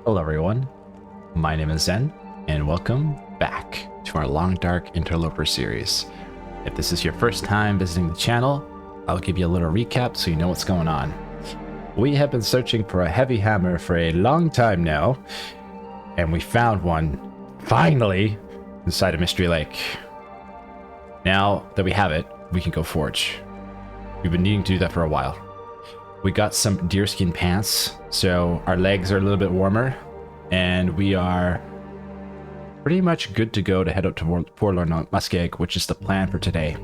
Hello everyone, my name is Zen, and welcome back to our Long Dark Interloper series. If this is your first time visiting the channel, I'll give you a little recap so you know what's going on. We have been searching for a heavy hammer for a long time now, and we found one, finally, inside of Mystery Lake. Now that we have it, we can go forge. We've been needing to do that for a while. We got some deerskin pants, so our legs are a little bit warmer, and we are pretty much good to go to head up to Forlorn Muskeg, which is the plan for today.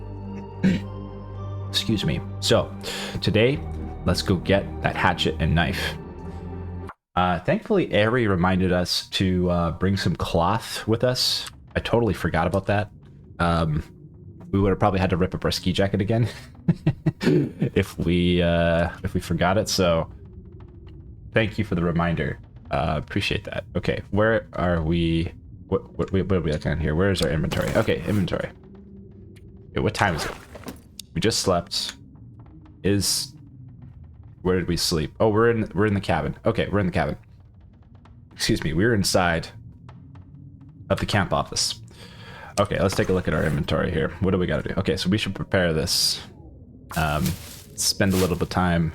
Excuse me. So, today, let's go get that hatchet and knife. Thankfully, Ari reminded us to bring some cloth with us. I totally forgot about that. We would have probably had to rip up our ski jacket again if we forgot it. So thank you for the reminder. Appreciate that. Okay, where are we? What are we looking at here? Where is our inventory? Okay, inventory. Okay, what time is it? We just slept. Where did we sleep? Oh, we're in the cabin. Okay, we're in the cabin. Excuse me, we're inside of the camp office. Okay, let's take a look at our inventory here. What do we gotta do? Okay, so we should prepare this. Spend a little bit of time.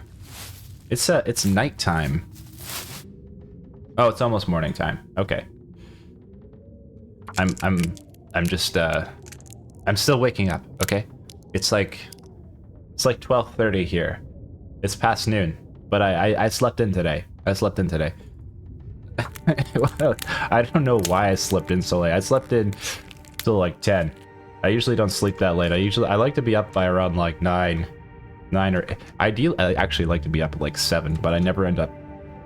It's nighttime. Oh, it's almost morning time. Okay. I'm still waking up, okay? It's like 12:30 here. It's past noon, but I slept in today. Well, I don't know why I slept in so late. I slept in till like 10. I usually don't sleep that late. I like to be up by around like 9 or ideally I actually like to be up at like 7, but I never end up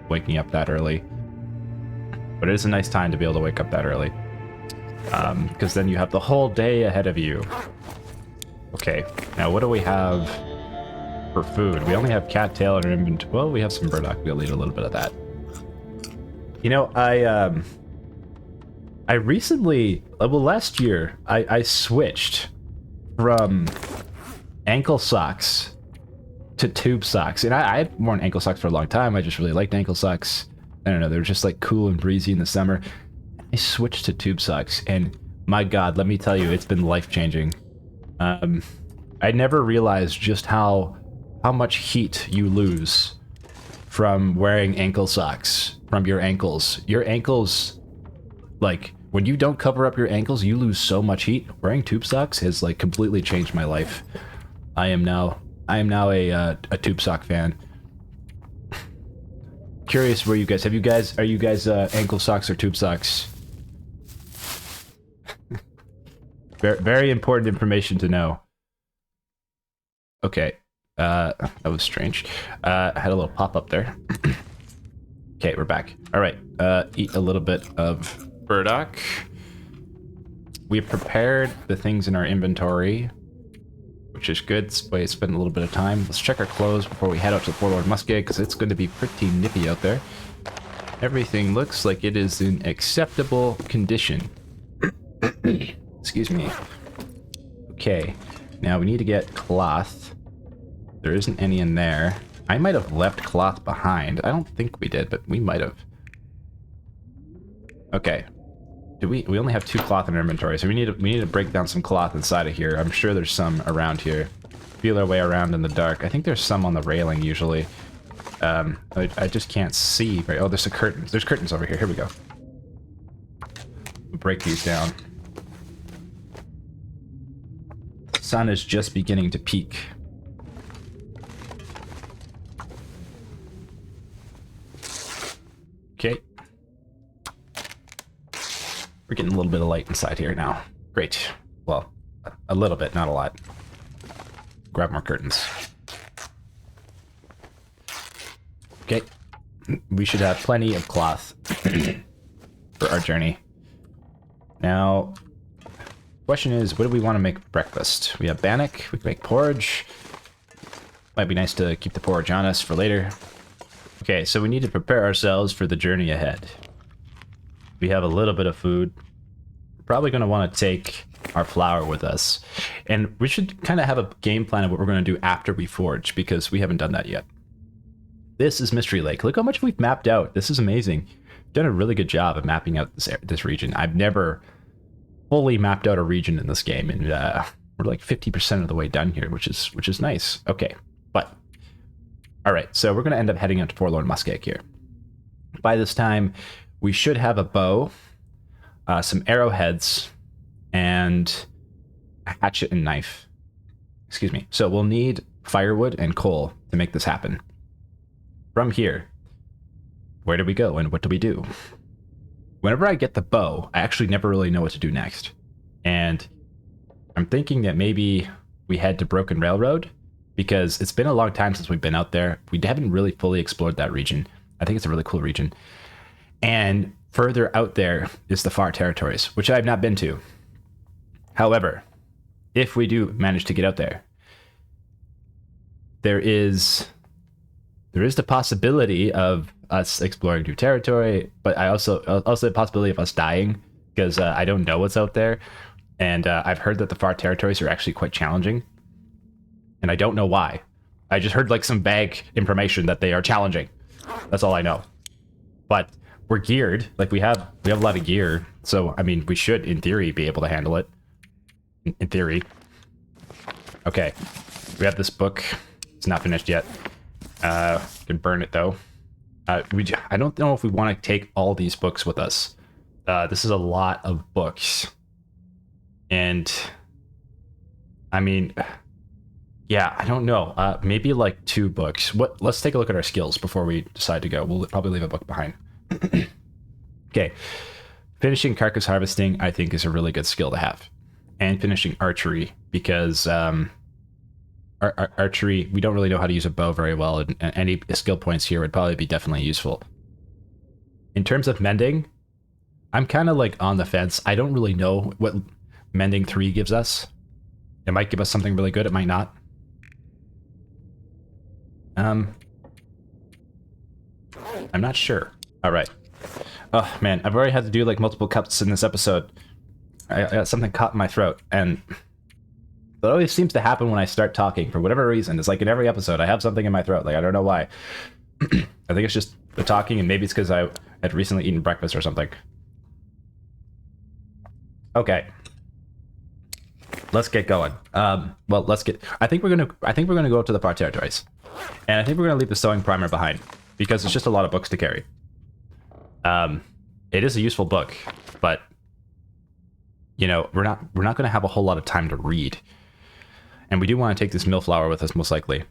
waking up that early. But it is a nice time to be able to wake up that early, because then you have the whole day ahead of you. Okay, now what do we have for food? We only have cattail in our inventory. Well, we have some burdock. We'll eat a little bit of that. You know, I recently, well, last year, I switched from ankle socks to tube socks. And I had worn ankle socks for a long time. I just really liked ankle socks. I don't know, they were just like cool and breezy in the summer. I switched to tube socks, and my God, let me tell you, it's been life-changing. I never realized just how much heat you lose from wearing ankle socks from your ankles. Your ankles, like, when you don't cover up your ankles, you lose so much heat. Wearing tube socks has like completely changed my life. I am now a tube sock fan. Curious where you guys are you guys ankle socks or tube socks? Very important information to know. Okay, that was strange. I had a little pop up there. Okay, we're back. All right, eat a little bit of burdock. We've prepared the things in our inventory, which is good. Way to spend a little bit of time. Let's check our clothes before we head out to Forlorn Muskeg, because it's going to be pretty nippy out there. Everything looks like it is in acceptable condition. Excuse me. Okay, now we need to get cloth. There isn't any in there. I might have left cloth behind. I don't think we did, but we might have. Okay. We only have 2 cloth in our inventory, so we need to break down some cloth inside of here. I'm sure there's some around here. Feel our way around in the dark. I think there's some on the railing usually. I just can't see. Oh, there's a curtain. There's curtains over here. Here we go. We'll break these down. The sun is just beginning to peak. Okay. We're getting a little bit of light inside here now. Great. Well, a little bit, not a lot. Grab more curtains. Okay. We should have plenty of cloth for our journey. Now, question is, what do we want to make for breakfast? We have bannock, we can make porridge. Might be nice to keep the porridge on us for later. Okay, so we need to prepare ourselves for the journey ahead. We have a little bit of food. We're probably going to want to take our flour with us. And we should kind of have a game plan of what we're going to do after we forge, because we haven't done that yet. This is Mystery Lake. Look how much we've mapped out. This is amazing. done a really good job of mapping out this region. I've never fully mapped out a region in this game, and we're like 50% of the way done here, which is nice. Okay, but all right, so we're going to end up heading into Forlorn Muskeg here. By this time, we should have a bow, some arrowheads, and a hatchet and knife. Excuse me. So we'll need firewood and coal to make this happen. From here, where do we go and what do we do? Whenever I get the bow, I actually never really know what to do next. And I'm thinking that maybe we head to Broken Railroad, because it's been a long time since we've been out there. We haven't really fully explored that region. I think it's a really cool region. And further out there is the Far Territories, which I've not been to. However, if we do manage to get out there, there is the possibility of us exploring new territory, but I also the possibility of us dying, because I don't know what's out there, and I've heard that the Far Territories are actually quite challenging, and I don't know why. I just heard like some vague information that they are challenging. That's all I know. But we're geared, like we have a lot of gear, so I mean we should in theory be able to handle it. In theory. Okay, we have this book. It's not finished yet. Can burn it though. I don't know if we want to take all these books with us. This is a lot of books, and I mean, yeah, I don't know. Maybe like 2 books. Let's take a look at our skills before we decide to go. We'll probably leave a book behind. Okay, finishing carcass harvesting I think is a really good skill to have, and finishing archery, because archery, we don't really know how to use a bow very well, and any skill points here would probably be definitely useful. In terms of mending, I'm kind of like on the fence. I don't really know what mending 3 gives us. It might give us something really good, it might not. I'm not sure. All right. Oh man, I've already had to do like multiple cuts in this episode. I got something caught in my throat, and that always seems to happen when I start talking for whatever reason. It's like in every episode I have something in my throat. Like I don't know why. I think it's just the talking, and maybe it's because I had recently eaten breakfast or something. Okay, let's get going. Well, let's get. I think we're gonna go up to the Far Territories, and I think we're gonna leave the sewing primer behind because it's just a lot of books to carry. It is a useful book, but you know we're not gonna have a whole lot of time to read. And we do want to take this millflower with us, most likely.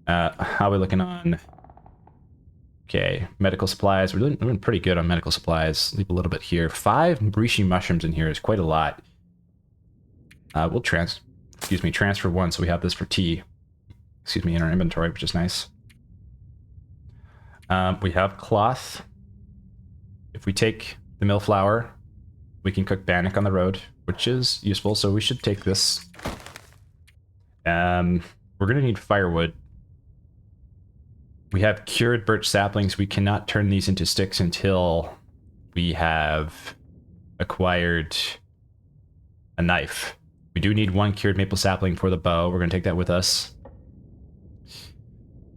How are we looking on? Okay, medical supplies. We're doing pretty good on medical supplies. Leave a little bit here. 5 reishi mushrooms in here is quite a lot. We'll transfer 1, so we have this for tea. In our inventory, which is nice. We have cloth. If we take the millflower, we can cook bannock on the road, which is useful, so we should take this. We're gonna need firewood. We have cured birch saplings. We cannot turn these into sticks until we have acquired a knife. We do need 1 cured maple sapling for the bow. We're gonna take that with us.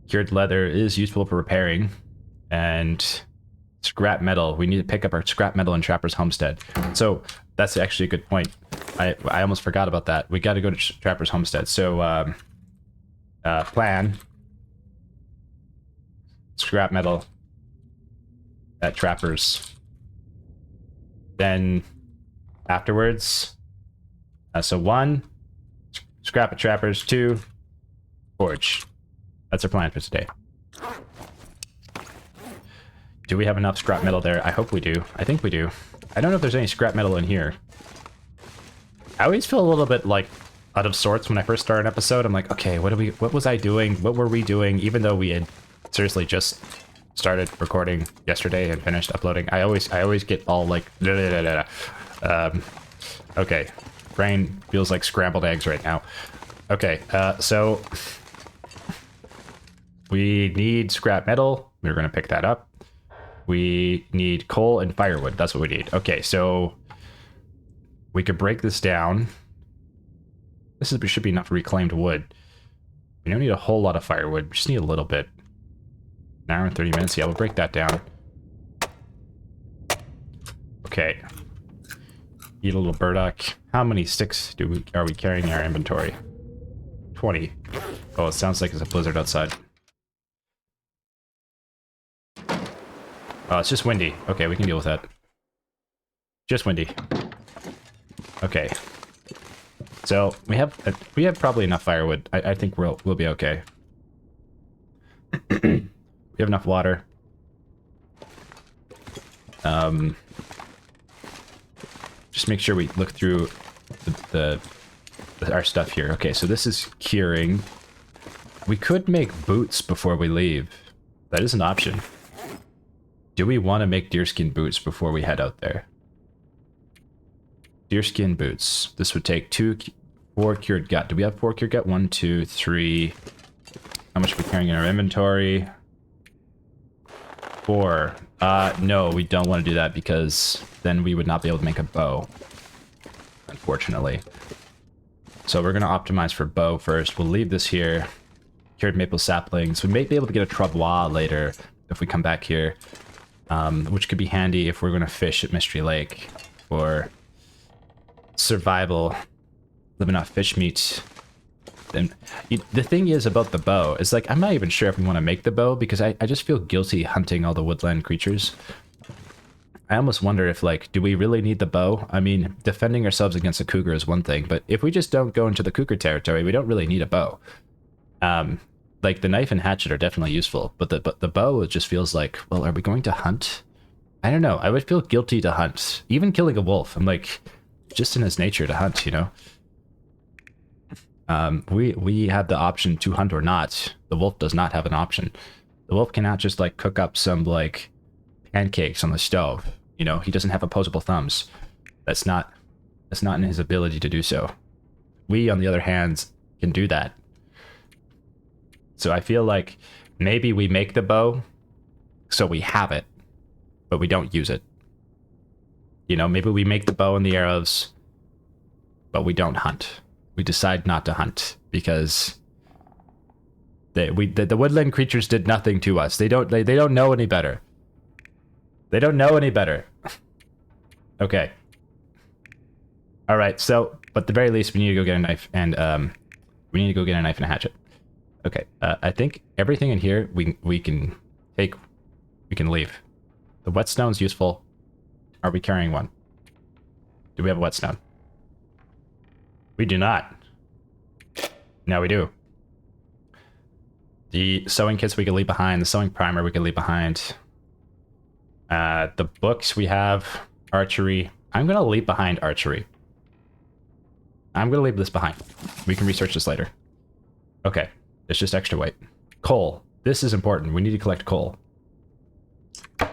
Cured leather is useful for repairing. And scrap metal. We need to pick up our scrap metal in Trapper's Homestead. So that's actually a good point. I almost forgot about that. We got to go to Trapper's Homestead. So plan scrap metal at Trapper's. Then afterwards, so 1 scrap at Trapper's, 2 forge. That's our plan for today. Do we have enough scrap metal there? I hope we do. I think we do. I don't know if there's any scrap metal in here. I always feel a little bit like out of sorts when I first start an episode. I'm like, okay, what was I doing? What were we doing? Even though we had seriously just started recording yesterday and finished uploading. I always get all like okay. Brain feels like scrambled eggs right now. Okay, so we need scrap metal. We're gonna pick that up. We need coal and firewood. That's what we need. Okay, so we could break this down. Should be enough reclaimed wood. We don't need a whole lot of firewood. We just need a little bit. An hour and 30 minutes. Yeah, we'll break that down. Okay. Eat a little burdock. How many sticks are we carrying in our inventory? 20. Oh, it sounds like it's a blizzard outside. Oh, it's just windy. Okay, we can deal with that. Just windy. Okay. So we have probably enough firewood. I think we'll be okay. We have enough water. Just make sure we look through our stuff here. Okay, so this is curing. We could make boots before we leave. That is an option. Do we want to make deerskin boots before we head out there? Deerskin boots. This would take 4 cured gut. Do we have 4 cured gut? 1, 2, 3. How much are we carrying in our inventory? 4. No, we don't want to do that because then we would not be able to make a bow. Unfortunately. So we're going to optimize for bow first. We'll leave this here. Cured maple saplings. We may be able to get a travois later if we come back here. Which could be handy if we're going to fish at Mystery Lake for survival, living off fish meat. And the thing is about the bow is like I'm not even sure if we want to make the bow because I just feel guilty hunting all the woodland creatures. I almost wonder if like do we really need the bow? I mean, defending ourselves against a cougar is one thing, but if we just don't go into the cougar territory, we don't really need a bow. Like the knife and hatchet are definitely useful, but the bow it just feels like, well, are we going to hunt? I don't know. I would feel guilty to hunt, even killing a wolf. I'm like, just in his nature to hunt, you know. We have the option to hunt or not. The wolf does not have an option. The wolf cannot just like cook up some like pancakes on the stove. You know, he doesn't have opposable thumbs. That's not in his ability to do so. We, on the other hand, can do that. So I feel like maybe we make the bow so we have it, but we don't use it. You know, maybe we make the bow and the arrows, but we don't hunt. We decide not to hunt because the woodland creatures did nothing to us. They don't know any better. They don't know any better. Okay. All right. So, but at the very least, we need to go get a knife and we need to go get a knife and a hatchet. Okay. I think everything in here we can take. We can leave. The whetstone's useful. Are we carrying one? Do we have a whetstone? We do not. Now we do. The sewing kits we can leave behind. The sewing primer we can leave behind. The books we have. Archery. I'm going to leave behind archery. I'm going to leave this behind. We can research this later. Okay. It's just extra weight. Coal. This is important. We need to collect coal.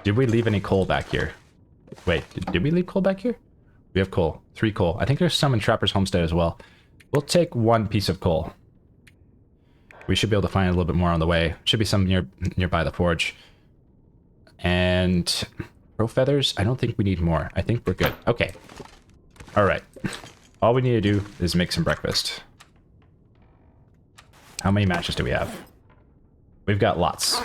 Did we leave any coal back here? Wait, did we leave coal back here? We have coal. 3 coal. I think there's some in Trapper's Homestead as well. We'll take 1 piece of coal. We should be able to find a little bit more on the way. Should be some nearby the forge. And crow feathers? I don't think we need more. I think we're good. Okay. All right. All we need to do is make some breakfast. How many matches do we have? We've got lots.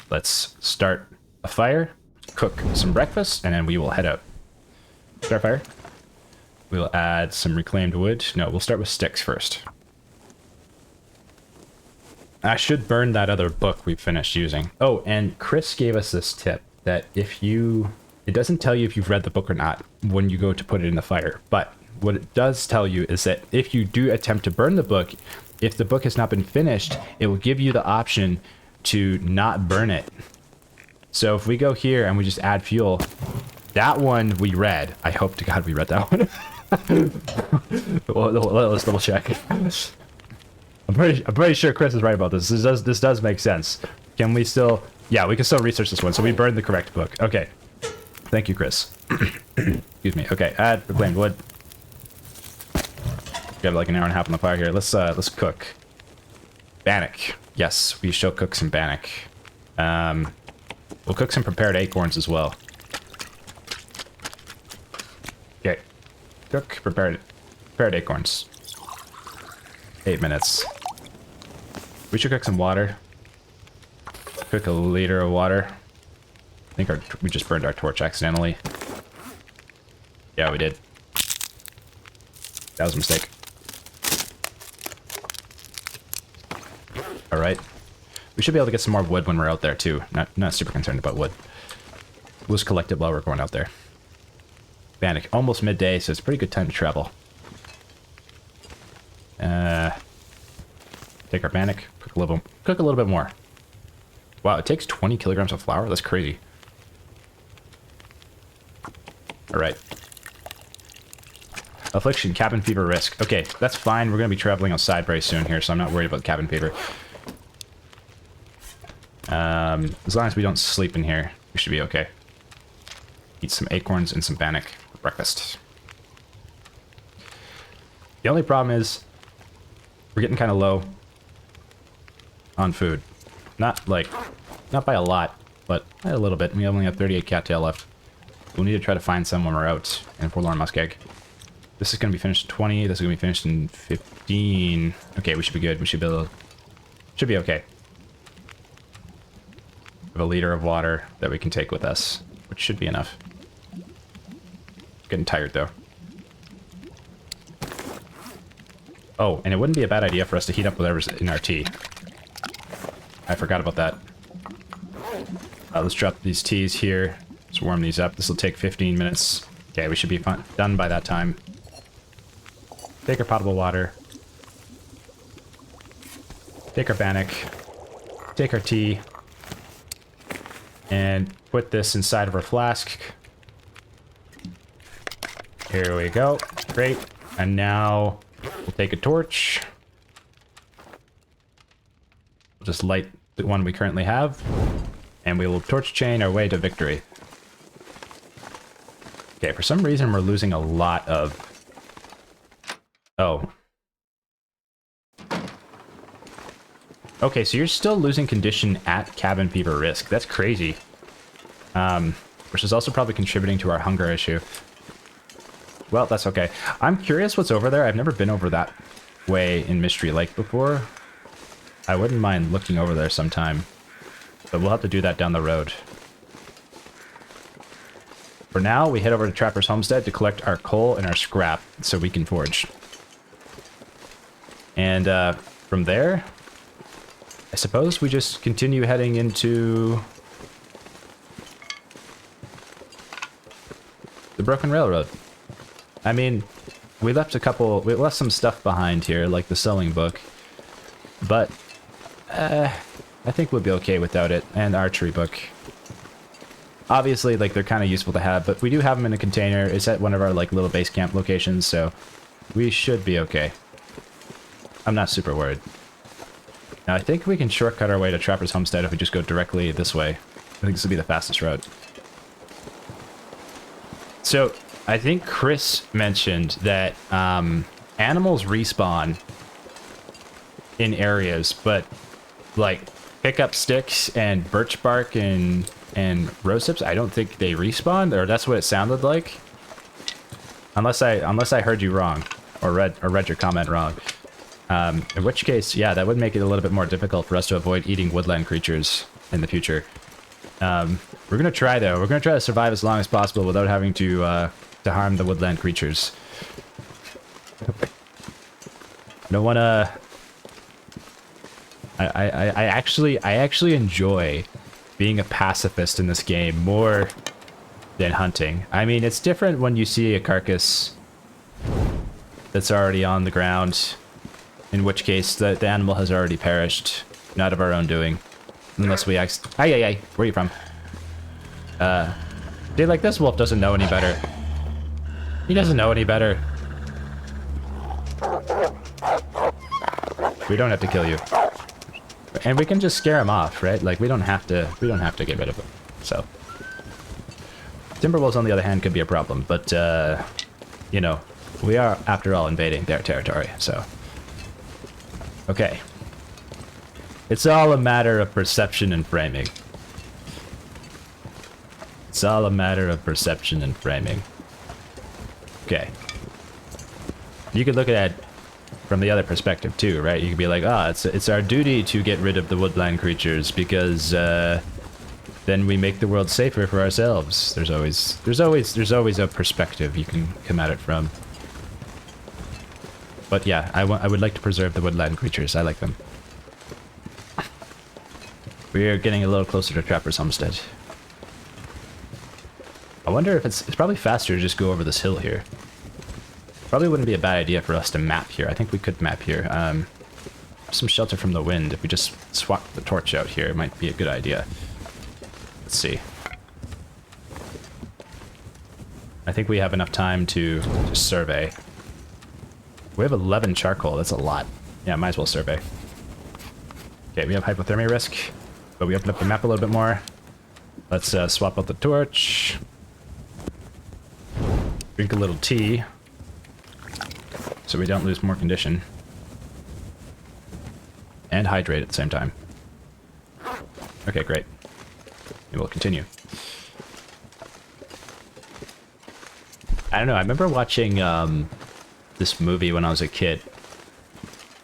Let's start a fire, cook some breakfast, and then we will head out. Start a fire. We'll add some reclaimed wood. No, we'll start with sticks first. I should burn that other book we finished using. Oh, and Chris gave us this tip that it doesn't tell you if you've read the book or not when you go to put it in the fire. But what it does tell you is that if you do attempt to burn the book, if the book has not been finished, it will give you the option to not burn it. So if we go here and we just add fuel, that one we read. I hope to God we read that one. Well, let's double check. I'm pretty sure Chris is right about this. This does make sense. Can we still? Yeah, we can still research this one. So we burned the correct book. Okay. Thank you, Chris. Excuse me. Okay, add reclaimed wood. We have like an hour and a half on the fire here. Let's cook. Bannock. Yes, we shall cook some bannock. We'll cook some prepared acorns as well. Okay. Cook prepared acorns. 8 minutes. We should cook some water. Cook a liter of water. I think we just burned our torch accidentally. Yeah, we did. That was a mistake. Alright. We should be able to get some more wood when we're out there, too. Not super concerned about wood. We'll just collect it while we're going out there. Bannock, almost midday, so it's a pretty good time to travel. Take our bannock, cook a little bit more. Wow, it takes 20 kilograms of flour? That's crazy. Alright. Affliction, cabin fever risk. Okay, that's fine. We're going to be traveling outside very soon here, so I'm not worried about cabin fever. As long as we don't sleep in here, we should be okay. Eat some acorns and some bannock for breakfast. The only problem is we're getting kind of low on food. Not by a lot, but a little bit. We only have 38 cattail left. We'll need to try to find some when we're out in Forlorn Muskeg. This is going to be finished in 20. This is going to be finished in 15. Okay, we should be good. We should be able to, should be okay. We have a liter of water that we can take with us, which should be enough. Getting tired, though. Oh, and it wouldn't be a bad idea for us to heat up whatever's in our tea. I forgot about that. Let's drop these teas here. Let's warm these up. This will take 15 minutes. Okay, we should be done by that time. Take our potable water. Take our bannock. Take our tea. And put this inside of our flask. Here we go. Great. And now we'll take a torch. We'll just light the one we currently have. And we will torch chain our way to victory. Okay, for some reason we're losing a lot of... Oh. Okay, so you're still losing condition at cabin fever risk. That's crazy. Which is also probably contributing to our hunger issue. Well, that's okay. I'm curious what's over there. I've never been over that way in Mystery Lake before. I wouldn't mind looking over there sometime. But we'll have to do that down the road. For now, we head over to Trapper's Homestead to collect our coal and our scrap so we can forge. And from there, I suppose we just continue heading into the Broken Railroad. I mean, we left some stuff behind here, like the sewing book, but I think we'll be okay without it, and archery book. Obviously, like, they're kind of useful to have, but we do have them in a container. It's at one of our, like, little base camp locations, so we should be okay. I'm not super worried. Now, I think we can shortcut our way to Trapper's Homestead if we just go directly this way. I think this will be the fastest route. So, I think Chris mentioned that animals respawn in areas, but, like, pick up sticks and birch bark and rose tips, I don't think they respawn, or that's what it sounded like. Unless I heard you wrong, or read your comment wrong. In which case, yeah, that would make it a little bit more difficult for us to avoid eating woodland creatures in the future. We're gonna try, though. We're gonna try to survive as long as possible without having to harm the woodland creatures. I don't wanna... I actually enjoy being a pacifist in this game more than hunting. I mean, it's different when you see a carcass that's already on the ground, in which case the animal has already perished, not of our own doing. Unless we ask... Hey, where are you from? Dude, like, this wolf doesn't know any better. He doesn't know any better. We don't have to kill you. And we can just scare him off, right? Like, we don't have to get rid of him. So Timberwolves, on the other hand, could be a problem, but you know, we are, after all, invading their territory, so okay. It's all a matter of perception and framing. It's all a matter of perception and framing. Okay. You could look at it from the other perspective too, right? You could be like, it's our duty to get rid of the woodland creatures because then we make the world safer for ourselves. There's always a perspective you can come at it from. But yeah, I would like to preserve the woodland creatures. I like them. We're getting a little closer to Trapper's Homestead. I wonder if it's probably faster to just go over this hill here. Probably wouldn't be a bad idea for us to map here. I think we could map here. Some shelter from the wind. If we just swap the torch out here, it might be a good idea. Let's see. I think we have enough time to just survey. We have 11 charcoal. That's a lot. Yeah, might as well survey. Okay, we have hypothermia risk, but we opened up the map a little bit more. Let's swap out the torch. Drink a little tea, so we don't lose more condition. And hydrate at the same time. Okay, great. And we'll continue. I don't know, I remember watching this movie when I was a kid.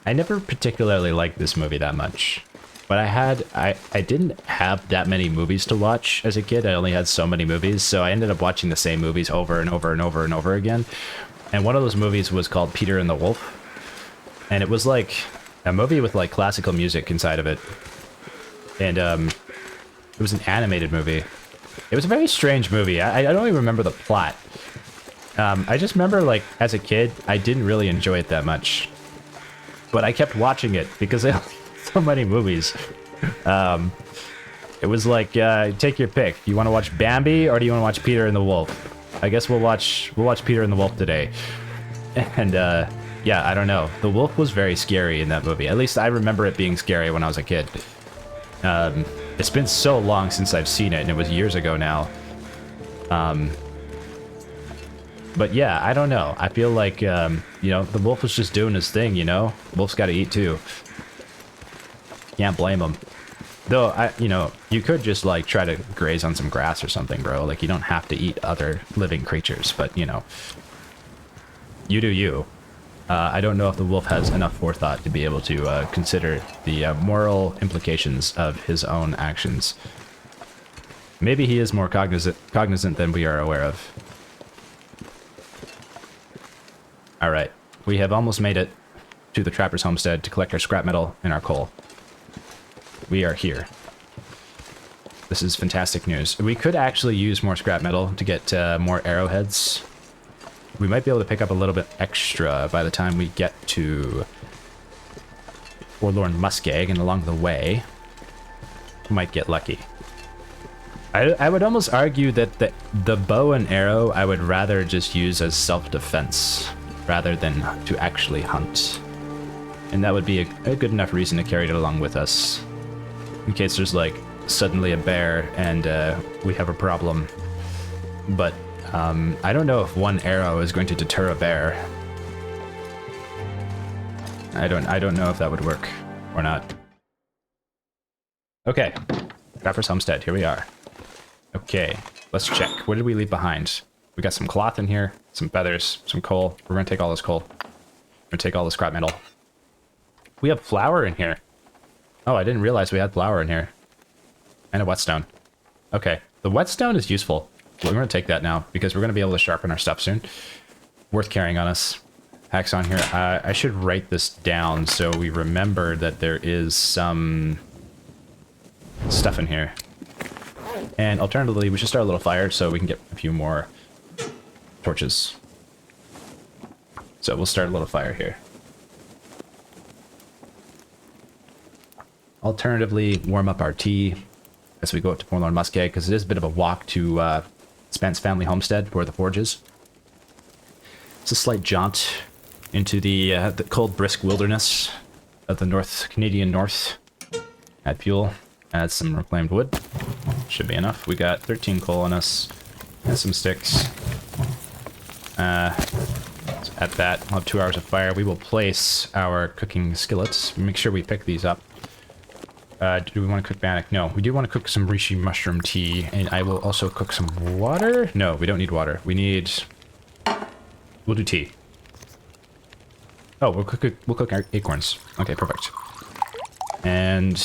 I never particularly liked this movie that much. But I didn't have that many movies to watch as a kid. I only had so many movies, so I ended up watching the same movies over and over and over and over again. And one of those movies was called Peter and the Wolf. And it was like a movie with like classical music inside of it. And it was an animated movie. It was a very strange movie. I don't even remember the plot. I just remember, like, as a kid, I didn't really enjoy it that much. But I kept watching it because there were so many movies. It was like, take your pick. You want to watch Bambi or do you want to watch Peter and the Wolf? I guess we'll watch Peter and the Wolf today. And yeah, I don't know. The wolf was very scary in that movie. At least I remember it being scary when I was a kid. It's been so long since I've seen it, and it was years ago now. But yeah, I don't know. I feel like, you know, the wolf was just doing his thing, you know? Wolf's got to eat too. Can't blame him. Though, you know, you could just, like, try to graze on some grass or something, bro. Like, you don't have to eat other living creatures, but, you know. You do you. I don't know if the wolf has enough forethought to be able to consider the moral implications of his own actions. Maybe he is more cognizant than we are aware of. Alright, we have almost made it to the Trapper's Homestead to collect our scrap metal and our coal. We are here. This is fantastic news. We could actually use more scrap metal to get more arrowheads. We might be able to pick up a little bit extra by the time we get to Forlorn Muskeg, and along the way, we might get lucky. I would almost argue that the bow and arrow I would rather just use as self-defense rather than to actually hunt. And that would be a good enough reason to carry it along with us. In case there's like suddenly a bear and we have a problem. But I don't know if one arrow is going to deter a bear. I don't know if that would work or not. Okay, Trapper's Homestead, here we are. Okay, let's check. What did we leave behind? We got some cloth in here, some feathers, some coal. We're gonna take all this coal. We're gonna take all the scrap metal. We have flour in here. Oh, I didn't realize we had flour in here. And a whetstone. Okay, the whetstone is useful. We're gonna take that now, because we're gonna be able to sharpen our stuff soon. Worth carrying on us. Hacks on here. I should write this down so we remember that there is some stuff in here. And alternatively, we should start a little fire so we can get a few more torches. So we'll start a little fire here. Alternatively, warm up our tea as we go up to Forlorn Muskeg, because it is a bit of a walk to Spence family homestead where the forge is. It's a slight jaunt into the cold, brisk wilderness of the North Canadian North. Add fuel, add some reclaimed wood. Should be enough. We got 13 coal on us and some sticks. At that, we'll have 2 hours of fire. We will place our cooking skillets. Make sure we pick these up. Do we want to cook bannock? No, we do want to cook some reishi mushroom tea, and I will also cook some water. No, we don't need water. We need... We'll do tea. Oh, we'll cook our acorns. Okay, perfect. And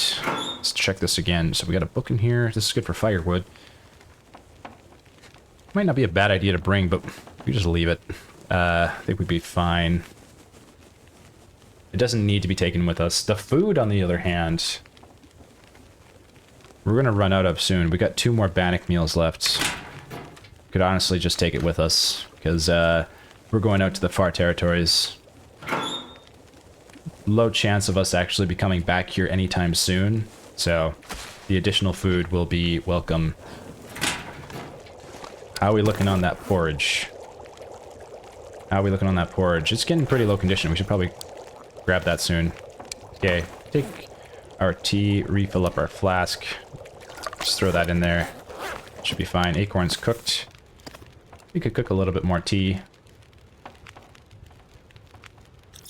Let's check this again. So we got a book in here. This is good for firewood. Might not be a bad idea to bring, but we just leave it. I think we'd be fine. It doesn't need to be taken with us. The food, on the other hand, we're going to run out of soon. We got 2 more bannock meals left. Could honestly just take it with us, because we're going out to the far territories. Low chance of us actually be coming back here anytime soon, so the additional food will be welcome. How are we looking on that porridge? How are we looking on that porridge? It's getting pretty low condition. We should probably grab that soon. Okay, take our tea, refill up our flask. Just throw that in there. Should be fine. Acorns cooked. We could cook a little bit more tea.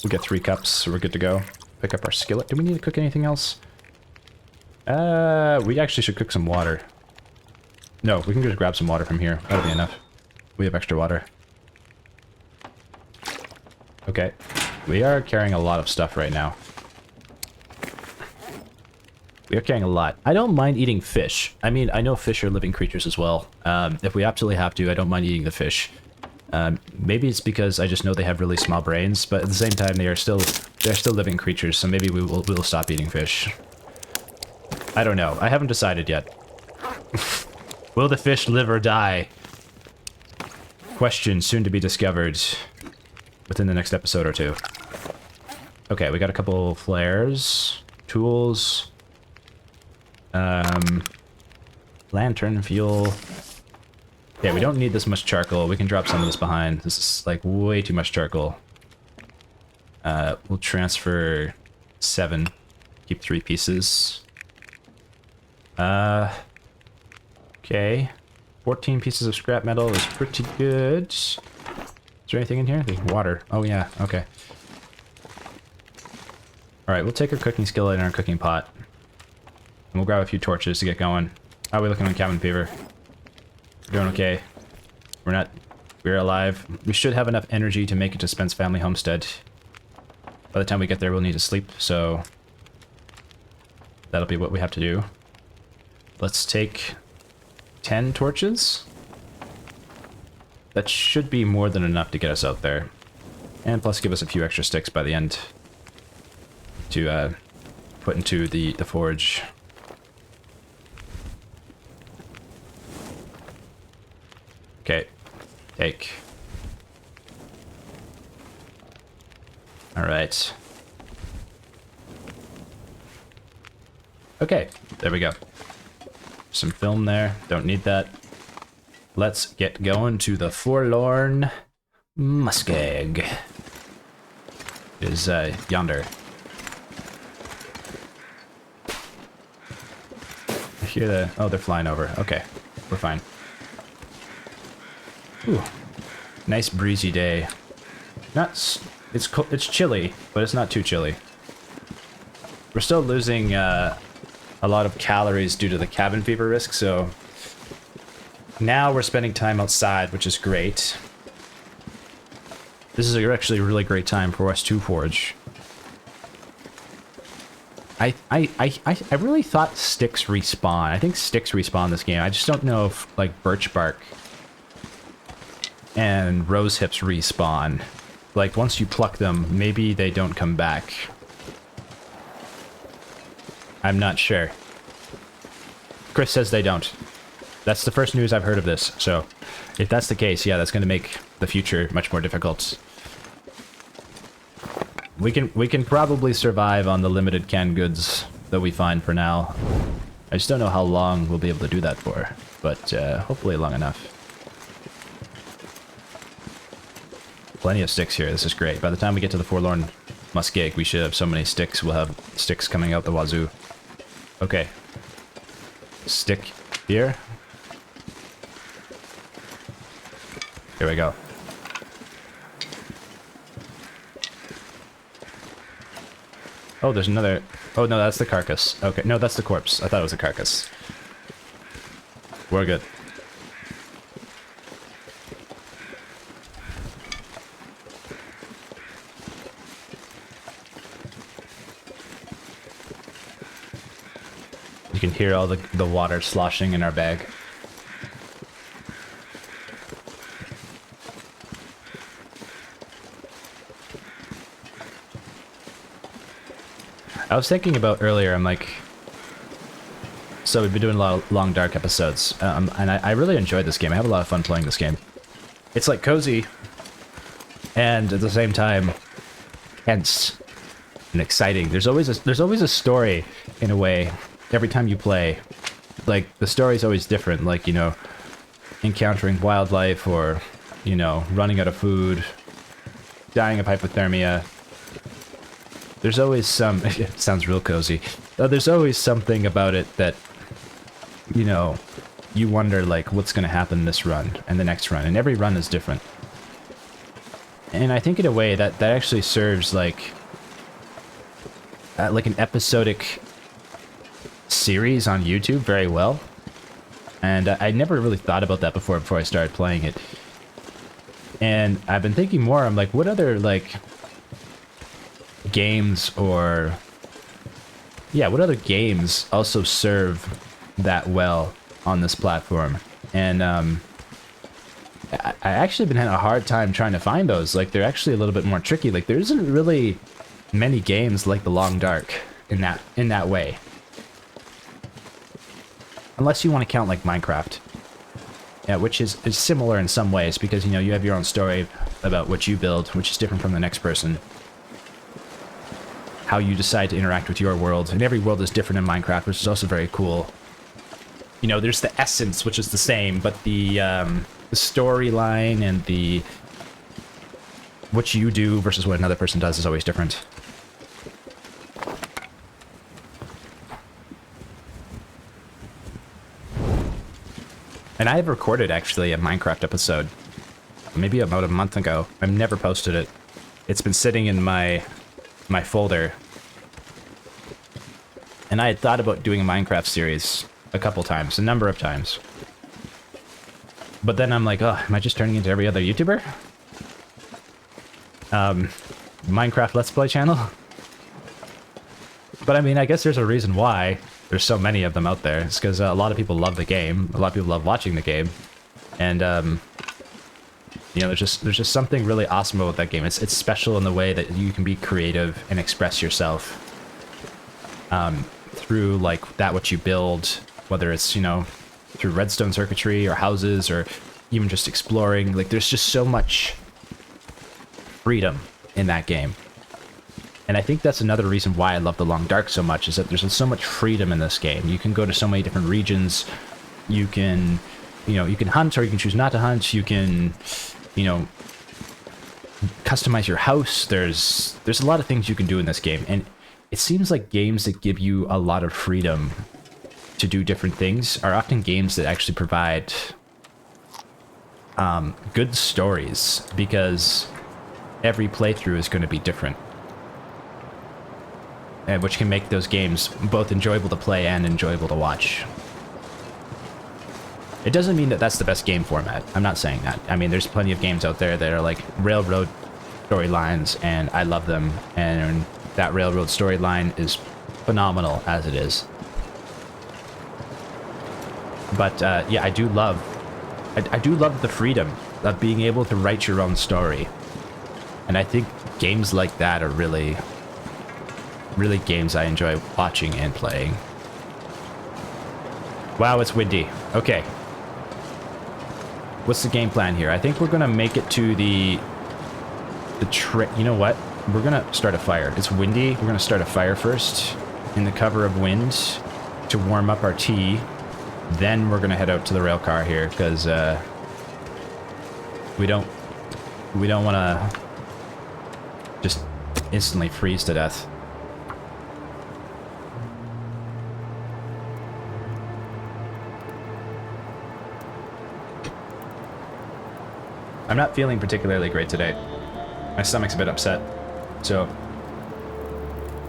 We'll get 3 cups, so we're good to go. Pick up our skillet. Do we need to cook anything else? We actually should cook some water. No, we can just grab some water from here. That'll be enough. We have extra water. Okay. We are carrying a lot of stuff right now. We are carrying a lot. I don't mind eating fish. I mean, I know fish are living creatures as well. If we absolutely have to, I don't mind eating the fish. Maybe it's because I just know they have really small brains, but at the same time, they're still living creatures, so maybe we'll stop eating fish. I don't know. I haven't decided yet. Will the fish live or die? Question soon to be discovered within the next episode or 2. Okay, we got a couple flares, tools, lantern, fuel. Yeah, we don't need this much charcoal. We can drop some of this behind. This is like way too much charcoal. We'll transfer 7. Keep 3 pieces. Okay. 14 pieces of scrap metal is pretty good. Is there anything in here? There's water. Oh yeah, okay. Alright, we'll take our cooking skillet and our cooking pot. And we'll grab a few torches to get going. How are we looking on cabin fever? We're doing okay. We're alive. We should have enough energy to make it to Spence Family Homestead. By the time we get there, we'll need to sleep, so that'll be what we have to do. Let's take 10 torches. That should be more than enough to get us out there. And plus give us a few extra sticks by the end to put into the forge. Okay, take. Alright. Okay, there we go. Some film there, don't need that. Let's get going to the Forlorn Muskeg. It is yonder. I hear the... Oh, they're flying over. Okay, we're fine. Ooh, nice breezy day. It's chilly, but it's not too chilly. We're still losing a lot of calories due to the cabin fever risk, so now we're spending time outside, which is great. This is actually a really great time for us to forge. I really thought sticks respawn. I think sticks respawn this game. I just don't know if like birch bark and rose hips respawn. Like once you pluck them, maybe they don't come back. I'm not sure. Chris says they don't. That's the first news I've heard of this, so if that's the case, yeah, that's going to make the future much more difficult. We can probably survive on the limited canned goods that we find for now. I just don't know how long we'll be able to do that for, but hopefully long enough. Plenty of sticks here. This is great. By the time we get to the Forlorn Muskeg, we should have so many sticks. We'll have sticks coming out the wazoo. Okay. Stick here. Here we go. Oh, there's another... Oh, no, that's the carcass. Okay, no, that's the corpse. I thought it was a carcass. We're good. can hear all the water sloshing in our bag. I was thinking about earlier, I'm like, so we've been doing a lot of Long Dark episodes, and I really enjoyed this game. I have a lot of fun playing this game. It's like cozy, and at the same time, tense and exciting. There's always a story in a way every time you play. Like the story's always different. Like, you know, encountering wildlife, or you know, running out of food, dying of hypothermia. There's always some. It sounds real cozy. There's always something about it that, you know, you wonder like what's going to happen this run and the next run, and every run is different. And I think in a way that actually serves like an episodic series on YouTube very well. And I never really thought about that before I started playing it. And I've been thinking more, I'm like, what other like games, or yeah, what other games also serve that well on this platform? And I actually been having a hard time trying to find those. Like, they're actually a little bit more tricky. Like, there isn't really many games like the Long Dark in that way, unless you want to count like Minecraft, yeah, which is similar in some ways, because you know you have your own story about what you build, which is different from the next person. How you decide to interact with your world, and every world is different in Minecraft, which is also very cool. You know, there's the essence, which is the same, but the storyline and the what you do versus what another person does is always different. And I have recorded actually a Minecraft episode, maybe about a month ago. I've never posted it. It's been sitting in my folder. And I had thought about doing a Minecraft series a number of times. But then I'm like, oh, am I just turning into every other YouTuber? Minecraft Let's Play channel? But I mean, I guess there's a reason why there's so many of them out there. It's because a lot of people love the game. A lot of people love watching the game. And, you know, there's just something really awesome about that game. It's special in the way that you can be creative and express yourself through like that what you build, whether it's, you know, through redstone circuitry or houses or even just exploring. Like, there's just so much freedom in that game. And I think that's another reason why I love the Long Dark so much, is that there's so much freedom in this game. You can go to so many different regions. You can, you know, you can hunt, or you can choose not to hunt. You can, you know, customize your house. There's a lot of things you can do in this game. And it seems like games that give you a lot of freedom to do different things are often games that actually provide good stories, because every playthrough is going to be different, and which can make those games both enjoyable to play and enjoyable to watch. It doesn't mean that that's the best game format. I'm not saying that. I mean, there's plenty of games out there that are like railroad storylines, and I love them, and that railroad storyline is phenomenal as it is. But yeah, I do love the freedom of being able to write your own story. And I think games like that are really games I enjoy watching and playing. Wow, it's windy. Okay. What's the game plan here? I think we're gonna make it to the you know what? We're gonna start a fire. It's windy. We're gonna start a fire first in the cover of wind to warm up our tea. Then we're gonna head out to the rail car here, because we don't want to just instantly freeze to death. I'm not feeling particularly great today. My stomach's a bit upset, so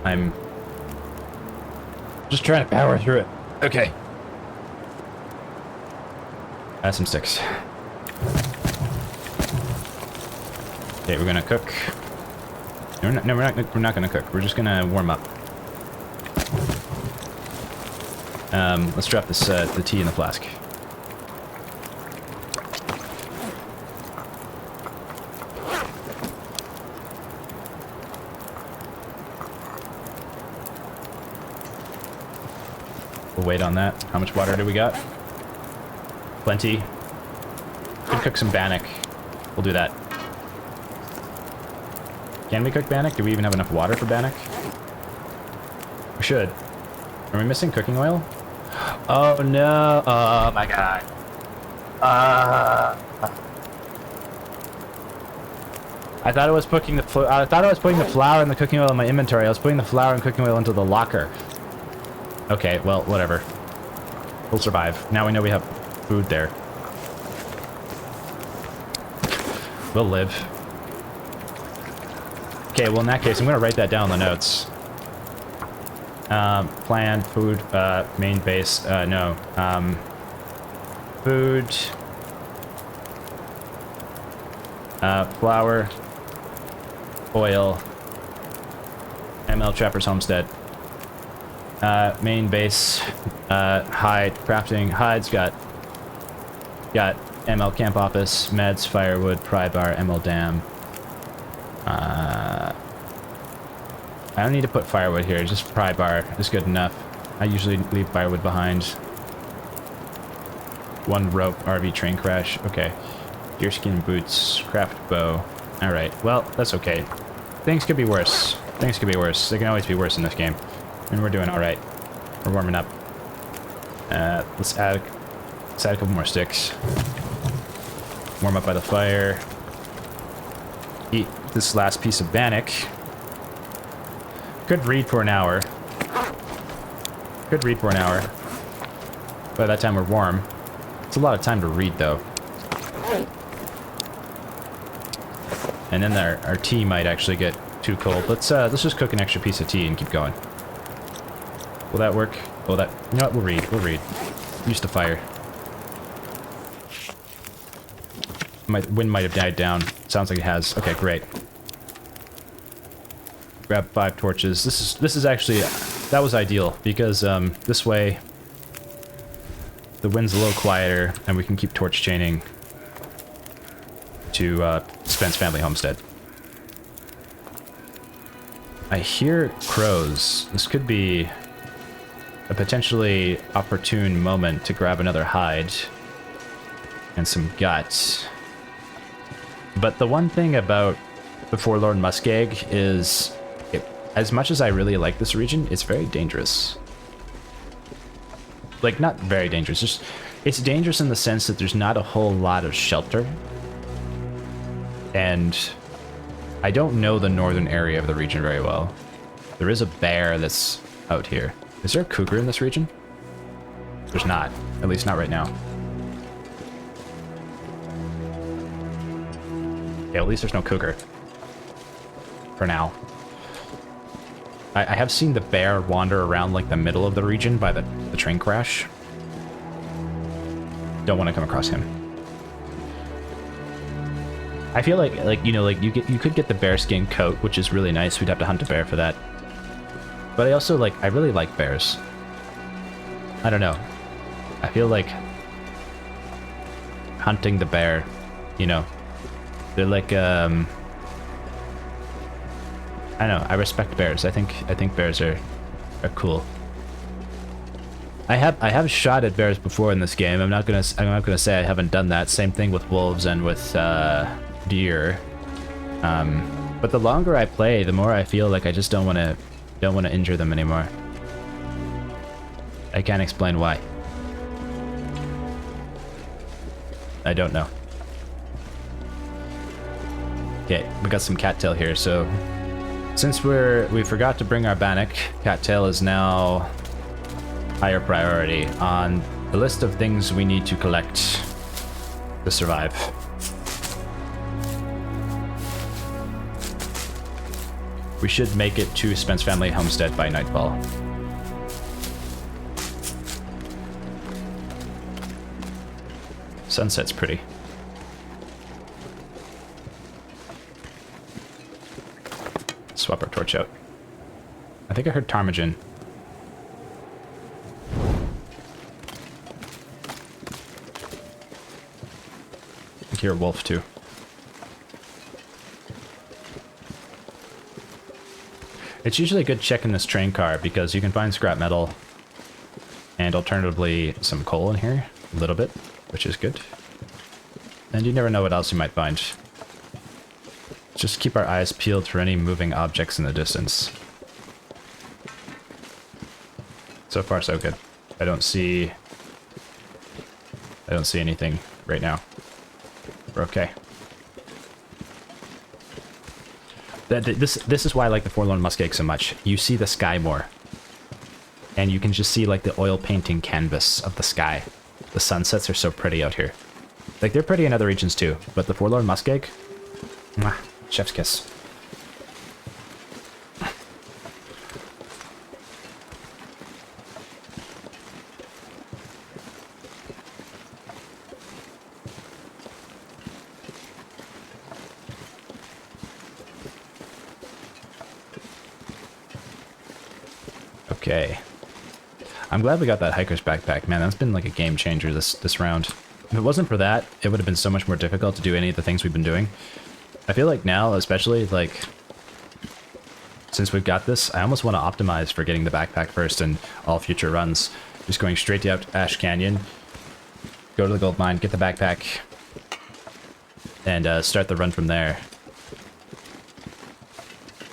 I'm just trying to power through it. Okay. Add some sticks. Okay, we're gonna cook. No, we're not gonna cook. We're just gonna warm up. Let's drop this the tea in the flask. We'll wait on that. How much water do we got? Plenty. Could cook some bannock. We'll do that. Can we cook bannock? Do we even have enough water for bannock? We should. Are we missing cooking oil? Oh no! Oh my god! I thought I was putting the flour and the cooking oil in my inventory. I was putting the flour and cooking oil into the locker. Okay, well, whatever. We'll survive. Now we know we have food there. We'll live. Okay, well in that case, I'm gonna write that down in the notes. Plan, food, main base, no. Food. Flour. Oil. ML Trapper's Homestead. Main base. Hide, crafting. Hides got ML Camp Office, Meds, Firewood, Pry Bar, ML Dam. I don't need to put firewood here, just Pry Bar is good enough. I usually leave firewood behind. One rope, RV train crash, okay. Deerskin boots, craft bow. Alright, well, that's okay. Things could be worse. Things could be worse. They can always be worse in this game. And we're doing alright. We're warming up. Let's add a couple more sticks. Warm up by the fire. Eat this last piece of bannock. Could read for an hour. Could read for an hour. By that time we're warm. It's a lot of time to read though. And then our tea might actually get too cold. Let's just cook an extra piece of tea and keep going. Will that work? Will that... You know what? We'll read. We'll read. Use the fire. My wind might have died down. Sounds like it has. Okay, great. Grab 5 torches. This is actually... That was ideal, because this way the wind's a little quieter, and we can keep torch chaining to Spence Family Homestead. I hear crows. This could be a potentially opportune moment to grab another hide and some guts. But the one thing about the Forlorn Muskeg is, as much as I really like this region, it's very dangerous. Like, not very dangerous, just it's dangerous in the sense that there's not a whole lot of shelter. And I don't know the northern area of the region very well. There is a bear that's out here. Is there a cougar in this region? There's not. At least not right now. Yeah, at least there's no cougar. For now. I have seen the bear wander around like the middle of the region by the train crash. Don't want to come across him. I feel like you know, like you could get the bearskin coat, which is really nice. We'd have to hunt a bear for that. But I also I really like bears. I don't know. I feel like hunting the bear, you know, they're like I don't know. I respect bears. I think bears are cool. I have shot at bears before in this game. I'm not gonna say I haven't done that. Same thing with wolves and with deer. But the longer I play, the more I feel like I just don't want to injure them anymore. I can't explain why. I don't know. Okay, we got some cattail here, so since we forgot to bring our bannock, cattail is now higher priority on the list of things we need to collect to survive. We should make it to Spence Family Homestead by nightfall. Sunset's pretty. Swap our torch out. I think I heard ptarmigan. I hear a wolf too. It's usually good checking this train car because you can find scrap metal and alternatively some coal in here, a little bit, which is good. And you never know what else you might find. Just keep our eyes peeled for any moving objects in the distance. So far, so good. I don't see anything right now. We're okay. This is why I like the Forlorn Muskeg so much. You see the sky more. And you can just see like the oil painting canvas of the sky. The sunsets are so pretty out here. Like they're pretty in other regions too, but the Forlorn Muskeg, mwah, chef's kiss. Okay. I'm glad we got that hiker's backpack, man. That's been like a game changer this round. If it wasn't for that, it would have been so much more difficult to do any of the things we've been doing. I feel like now, especially, like, since we've got this, I almost want to optimize for getting the backpack first in all future runs. Just going straight to Ash Canyon, go to the gold mine, get the backpack, and start the run from there.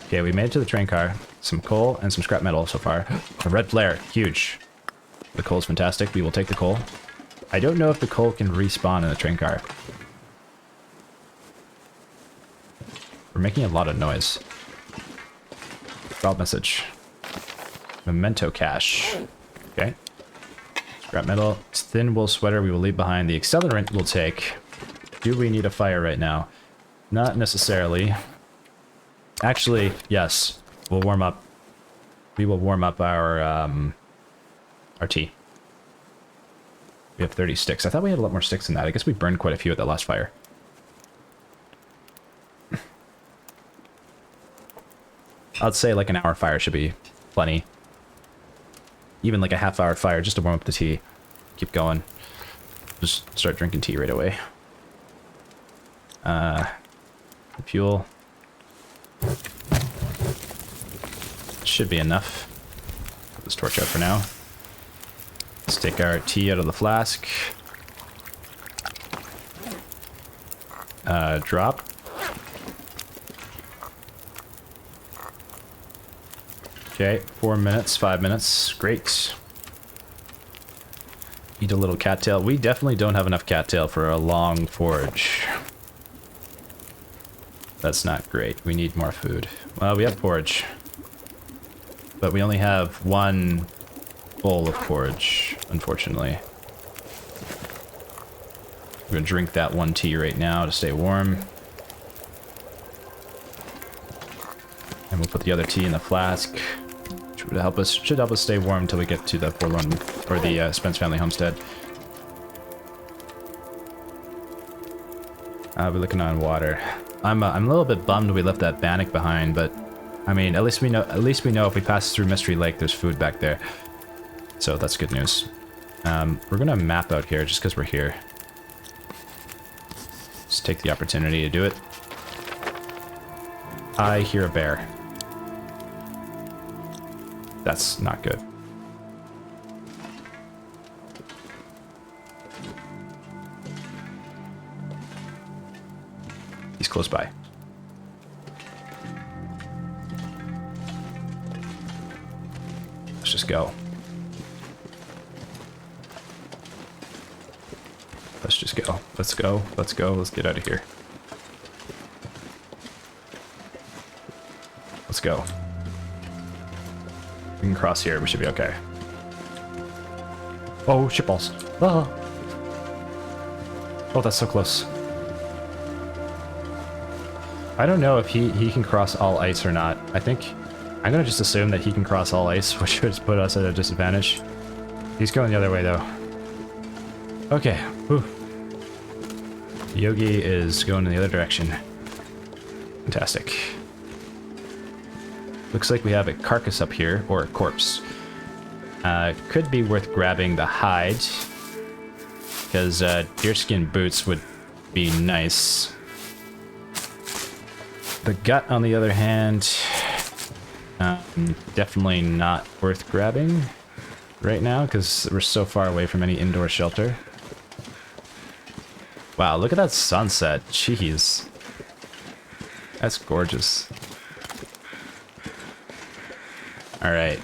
Okay, we made it to the train car. Some coal and some scrap metal so far. A red flare, huge. The coal's fantastic. We will take the coal. I don't know if the coal can respawn in the train car. We're making a lot of noise. Route message. Memento cache. Okay. Scrap metal. Thin wool sweater we will leave behind. The accelerant we'll take. Do we need a fire right now? Not necessarily. Actually, yes. We'll warm up. We will warm up our tea. We have 30 sticks. I thought we had a lot more sticks than that. I guess we burned quite a few at that last fire. I'd say like an hour fire should be plenty. Even like a half-hour fire just to warm up the tea. Keep going. Just start drinking tea right away. Fuel. Should be enough. Put this torch out for now. Let's take our tea out of the flask. Drop. Okay, 4 minutes, 5 minutes. Great. Eat a little cattail. We definitely don't have enough cattail for a long forage. That's not great. We need more food. Well, we have porridge. But we only have one bowl of porridge, unfortunately. We're gonna drink that one tea right now to stay warm. And we'll put the other tea in the flask, which would help us, should help us stay warm until we get to the Forlorn, or the Spence family homestead. We're looking on water. I'm a little bit bummed we left that bannock behind, but I mean, at least we know if we pass through Mystery Lake, there's food back there. So that's good news. We're gonna map out here just because we're here. Let's take the opportunity to do it. I hear a bear. That's not good. He's close by. Let's just go. Let's just go. Let's go. Let's go. Let's get out of here. Let's go. We can cross here. We should be okay. Oh, shitballs. Oh. Oh, that's so close. I don't know if he can cross all ice or not. I'm gonna just assume that he can cross all ice, which would put us at a disadvantage. He's going the other way, though. Okay. Whew. Yogi is going in the other direction. Fantastic. Looks like we have a carcass up here, or a corpse. Could be worth grabbing the hide, because deerskin boots would be nice. The gut, on the other hand, definitely not worth grabbing right now because we're so far away from any indoor shelter. Wow, look at that sunset. Jeez. That's gorgeous. Alright.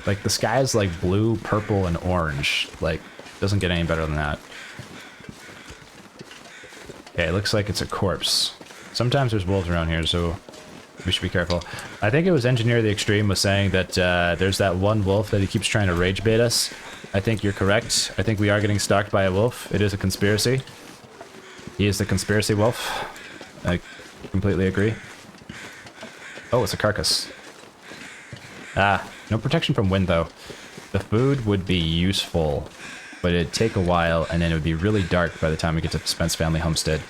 Like, the sky is like blue, purple, and orange. Like, doesn't get any better than that. Okay, it looks like it's a corpse. Sometimes there's wolves around here, so we should be careful. I think it was Engineer the Extreme was saying that there's that one wolf that he keeps trying to rage bait us. I think you're correct. I think we are getting stalked by a wolf. It is a conspiracy. He is the conspiracy wolf. I completely agree. Oh, it's a carcass. Ah, no protection from wind, though. The food would be useful, but it'd take a while, and then it would be really dark by the time we get to Spence Family Homestead.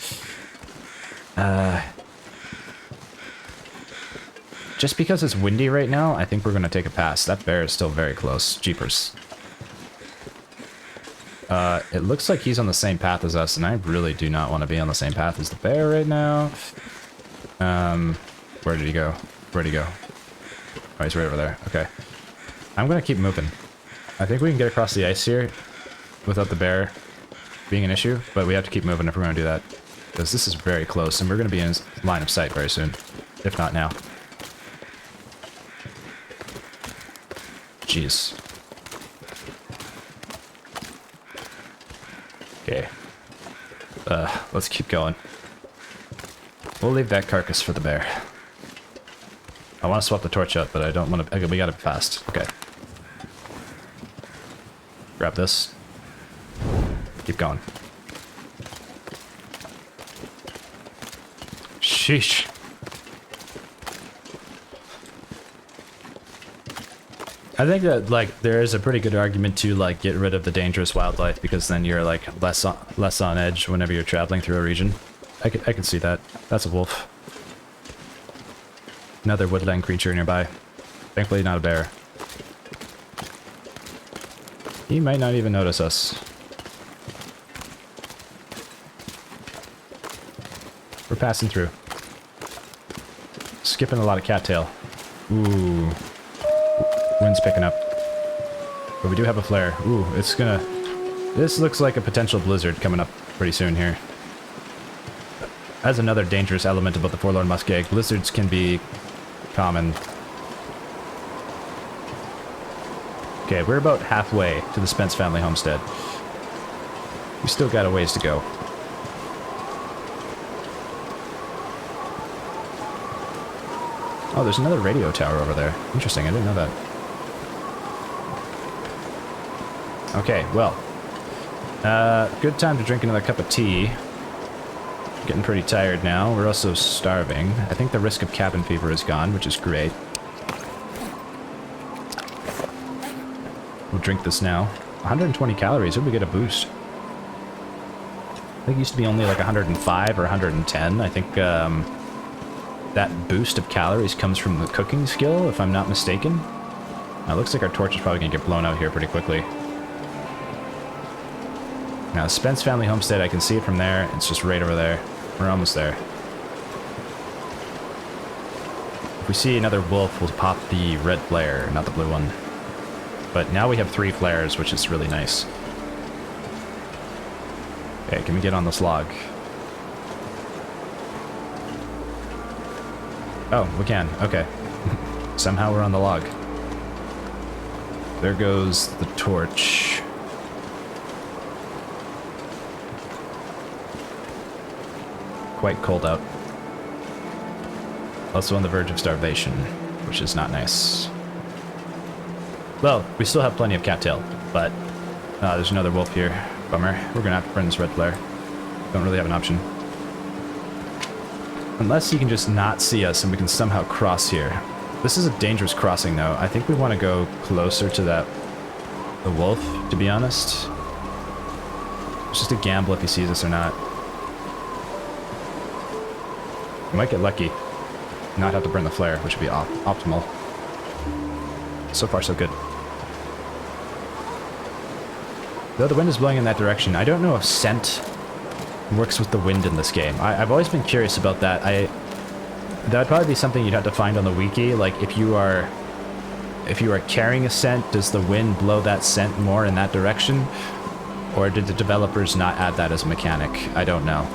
Just because it's windy right now, I think we're going to take a pass. That bear is still very close. Jeepers. It looks like he's on the same path as us, and I really do not want to be on the same path as the bear right now. Where did he go? Where'd he go? Oh, he's right over there. Okay. I'm going to keep moving. I think we can get across the ice here without the bear being an issue, but we have to keep moving if we're going to do that. Because this is very close, and we're going to be in line of sight very soon. If not now. Jeez. Okay. Let's keep going. We'll leave that carcass for the bear. I want to swap the torch up, but I don't want to... Okay, we got it fast. Okay. Grab this. Keep going. Sheesh. I think that, like, there is a pretty good argument to, like, get rid of the dangerous wildlife because then you're, like, less on edge whenever you're traveling through a region. I can see that. That's a wolf. Another woodland creature nearby. Thankfully not a bear. He might not even notice us. We're passing through. Skipping a lot of cattail. Ooh. Wind's picking up. But we do have a flare. Ooh, it's gonna... This looks like a potential blizzard coming up pretty soon here. That's another dangerous element about the Forlorn Muskeg. Blizzards can be common. Okay, we're about halfway to the Spence Family Homestead. We still got a ways to go. Oh, there's another radio tower over there. Interesting, I didn't know that. Okay, well. Good time to drink another cup of tea. Getting pretty tired now. We're also starving. I think the risk of cabin fever is gone, which is great. We'll drink this now. 120 calories. Would we get a boost? I think it used to be only like 105 or 110. I think that boost of calories comes from the cooking skill, if I'm not mistaken. Now, it looks like our torch is probably going to get blown out here pretty quickly. Now, Spence Family Homestead, I can see it from there. It's just right over there. We're almost there. If we see another wolf, we'll pop the red flare, not the blue one. But now we have 3 flares, which is really nice. Okay, can we get on this log? Oh, we can. Okay. Somehow we're on the log. There goes the torch. Quite cold out. Also on the verge of starvation, which is not nice. Well, we still have plenty of cattail, but there's another wolf here. Bummer. We're gonna have to burn this red flare. Don't really have an option. Unless he can just not see us and we can somehow cross here. This is a dangerous crossing, though. I think we want to go closer to the wolf, to be honest. It's just a gamble if he sees us or not. We might get lucky. Not have to burn the flare, which would be optimal. So far, so good. Though the wind is blowing in that direction, I don't know if scent works with the wind in this game. I've always been curious about that. That would probably be something you'd have to find on the wiki. Like, if you are carrying a scent, does the wind blow that scent more in that direction? Or did the developers not add that as a mechanic? I don't know.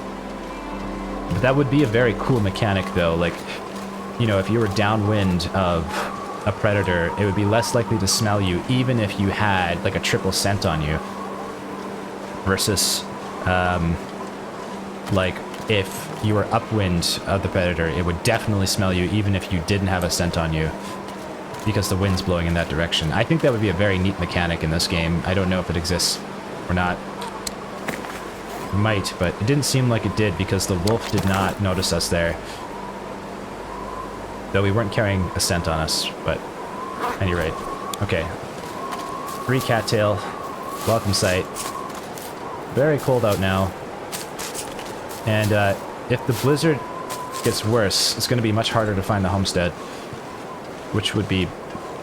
But that would be a very cool mechanic, though. Like, you know, if you were downwind of a predator, it would be less likely to smell you, even if you had, like, a triple scent on you. Versus, like, if you were upwind of the predator, it would definitely smell you, even if you didn't have a scent on you, because the wind's blowing in that direction. I think that would be a very neat mechanic in this game. I don't know if it exists or not. It might, but it didn't seem like it did, because the wolf did not notice us there. Though we weren't carrying a scent on us, but at any rate. Okay. 3 cattail. Welcome sight. Very cold out now. And if the blizzard gets worse, it's going to be much harder to find the homestead, which would be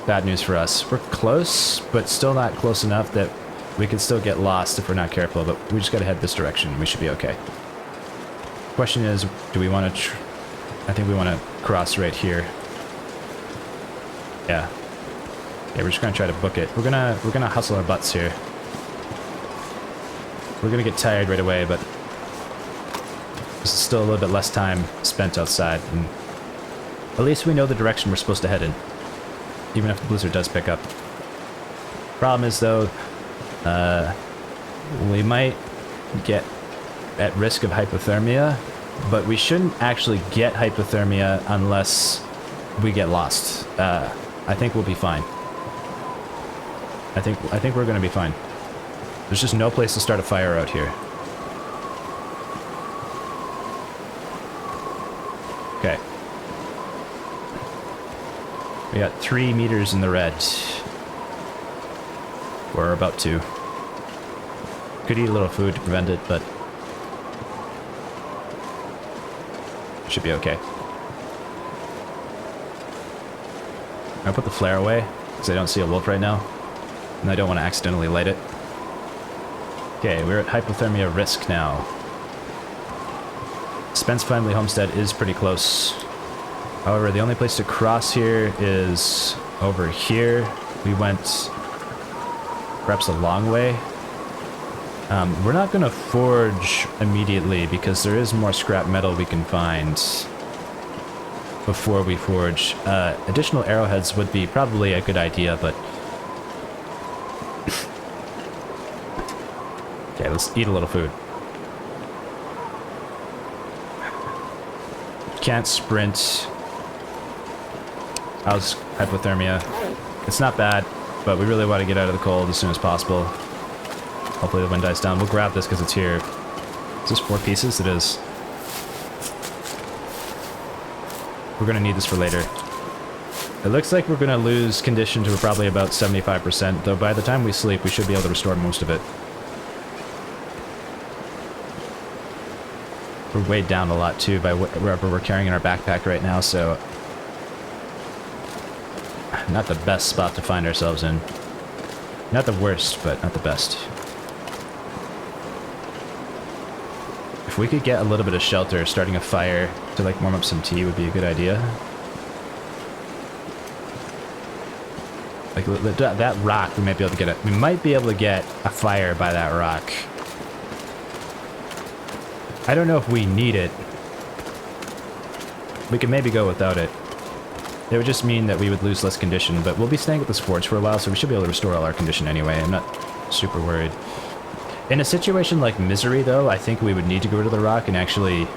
bad news for us. We're close, but still not close enough that we could still get lost if we're not careful, but we just got to head this direction. We should be okay. Question is, do we want to... I think we want to cross right here. Yeah. Yeah, we're just going to try to book it. We're gonna hustle our butts here. We're going to get tired right away, but there's still a little bit less time spent outside. And at least we know the direction we're supposed to head in, even if the blizzard does pick up. Problem is, though, we might get at risk of hypothermia, but we shouldn't actually get hypothermia unless we get lost. I think we'll be fine. I think we're gonna be fine. There's just no place to start a fire out here. Okay. We got 3 meters in the red. We're about to. Could eat a little food to prevent it, but should be okay. I'll put the flare away, because I don't see a wolf right now, and I don't want to accidentally light it. Okay, we're at hypothermia risk now. Spence Family Homestead is pretty close. However, the only place to cross here is over here. We went perhaps a long way. We're not going to forge immediately, because there is more scrap metal we can find before we forge. Additional arrowheads would be probably a good idea, but... Okay, let's eat a little food. Can't sprint. How's hypothermia? It's not bad, but we really want to get out of the cold as soon as possible. Hopefully the wind dies down. We'll grab this because it's here. Is this 4 pieces? It is. We're going to need this for later. It looks like we're going to lose condition to probably about 75%, though by the time we sleep, we should be able to restore most of it. We're weighed down a lot, too, by wherever we're carrying in our backpack right now, so... Not the best spot to find ourselves in. Not the worst, but not the best. If we could get a little bit of shelter, starting a fire to, like, warm up some tea would be a good idea. Like, that rock, we might be able to get it. We might be able to get a fire by that rock. I don't know if we need it. We could maybe go without it. It would just mean that we would lose less condition, but we'll be staying at this forge for a while, so we should be able to restore all our condition anyway. I'm not super worried. In a situation like Misery, though, I think we would need to go to the rock and actually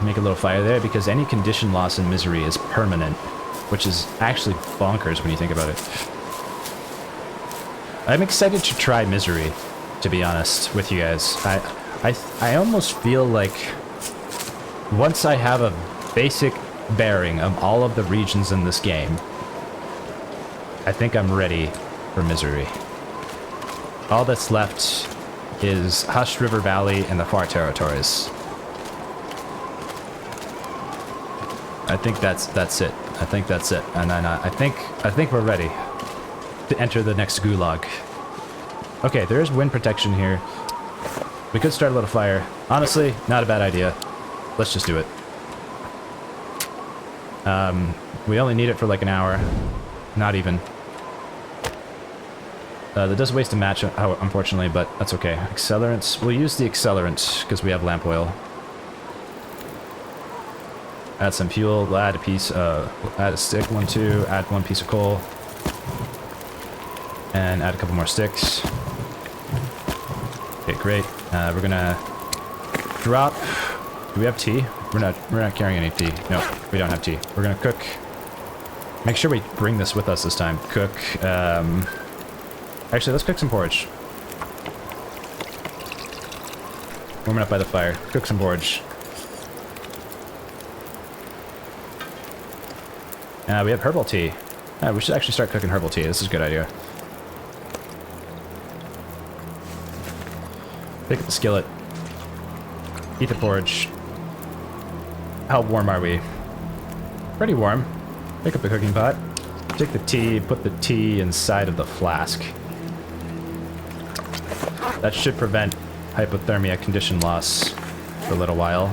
make a little fire there, because any condition loss in Misery is permanent, which is actually bonkers when you think about it. I'm excited to try Misery, to be honest with you guys. I almost feel like once I have a basic bearing of all of the regions in this game, I think I'm ready for Misery. All that's left is Hushed River Valley and the Far Territories. I think that's it. I think that's it. And then I think we're ready to enter the next gulag. Okay, there is wind protection here. We could start a little fire. Honestly, not a bad idea. Let's just do it. We only need it for like an hour. Not even. That does waste a match, unfortunately, but that's okay. Accelerants. We'll use the accelerant because we have lamp oil. Add some fuel. We'll add a piece. We'll add a stick. 1, 2. Add 1 piece of coal. And add a couple more sticks. Okay, great. We're gonna drop. Do we have tea? We're not carrying any tea. No, we don't have tea. We're gonna cook. Make sure we bring this with us this time. Cook. Actually, let's cook some porridge. Warming up by the fire. Cook some porridge. We have herbal tea. We should actually start cooking herbal tea. This is a good idea. Pick up the skillet. Eat the porridge. How warm are we? Pretty warm. Pick up the cooking pot. Take the tea, put the tea inside of the flask. That should prevent hypothermia condition loss for a little while.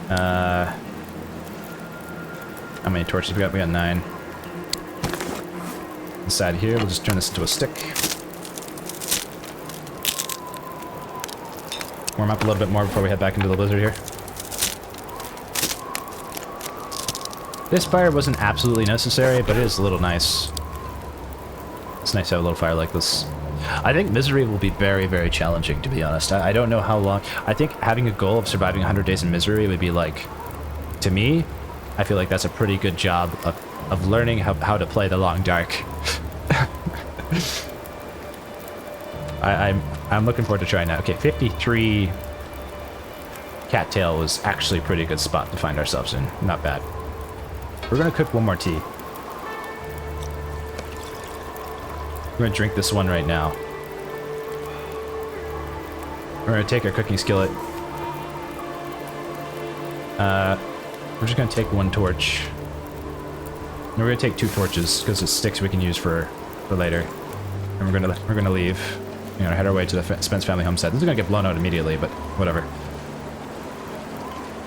How many torches we got? We got 9. Inside here, we'll just turn this into a stick. Warm up a little bit more before we head back into the blizzard here. This fire wasn't absolutely necessary, but it is a little nice. It's nice to have a little fire like this. I think Misery will be very, very challenging, to be honest. I don't know how long. I think having a goal of surviving 100 days in Misery would be like, to me, I feel like that's a pretty good job of learning how to play the Long Dark. I'm looking forward to trying that. Okay, 53 Cattail was actually a pretty good spot to find ourselves in. Not bad. We're gonna cook 1 more tea. We're gonna drink this one right now. We're gonna take our cooking skillet. We're just gonna take 1 torch. And we're gonna take 2 torches because it's sticks we can use for later. And we're gonna leave. You know, head our way to the Spence family homestead. This is gonna get blown out immediately, but whatever.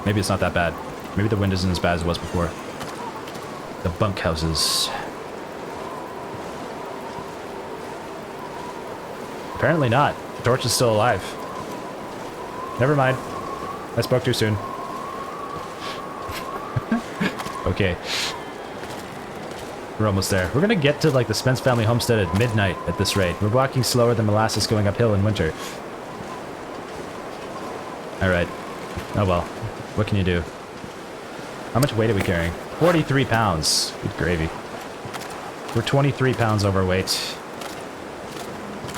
Maybe it's not that bad. Maybe the wind isn't as bad as it was before. The bunkhouses. Apparently not. The torch is still alive. Never mind. I spoke too soon. Okay. We're almost there. We're gonna get to like the Spence family homestead at midnight at this rate. We're walking slower than molasses going uphill in winter. Alright. Oh well. What can you do? How much weight are we carrying? 43 pounds. Good gravy. We're 23 pounds overweight.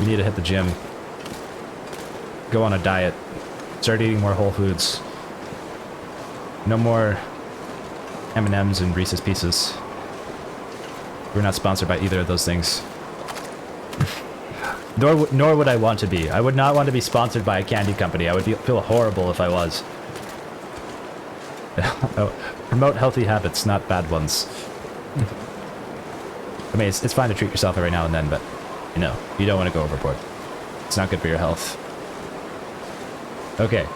We need to hit the gym. Go on a diet. Start eating more whole foods. No more M&Ms and Reese's Pieces. We're not sponsored by either of those things. Nor would I want to be. I would not want to be sponsored by a candy company. I would feel horrible if I was. Promote healthy habits, not bad ones. I mean, it's fine to treat yourself every now and then, but, you know, you don't want to go overboard. It's not good for your health. Okay.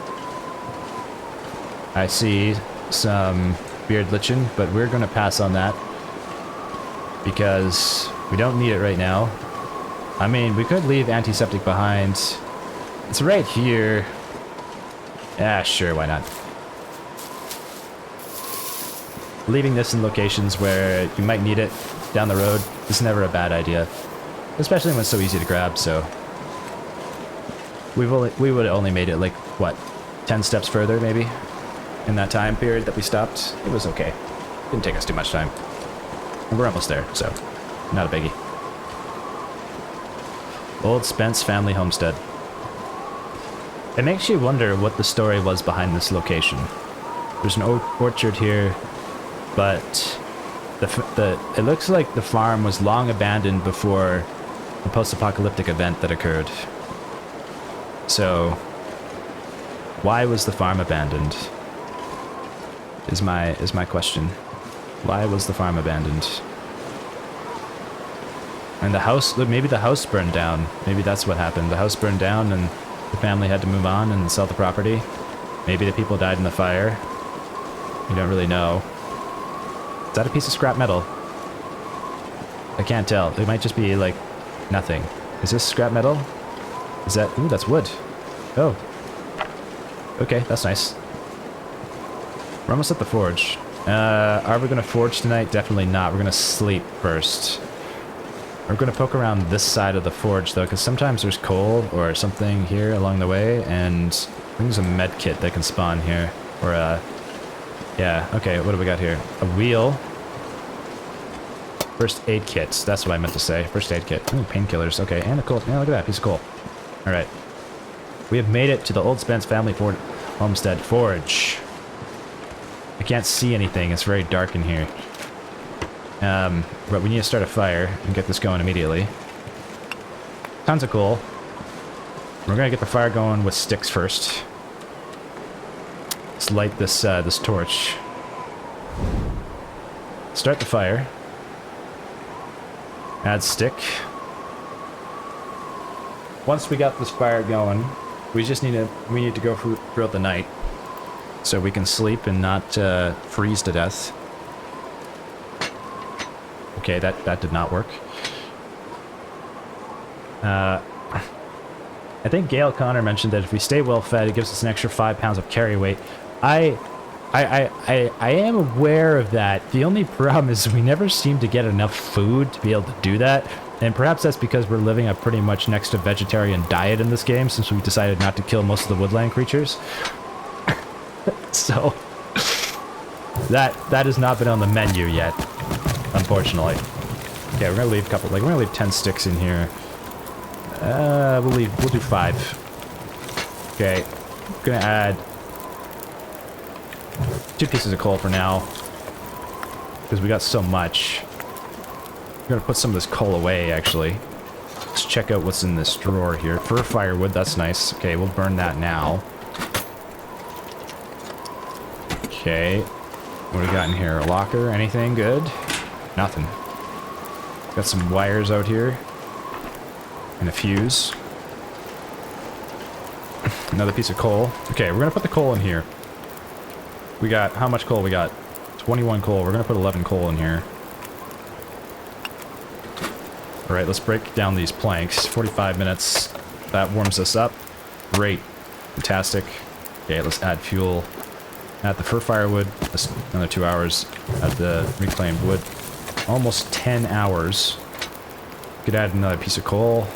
I see some beard lichen, but we're going to pass on that. Because we don't need it right now. I mean, we could leave antiseptic behind. It's right here. Yeah, sure, why not? Leaving this in locations where you might need it down the road is never a bad idea. Especially when it's so easy to grab, so... we would have only made it, like, what, 10 steps further, maybe? In that time period that we stopped. It was okay. Didn't take us too much time. And we're almost there, so not a biggie. Old Spence family homestead. It makes you wonder what the story was behind this location. There's an orchard here, but it looks like the farm was long abandoned before the post-apocalyptic event that occurred. So, why was the farm abandoned? Is my question. Why was the farm abandoned? And the house, maybe the house burned down. Maybe that's what happened. The house burned down and The family had to move on and sell the property. Maybe the people died in the fire. You don't really know. Is that a piece of scrap metal? I can't tell. It might just be, like, nothing. Is this scrap metal? Is that... Ooh, that's wood. Oh. Okay, that's nice. We're almost at the forge. Are we going to forge tonight? Definitely not. We're going to sleep first. We're going to poke around this side of the forge, though, because sometimes there's coal or something here along the way, and I think there's a med kit that can spawn here. Or, yeah, okay, what do we got here? A wheel. First aid kits. That's what I meant to say. First aid kit. Ooh, painkillers. Okay, and a coal. Yeah, look at that. Piece of coal. Alright. We have made it to the Old Spence family homestead forge. I can't see anything. It's very dark in here. But we need to start a fire and get this going immediately. Tons of coal. We're gonna get the fire going with sticks first. Let's light this this torch. Start the fire. Add stick. Once we got this fire going, we need to go throughout the night, so we can sleep and not freeze to death. Okay, that did not work. I think Gail Connor mentioned that if we stay well fed, it gives us an extra 5 pounds of carry weight. I am aware of that. The only problem is we never seem to get enough food to be able to do that. And perhaps that's because we're living a pretty much next to vegetarian diet in this game, since we decided not to kill most of the woodland creatures. So that has not been on the menu yet, unfortunately. Okay, we're gonna leave a couple. Like, we're gonna leave 10 sticks in here. We'll do 5. Okay, gonna add 2 pieces of coal for now, because we got so much. I'm gonna put some of this coal away, actually. Let's check out what's in this drawer here. Fur firewood, that's nice. Okay, we'll burn that now. Okay. What do we got in here? A locker? Anything good? Nothing. Got some wires out here. And a fuse. Another piece of coal. Okay, we're gonna put the coal in here. We got... How much coal we got? 21 coal. We're gonna put 11 coal in here. Alright, let's break down these planks. 45 minutes. That warms us up. Great. Fantastic. Okay, let's add fuel. Add the fur firewood. That's another 2 hours. Add the reclaimed wood. Almost 10 hours. Could add another piece of coal.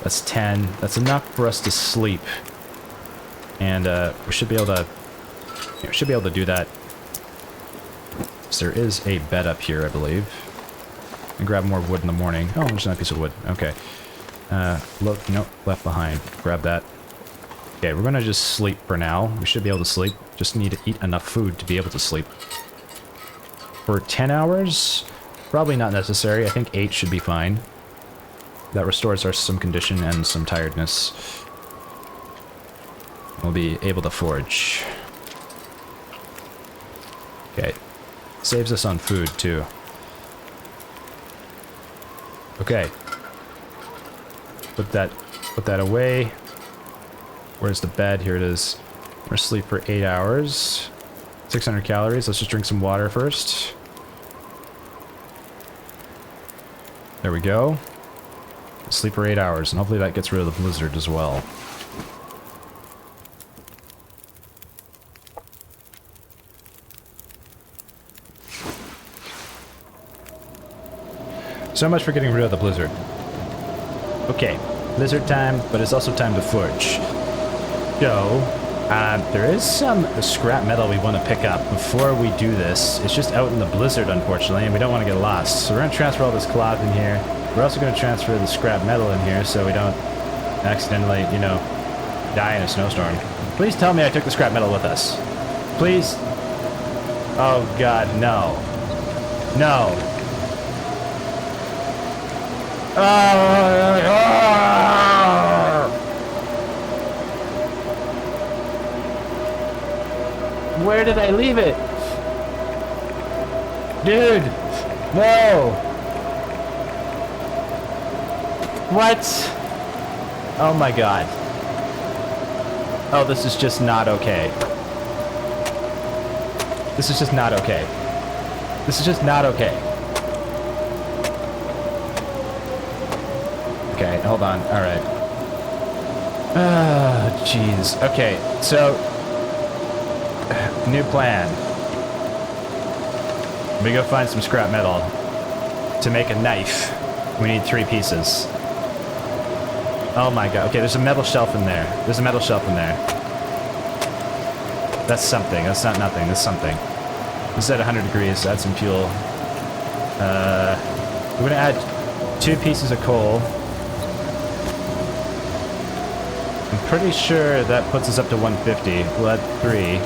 That's 10. That's enough for us to sleep. And we should be able to... Yeah, we should be able to do that. So there is a bed up here, I believe. And grab more wood in the morning. Oh, there's another piece of wood. Okay. Look, nope, left behind. Grab that. Okay, we're gonna just sleep for now. We should be able to sleep. Just need to eat enough food to be able to sleep. For 10 hours? Probably not necessary. I think 8 should be fine. That restores our some condition and some tiredness. We'll be able to forge. Okay. Saves us on food, too. Okay. Put that away. Where's the bed? Here it is. We're gonna sleep for 8 hours. 600 calories. Let's just drink some water first. There we go. Sleep for 8 hours, and hopefully that gets rid of the blizzard as well. So much for getting rid of the blizzard. Okay, blizzard time, but it's also time to forge. So, there is some scrap metal we want to pick up before we do this. It's just out in the blizzard, unfortunately, and we don't want to get lost. So we're going to transfer all this cloth in here. We're also going to transfer the scrap metal in here so we don't accidentally, you know, die in a snowstorm. Please tell me I took the scrap metal with us. Please. Oh, God, no. No. Where did I leave it? Dude! No! What? Oh my God. Oh, this is just not okay. This is just not okay. This is just not okay. Okay, hold on. All right. Ah, jeez. Okay, so new plan. We go find some scrap metal to make a knife. We need 3 pieces. Oh my god. Okay, there's a metal shelf in there. There's a metal shelf in there. That's something. That's not nothing. That's something. This is at 100 degrees. Add some fuel. We're gonna add 2 pieces of coal. I'm pretty sure that puts us up to 150. We'll add 3.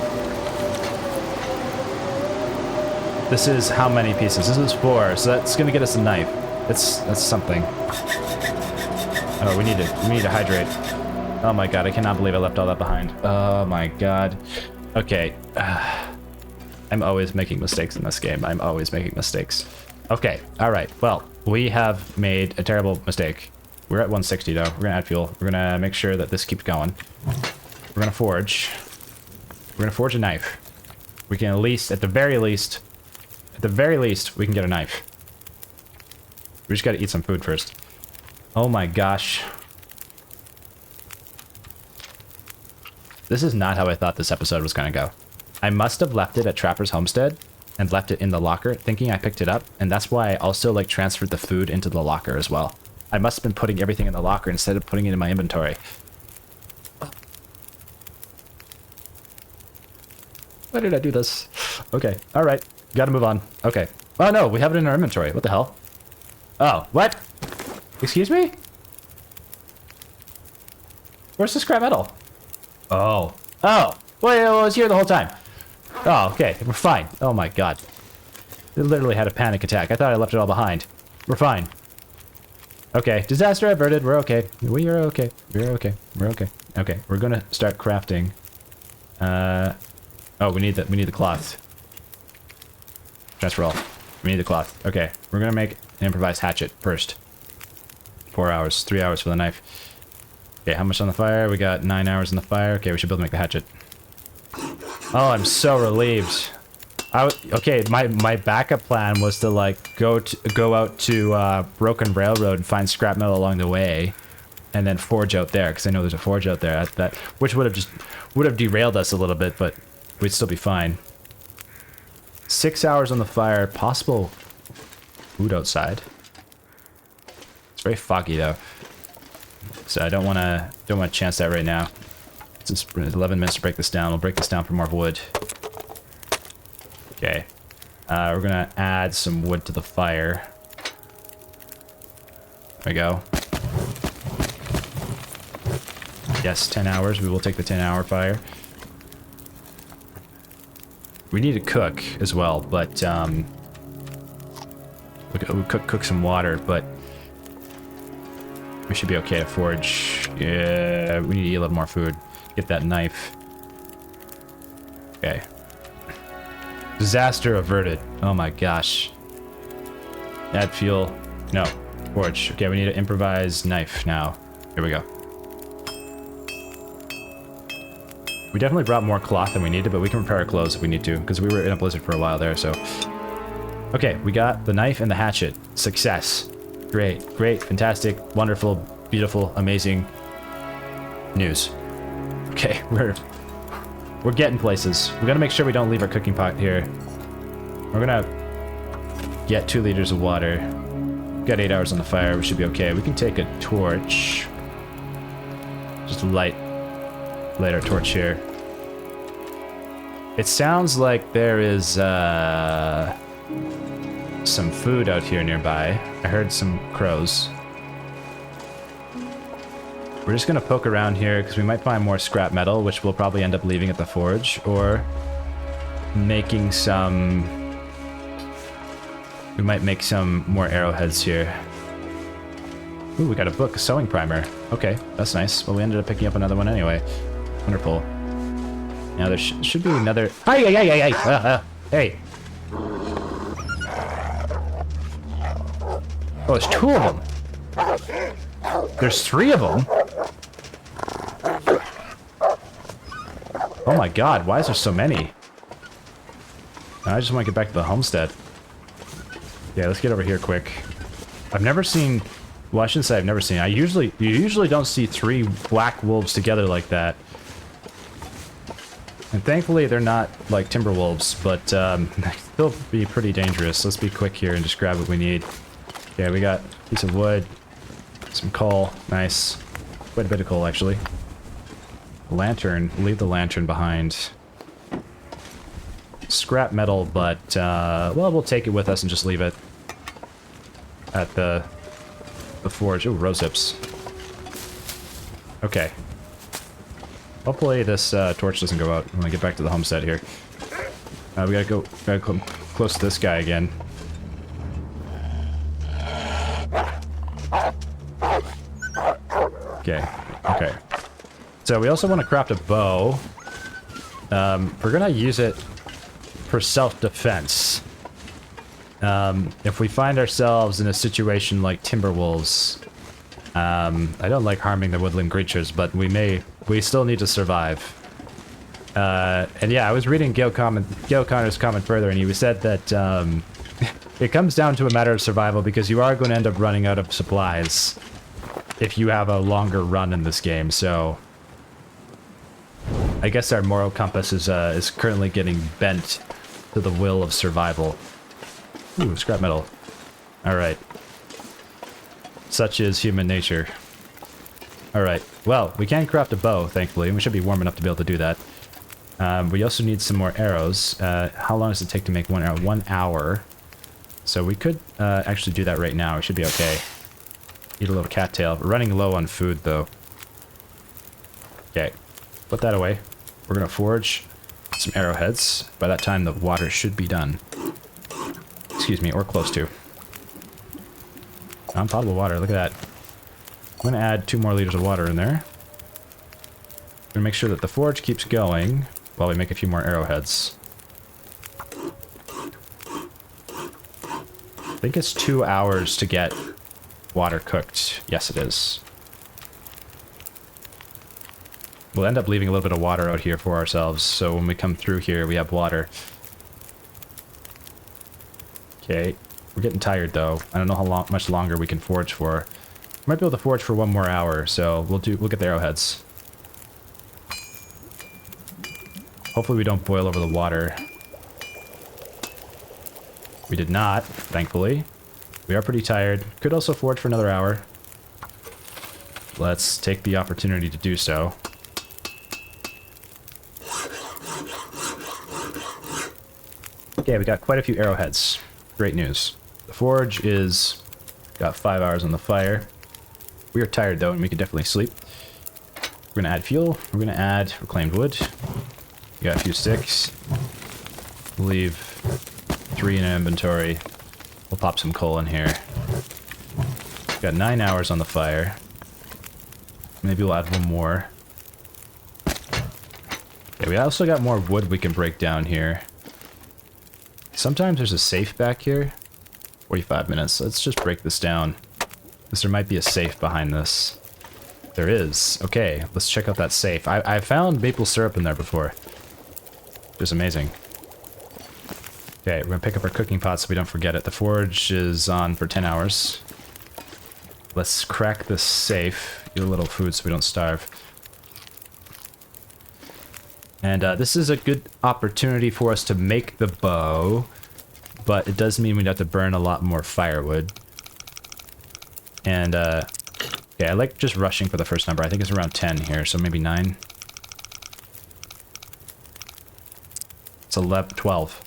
This is how many pieces? This is 4, so that's gonna get us a knife. That's something. Oh, we need to hydrate. Oh my god, I cannot believe I left all that behind. Oh my god. Okay. I'm always making mistakes in this game. I'm always making mistakes. Okay, alright. Well, we have made a terrible mistake. We're at 160 though. We're gonna add fuel. We're gonna make sure that this keeps going. We're gonna forge. We're gonna forge a knife. We can at least, at the very least, we can get a knife. We just gotta eat some food first. Oh my gosh. This is not how I thought this episode was gonna go. I must have left it at Trapper's Homestead and left it in the locker, thinking I picked it up, and that's why I also like transferred the food into the locker as well. I must have been putting everything in the locker instead of putting it in my inventory. Why did I do this? Okay, alright. Gotta move on. Okay. Oh no, we have it in our inventory. What the hell? Oh, what? Excuse me? Where's the scrap metal? Oh. Oh! Well, it was here the whole time. Oh, okay. We're fine. Oh my god. I literally had a panic attack. I thought I left it all behind. We're fine. Okay. Disaster averted. We're okay. We are okay. We're okay. We're okay. Okay. We're gonna start crafting. Oh, we need the cloth. Transfer all. We need the cloth. Okay. We're gonna make an improvised hatchet first. 4 hours. 3 hours for the knife. Okay, how much on the fire? We got 9 hours on the fire. Okay, we should be able to make the hatchet. Oh, I'm so relieved. Okay, my backup plan was to like go out to Broken Railroad and find scrap metal along the way, and then forge out there because I know there's a forge out there that which would have derailed us a little bit, but we'd still be fine. 6 hours on the fire. Possible food outside. It's very foggy though, so I don't want to chance that right now. It's 11 minutes to break this down. We'll break this down for more wood. Okay. We're gonna add some wood to the fire. There we go. Yes, 10 hours. We will take the 10-hour fire. We need to cook as well, but we cook some water, but we should be okay to forge. Yeah, we need to eat a little more food. Get that knife. Okay. Disaster averted. Oh my gosh. Add fuel. No. Forge. Okay, we need to improvise knife now. Here we go. We definitely brought more cloth than we needed, but we can repair our clothes if we need to, because we were in a blizzard for a while there, so. Okay, we got the knife and the hatchet. Success. Great, great, fantastic, wonderful, beautiful, amazing news. Okay, we're getting places. We gotta make sure we don't leave our cooking pot here. We're gonna get 2 liters of water. We've got 8 hours on the fire. We should be okay. We can take a torch. Just light our torch here. It sounds like there is some food out here nearby. I heard some crows. We're just gonna poke around here because we might find more scrap metal, which we'll probably end up leaving at the forge, or making some... We might make some more arrowheads here. Ooh, we got a book, a sewing primer. Okay, that's nice. Well, we ended up picking up another one anyway. Wonderful. Now there should be another... Hey! Oh, there's 2 of them! There's 3 of them? Oh my god, why is there so many? I just want to get back to the homestead. Yeah, let's get over here quick. I've never seen... Well, I shouldn't say I've never seen it. You usually don't see 3 black wolves together like that. And thankfully, they're not like timber wolves, but they still be pretty dangerous. Let's be quick here and just grab what we need. Yeah, we got a piece of wood, some coal. Nice. Quite a bit of coal, actually. Lantern. Leave the lantern behind. Scrap metal, but, well, we'll take it with us and just leave it at the forge. Ooh, rose hips. Okay. Hopefully this torch doesn't go out when I get back to the homestead here. We gotta come close to this guy again. Okay, okay. So we also want to craft a bow. We're gonna use it for self-defense. If we find ourselves in a situation like Timberwolves, I don't like harming the woodland creatures, but we still need to survive. And yeah, I was reading Gail Connor's comment further, and he said that it comes down to a matter of survival because you are going to end up running out of supplies if you have a longer run in this game. So I guess our moral compass is currently getting bent to the will of survival. Ooh, scrap metal. Alright. Such is human nature. Alright, well, we can craft a bow, thankfully, and we should be warm enough to be able to do that. We also need some more arrows. How long does it take to make 1 arrow? 1 hour. So we could actually do that right now. We should be okay. Eat a little cattail. We're running low on food, though. Okay, put that away. We're gonna forge some arrowheads. By that time, the water should be done. Excuse me, or close to. Non-potable water, look at that. I'm gonna add 2 more liters of water in there. I'm gonna make sure that the forge keeps going while we make a few more arrowheads. I think it's 2 hours to get water cooked. Yes, it is. We'll end up leaving a little bit of water out here for ourselves, so when we come through here, we have water. Okay, we're getting tired though. I don't know how much longer we can forge for. We might be able to forge for 1 more hour, so we'll get the arrowheads. Hopefully we don't boil over the water. We did not, thankfully. We are pretty tired. Could also forge for another hour. Let's take the opportunity to do so. Okay, we got quite a few arrowheads. Great news. The forge is... got 5 hours on the fire. We are tired though, and we can definitely sleep. We're gonna add fuel. We're gonna add reclaimed wood. We got a few sticks. We'll leave 3 in an inventory. We'll pop some coal in here. We've got 9 hours on the fire. Maybe we'll add 1 more. Okay, we also got more wood we can break down here. Sometimes there's a safe back here. 45 minutes. Let's just break this down. Because there might be a safe behind this. There is. Okay, let's check out that safe. I found maple syrup in there before. It was amazing. Okay, we're gonna pick up our cooking pot so we don't forget it. The forge is on for 10 hours. Let's crack this safe. Eat a little food so we don't starve. And this is a good opportunity for us to make the bow, but it does mean we'd have to burn a lot more firewood. And, yeah, I like just rushing for the first number. I think it's around 10 here, so maybe 9. It's 11, 12.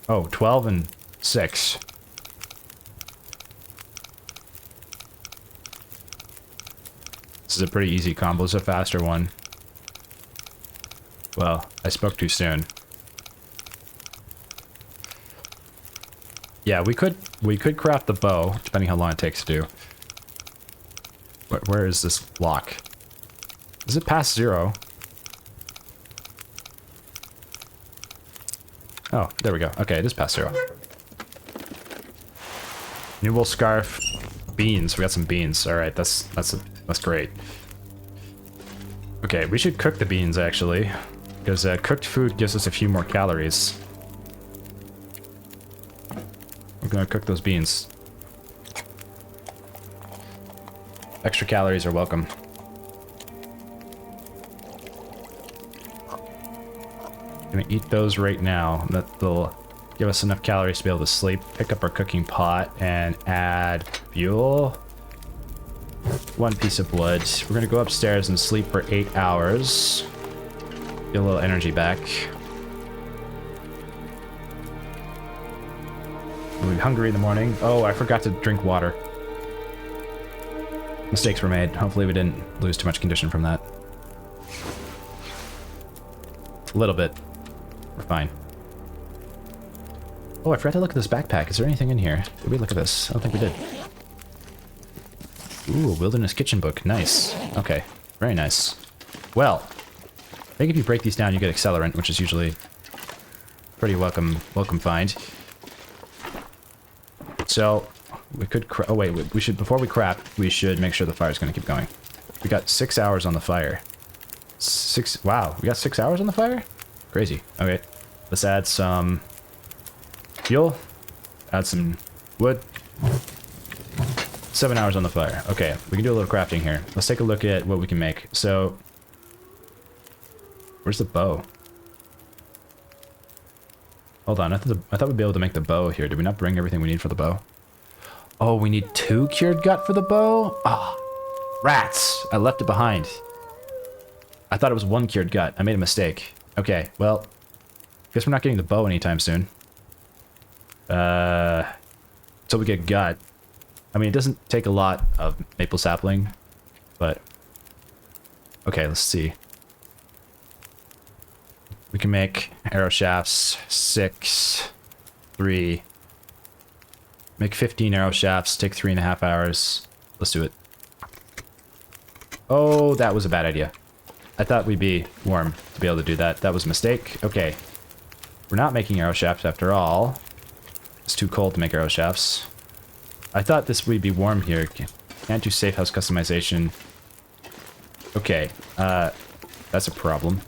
Oh, 12 and 6. This is a pretty easy combo. It's a faster one. Well, I spoke too soon. Yeah, we could craft the bow, depending how long it takes to do. Where is this lock? Is it past 0? Oh, there we go. Okay, it is past 0. New wool scarf. Beans. We got some beans. All right, that's great. Okay, we should cook the beans, actually. Because cooked food gives us a few more calories. We're gonna cook those beans. Extra calories are welcome. Gonna eat those right now. That'll give us enough calories to be able to sleep. Pick up our cooking pot and add fuel. 1 piece of wood. We're gonna go upstairs and sleep for 8 hours. Get a little energy back. We'll be hungry in the morning. Oh, I forgot to drink water. Mistakes were made. Hopefully we didn't lose too much condition from that. A little bit. We're fine. Oh, I forgot to look at this backpack. Is there anything in here? Did we look at this? I don't think we did. Ooh, Wilderness Kitchen book. Nice. Okay. Very nice. Well, I think if you break these down, you get accelerant, which is usually pretty welcome find. So, we could oh wait, we should, before we crap, we should make sure the fire's gonna keep going. We got 6 hours on the fire. Wow, we got 6 hours on the fire? Crazy. Okay, let's add some fuel, add some wood. 7 hours on the fire. Okay, we can do a little crafting here. Let's take a look at what we can make. So, where's the bow? Hold on, I thought we'd be able to make the bow here. Did we not bring everything we need for the bow? Oh, we need 2 cured gut for the bow? Ah, rats! I left it behind. I thought it was 1 cured gut. I made a mistake. Okay, well, guess we're not getting the bow anytime soon. Until we get gut. I mean, it doesn't take a lot of maple sapling, but... Okay, let's see. We can make arrow shafts, 6, 3. Make 15 arrow shafts, take 3.5 hours. Let's do it. Oh, that was a bad idea. I thought we'd be warm to be able to do that. That was a mistake. Okay. We're not making arrow shafts after all. It's too cold to make arrow shafts. I thought this would be warm here. Can't do safe house customization. Okay. That's a problem.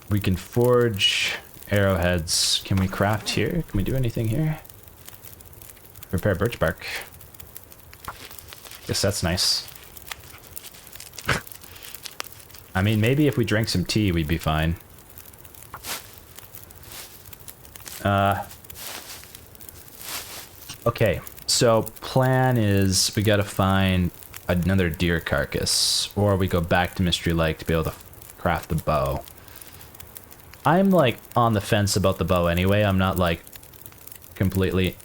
We can forge arrowheads. Can we craft here? Can we do anything here? Repair birch bark. Guess that's nice. I mean, maybe if we drank some tea, we'd be fine. Okay, so plan is we gotta find another deer carcass, or we go back to Mystery Lake to be able to craft the bow. I'm like on the fence about the bow anyway. I'm not like completely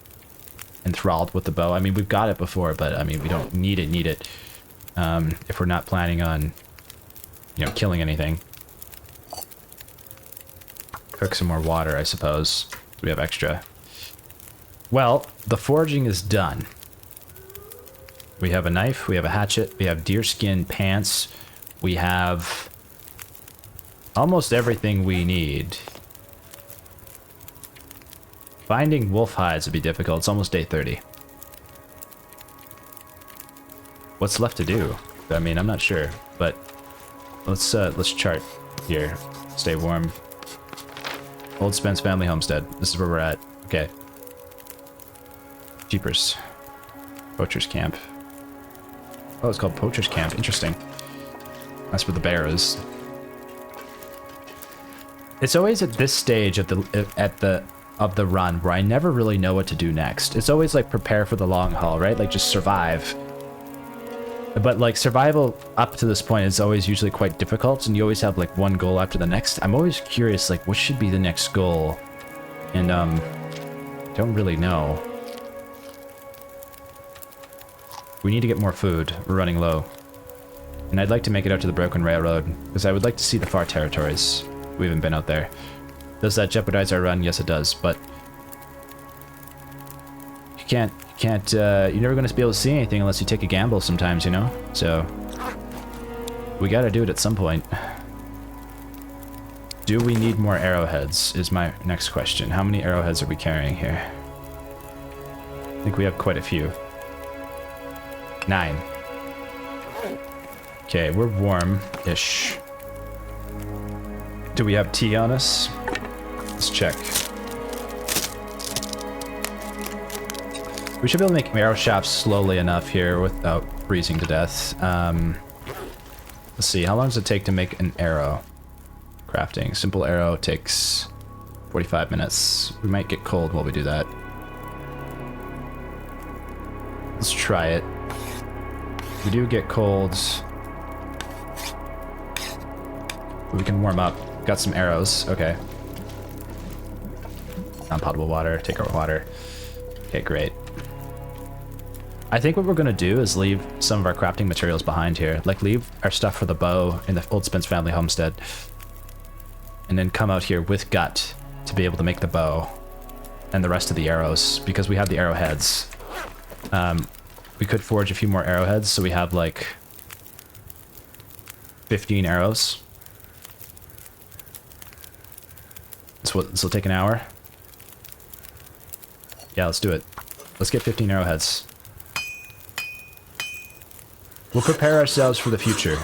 enthralled with the bow. I mean, we've got it before, but I mean, we don't need it. If we're not planning on, you know, killing anything. Cook some more water, I suppose. We have extra. Well, the foraging is done. We have a knife, we have a hatchet, we have deerskin pants, we have almost everything we need. Finding wolf hides would be difficult. It's almost day 30. What's left to do? I mean, I'm not sure, but let's chart here. Stay warm. Old Spence Family Homestead. This is where we're at. Okay. Jeepers. Poacher's Camp. Oh, it's called Poacher's Camp. Interesting. That's where the bear is. It's always at this stage of the run where I never really know what to do next. It's always like prepare for the long haul, right? Like just survive. But like survival up to this point is always usually quite difficult, and you always have like one goal after the next. I'm always curious like what should be the next goal, and don't really know. We need to get more food. We're running low. And I'd like to make it out to the Broken Railroad, because I would like to see the far territories. We haven't been out there. Does that jeopardize our run? Yes, it does, but you're never going to be able to see anything unless you take a gamble sometimes, you know? So, we gotta do it at some point. Do we need more arrowheads, is my next question. How many arrowheads are we carrying here? I think we have quite a few. 9. Okay, we're warm-ish. Do we have tea on us? Let's check. We should be able to make arrow shafts slowly enough here without freezing to death. Let's see, how long does it take to make an arrow? Crafting. Simple arrow takes 45 minutes. We might get cold while we do that. Let's try it. We do get cold. We can warm up. Got some arrows. Okay. Non-potable water. Take our water. Okay, great. I think what we're going to do is leave some of our crafting materials behind here. Like, leave our stuff for the bow in the Old Spence family homestead. And then come out here with gut to be able to make the bow and the rest of the arrows, because we have the arrowheads. We could forge a few more arrowheads, so we have like 15 arrows. This will take an hour. Yeah, let's do it. Let's get 15 arrowheads. We'll prepare ourselves for the future.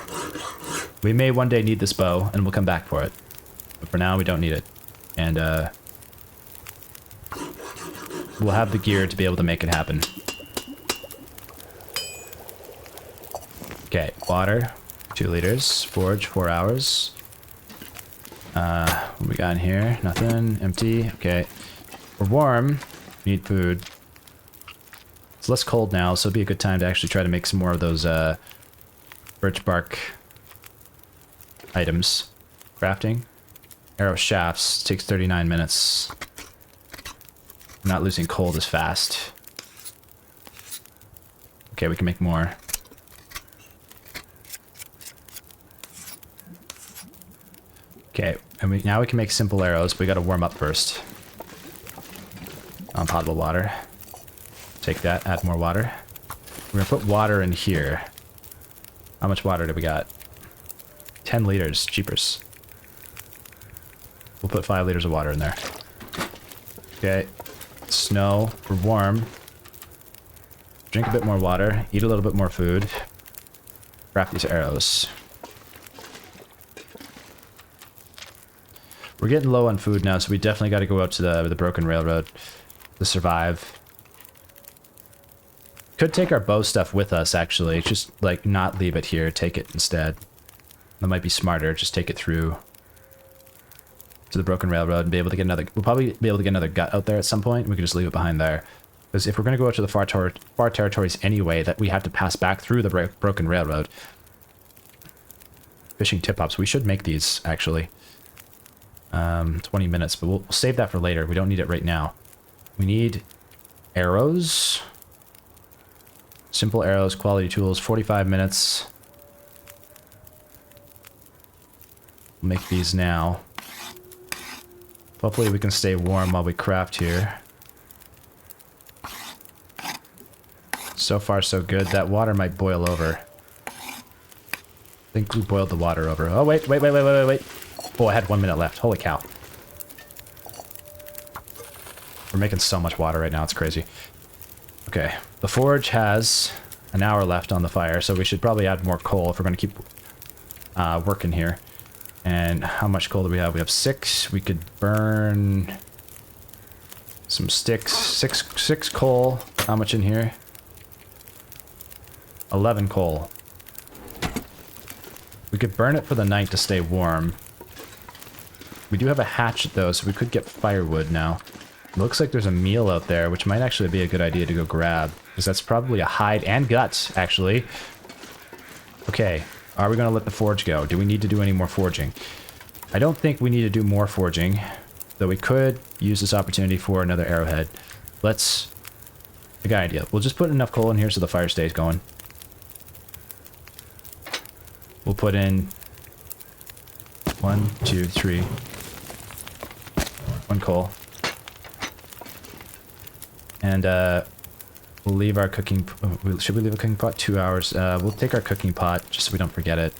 We may one day need this bow, and we'll come back for it. But for now, we don't need it. And, we'll have the gear to be able to make it happen. Okay, water. 2 liters. Forge, 4 hours. What we got in here? Nothing. Empty. Okay. We're warm. Need food. It's less cold now, so it'd be a good time to actually try to make some more of those birch bark items. Crafting. Arrow shafts. Takes 39 minutes. I'm not losing cold as fast. Okay, we can make more. Okay, and now we can make simple arrows, but we gotta warm up first. Potable water. Take that, add more water. We're gonna put water in here. How much water do we got? 10 liters, cheapers. We'll put 5 liters of water in there. Okay, snow, we're warm. Drink a bit more water, eat a little bit more food. Craft these arrows. We're getting low on food now, so we definitely got to go out to the broken railroad to survive. Could take our bow stuff with us, actually. Just, like, not leave it here. Take it instead. That might be smarter. Just take it through to the broken railroad and be able to get another... We'll probably be able to get another gut out there at some point. We can just leave it behind there. Because if we're going to go out to the far territories anyway, that we have to pass back through the broken railroad. Fishing tip-ups. We should make these, actually. 20 minutes, but we'll save that for later. We don't need it right now. We need arrows. Simple arrows, quality tools, 45 minutes. We'll make these now. Hopefully we can stay warm while we craft here. So far so good. That water might boil over. I think we boiled the water over. Oh, wait. Oh, I had 1 minute left. Holy cow. We're making so much water right now. It's crazy. Okay. The forge has an hour left on the fire, so we should probably add more coal if we're going to keep working here. And how much coal do we have? We have 6. We could burn some sticks. Six coal. How much in here? 11 coal. We could burn it for the night to stay warm. We do have a hatchet, though, so we could get firewood now. It looks like there's a meal out there, which might actually be a good idea to go grab. Because that's probably a hide and guts, actually. Okay, are we going to let the forge go? Do we need to do any more forging? I don't think we need to do more forging. Though we could use this opportunity for another arrowhead. Let's... I got an idea. We'll just put enough coal in here so the fire stays going. We'll put in 1, 2, 3. 1 coal. And we'll leave our cooking... should we leave a cooking pot? 2 hours. We'll take our cooking pot just so we don't forget it.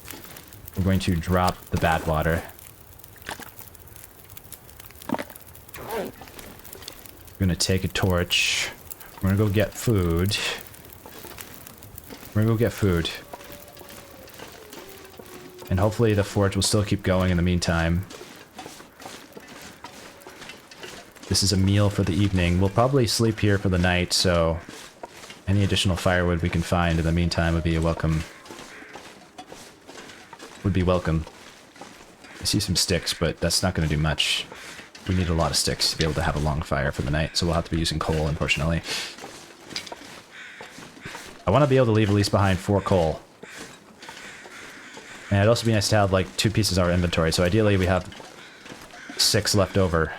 We're going to drop the bad water. We're going to take a torch. We're going to go get food. We're going to go get food. And hopefully the forge will still keep going in the meantime. This is a meal for the evening. We'll probably sleep here for the night, so any additional firewood we can find in the meantime would be welcome. I see some sticks, but that's not going to do much. We need a lot of sticks to be able to have a long fire for the night, so we'll have to be using coal, unfortunately. I want to be able to leave at least behind 4 coal. And it'd also be nice to have, like, 2 pieces of our inventory, so ideally we have 6 left over.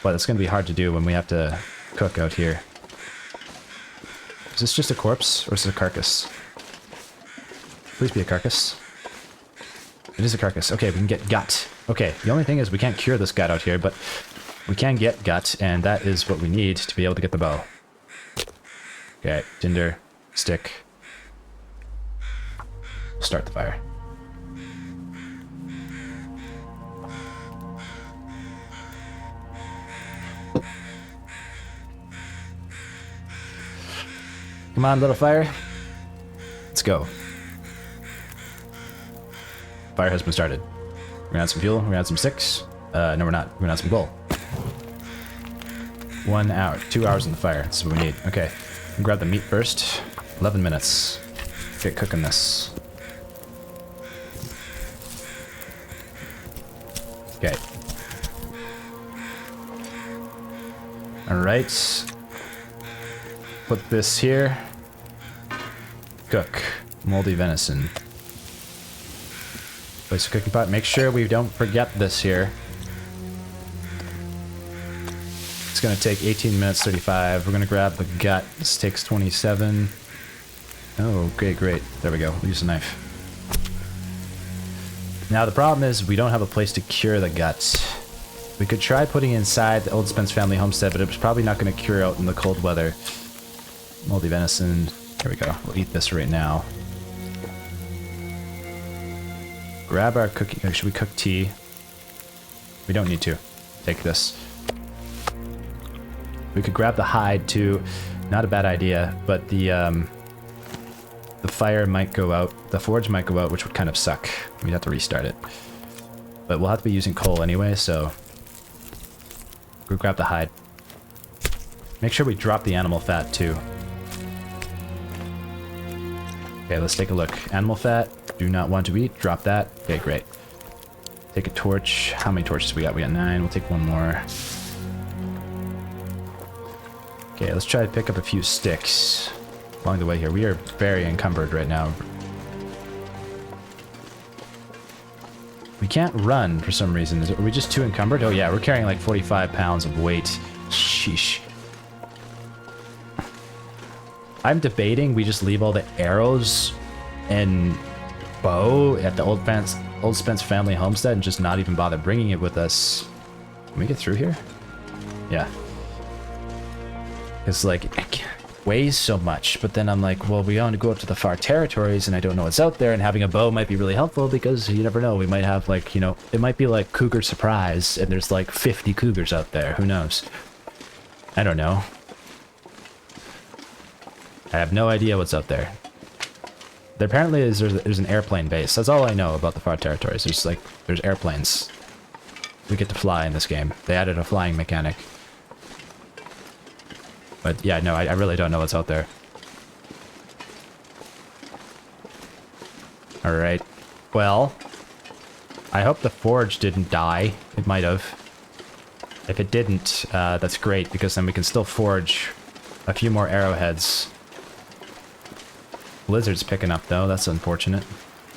But it's going to be hard to do when we have to cook out here. Is this just a corpse, or is it a carcass? Please be a carcass. It is a carcass. Okay, we can get gut. Okay, the only thing is we can't cure this gut out here, but we can get gut, and that is what we need to be able to get the bow. Okay, tinder, stick. Start the fire. Come on, little fire. Let's go. Fire has been started. We're gonna add some fuel, we're gonna add some sticks. No, we're not. We're gonna add some coal. 1 hour, 2 hours in the fire. That's what we need. Okay. Grab the meat first. 11 minutes. Get cooking this. Okay. Alright. Put this here. Cook. Moldy venison. Place a cooking pot. Make sure we don't forget this here. It's going to take 18 minutes 35. We're going to grab the gut. This takes 27. Oh, okay, great. There we go. We'll use a knife. Now the problem is we don't have a place to cure the guts. We could try putting it inside the old Spence family homestead, but it's probably not going to cure out in the cold weather. Moldy venison. There we go. We'll eat this right now. Grab our cookie. Should we cook tea? We don't need to. Take this. We could grab the hide too. Not a bad idea, but the fire might go out. The forge might go out, which would kind of suck. We'd have to restart it. But we'll have to be using coal anyway, so we'll grab the hide. Make sure we drop the animal fat too. Okay, let's take a look. Animal fat, do not want to eat. Drop that. Okay, great. Take a torch. How many torches we got? We got 9. We'll take 1 more. Okay, let's try to pick up a few sticks along the way here. We are very encumbered right now. We can't run for some reason. Are we just too encumbered? Oh yeah, we're carrying like 45 pounds of weight. Sheesh. I'm debating we just leave all the arrows and bow at the old Spence family homestead and just not even bother bringing it with us. Can we get through here? Yeah. It's like, it weighs so much, but then I'm like, well, we want to go up to the far territories and I don't know what's out there, and having a bow might be really helpful because you never know. We might have like, you know, it might be like cougar surprise and there's like 50 cougars out there. Who knows? I don't know. I have no idea what's out there. There apparently is there's an airplane base. That's all I know about the far territories. There's airplanes. We get to fly in this game. They added a flying mechanic. But yeah, no, I really don't know what's out there. Alright. Well, I hope the forge didn't die. It might have. If it didn't, that's great, because then we can still forge a few more arrowheads. Blizzard's picking up, though. That's unfortunate.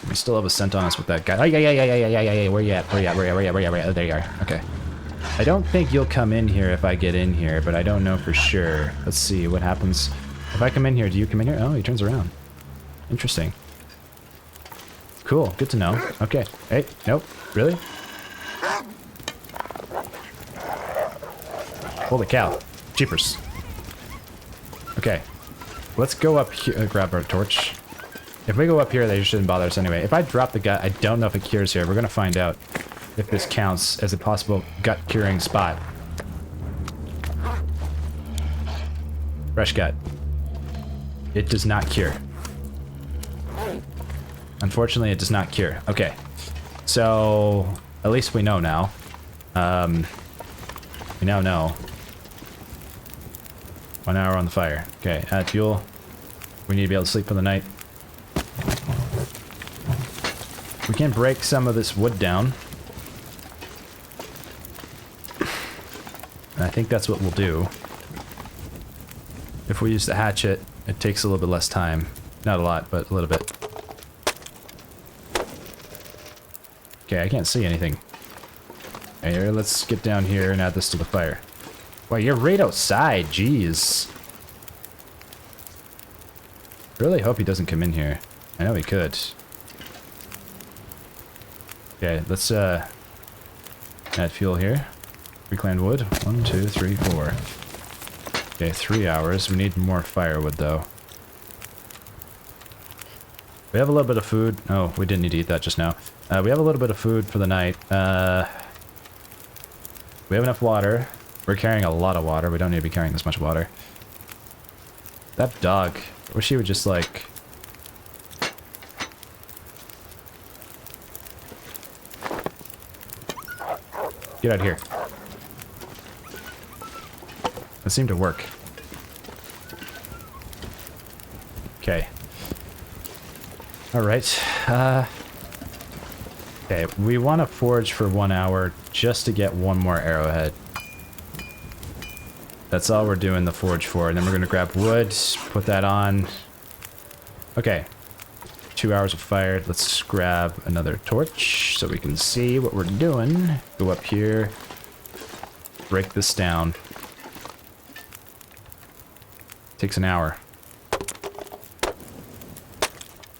We still have a scent on us with that guy. Oh, yeah. Where you at? Where you at? Oh, there you are. Okay. I don't think you'll come in here if I get in here, but I don't know for sure. Let's see what happens. If I come in here, do you come in here? Oh, he turns around. Interesting. Cool. Good to know. Okay. Hey, nope. Really? Holy cow. Jeepers. Okay. Let's go up here. Grab our torch. If we go up here, they shouldn't bother us anyway. If I drop the gut, I don't know if it cures here. We're going to find out if this counts as a possible gut curing spot. Fresh gut. It does not cure. Unfortunately, it does not cure. Okay. So, at least we know now. We now know. 1 hour on the fire. Okay, add fuel. We need to be able to sleep for the night. We can break some of this wood down. And I think that's what we'll do. If we use the hatchet, it takes a little bit less time. Not a lot, but a little bit. Okay, I can't see anything. Here, let's get down here and add this to the fire. Wow, you're right outside, jeez. Really hope he doesn't come in here. I know he could. Okay, let's add fuel here. Reclaimed wood. 1, 2, 3, 4. Okay, 3 hours. We need more firewood though. We have a little bit of food. Oh, we didn't need to eat that just now. We have a little bit of food for the night. We have enough water. We're carrying a lot of water. We don't need to be carrying this much water. That dog. I wish he would just like... Get out of here. That seemed to work. Okay. Alright. Okay, we want to forge for 1 hour just to get one more arrowhead. That's all we're doing the forge for. And then we're going to grab wood, put that on. Okay. 2 hours of fire. Let's grab another torch so we can see what we're doing. Go up here. Break this down. Takes an hour.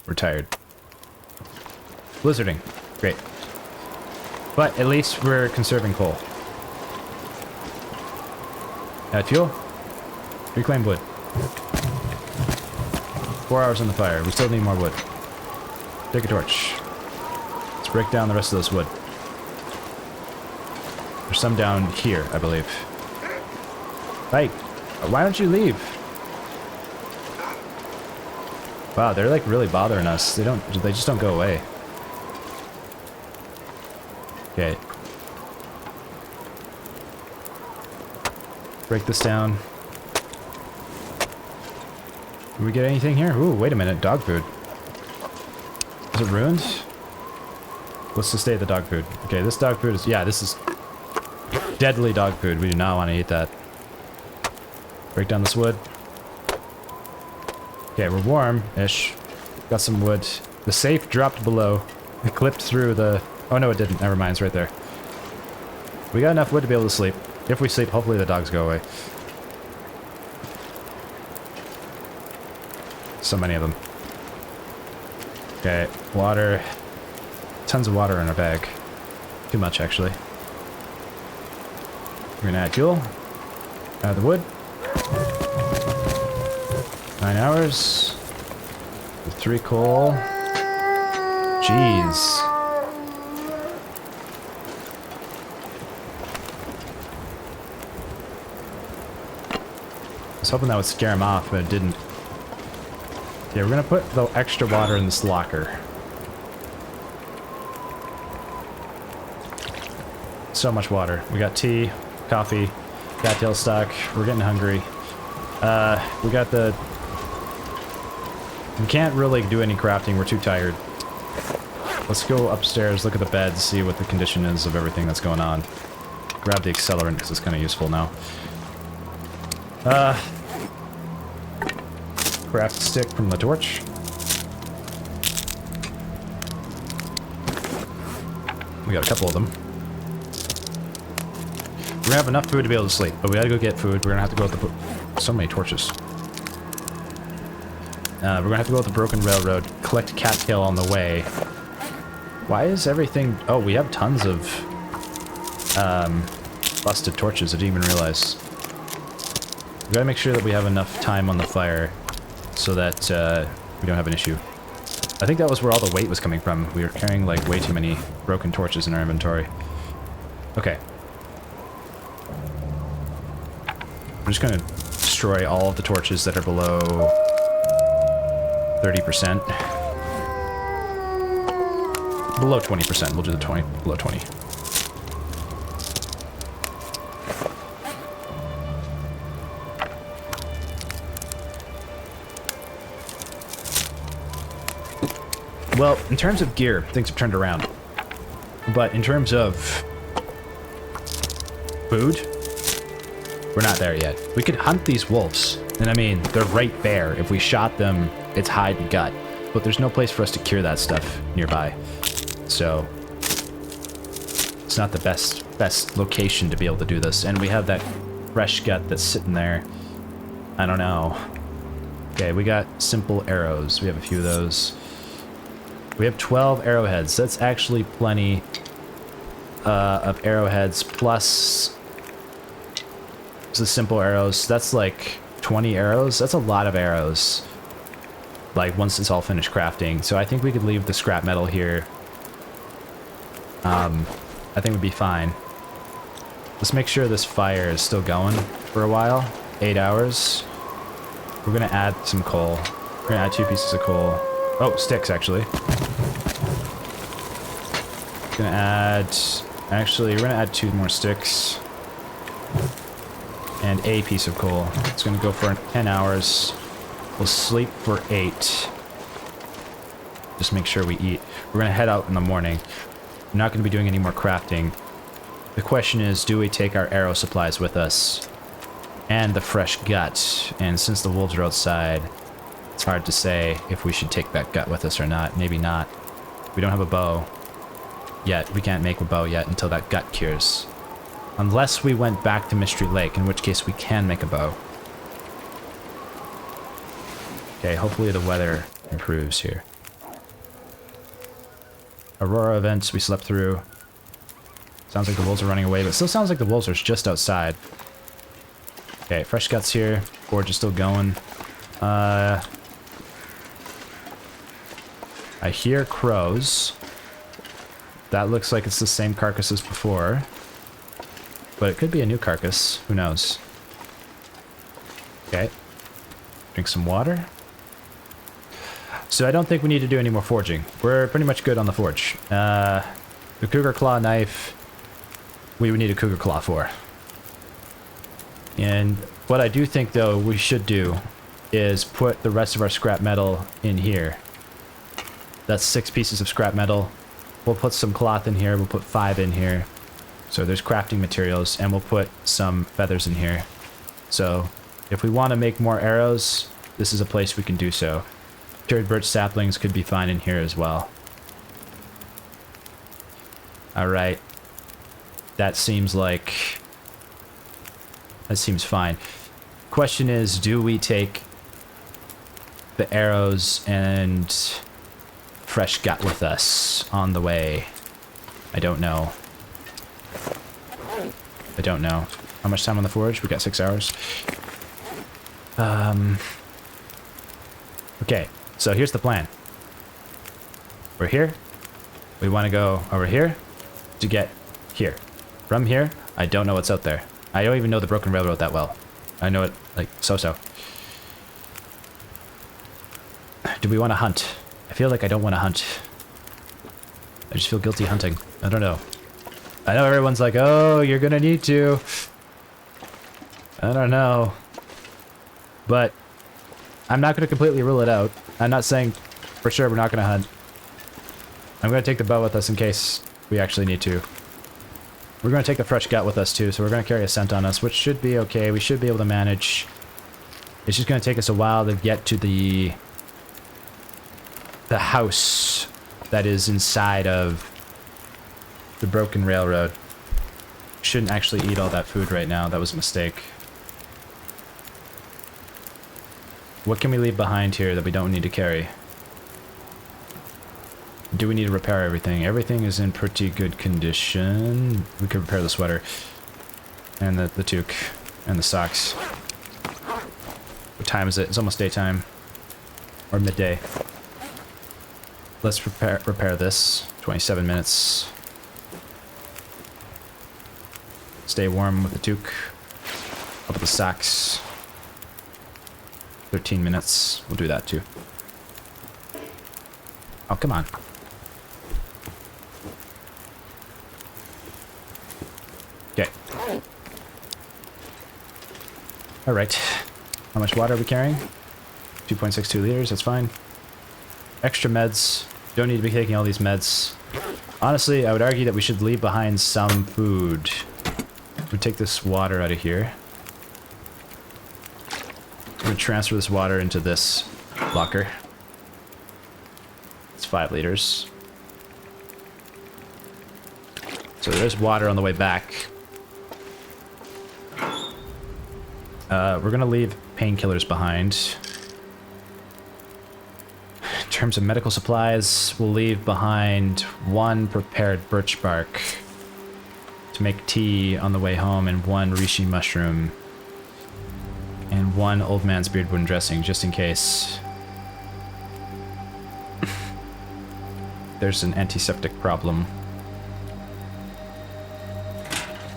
We're tired. Blizzarding. Great. But at least we're conserving coal. Add fuel. Reclaim wood. 4 hours on the fire. We still need more wood. Take a torch. Let's break down the rest of this wood. There's some down here, I believe. Hey, why don't you leave? Wow, they're like really bothering us. They just don't go away. Okay. Break this down. Did we get anything here? Ooh, wait a minute. Dog food. Is it ruined? Let's just stay at the dog food. Okay, this dog food is... Yeah, this is deadly dog food. We do not want to eat that. Break down this wood. Okay, we're warm-ish. Got some wood. The safe dropped below. It clipped through the... Oh, no, it didn't. Never mind. It's right there. We got enough wood to be able to sleep. If we sleep, hopefully the dogs go away. So many of them. Okay, water. Tons of water in our bag. Too much, actually. We're gonna add fuel. Add the wood. 9 hours. 3 coal. Jeez. I was hoping that would scare him off, but it didn't. Yeah, we're gonna put the extra water in this locker. So much water. We got tea, coffee, cattail stock. We're getting hungry. We got the... We can't really do any crafting. We're too tired. Let's go upstairs, look at the bed, see what the condition is of everything that's going on. Grab the accelerant because it's kind of useful now. Craft stick from the torch. We got a couple of them. We're gonna have enough food to be able to sleep, but we gotta go get food. We're gonna have to go with the... So many torches. We're gonna have to go with the broken railroad, collect cattail on the way. Why is everything... Oh, we have tons of busted torches. I didn't even realize. We gotta make sure that we have enough time on the fire so that we don't have an issue. I think that was where all the weight was coming from. We were carrying like way too many broken torches in our inventory. Okay. I'm just gonna destroy all of the torches that are below 30%. Below 20%. We'll do the 20, below 20. Well, in terms of gear, things have turned around. But in terms of food, we're not there yet. We could hunt these wolves. And I mean, they're right there. If we shot them, it's hide and gut. But there's no place for us to cure that stuff nearby. So it's not the best location to be able to do this. And we have that fresh gut that's sitting there. I don't know. Okay, we got simple arrows. We have a few of those. We have 12 arrowheads. That's actually plenty of arrowheads plus the simple arrows. That's like 20 arrows. That's a lot of arrows. Like once it's all finished crafting. So I think we could leave the scrap metal here. I think we'd be fine. Let's make sure this fire is still going for a while. 8 hours. We're gonna add some coal. We're gonna add 2 pieces of coal. Oh, sticks actually. Gonna add, actually, we're gonna add 2 more sticks and a piece of coal. It's gonna go for 10 hours. We'll sleep for 8. Just make sure we eat. We're gonna head out in the morning. We're not gonna be doing any more crafting. The question is, do we take our arrow supplies with us and the fresh gut? And since the wolves are outside, it's hard to say if we should take that gut with us or not. Maybe not. We don't have a bow yet. We can't make a bow yet until that gut cures. Unless we went back to Mystery Lake, in which case we can make a bow. Okay, hopefully the weather improves here. Aurora events we slept through. Sounds like the wolves are running away, but it still sounds like the wolves are just outside. Okay, fresh guts here. Forge is still going. I hear crows. That looks like it's the same carcass as before. But it could be a new carcass. Who knows? Okay. Drink some water. So I don't think we need to do any more forging. We're pretty much good on the forge. The cougar claw knife, we would need a cougar claw for. And what I do think, though, we should do is put the rest of our scrap metal in here. That's 6 pieces of scrap metal. We'll put some cloth in here. We'll put 5 in here. So there's crafting materials, and we'll put some feathers in here. So if we want to make more arrows, this is a place we can do so. Cured birch saplings could be fine in here as well. Alright. That seems like... that seems fine. Question is, do we take the arrows and fresh gut with us on the way? I don't know. I don't know. How much time on the forge? We got 6 hours. Okay, so here's the plan. We're here. We want to go over here to get here. From here, I don't know what's out there. I don't even know the Broken Railroad that well. I know it, like, so-so. Do we want to hunt? I feel like I don't want to hunt. I just feel guilty hunting. I don't know. I know everyone's like, oh, you're gonna need to. I don't know. But I'm not gonna completely rule it out. I'm not saying for sure we're not gonna hunt. I'm gonna take the bow with us in case we actually need to. We're gonna take the fresh gut with us too, so we're gonna carry a scent on us, which should be okay. We should be able to manage. It's just gonna take us a while to get to the house that is inside of the Broken Railroad. Shouldn't actually eat all that food right now. That was a mistake. What can we leave behind here that we don't need to carry? Do we need to repair everything? Everything is in pretty good condition. We could repair the sweater. And the toque. And the socks. What time is it? It's almost daytime. Or midday. Let's repair this. 27 minutes. Stay warm with the toque. Up with the socks. 13 minutes. We'll do that too. Oh, come on. Alright. How much water are we carrying? 2.62 liters, that's fine. Extra meds. Don't need to be taking all these meds. Honestly, I would argue that we should leave behind some food. We'll take this water out of here. I'm going to transfer this water into this locker. It's 5 liters. So there's water on the way back. We're going to leave painkillers behind. In terms of medical supplies, we'll leave behind 1 prepared birch bark to make tea on the way home, and 1 reishi mushroom, and 1 old man's beard wound dressing, just in case there's an antiseptic problem.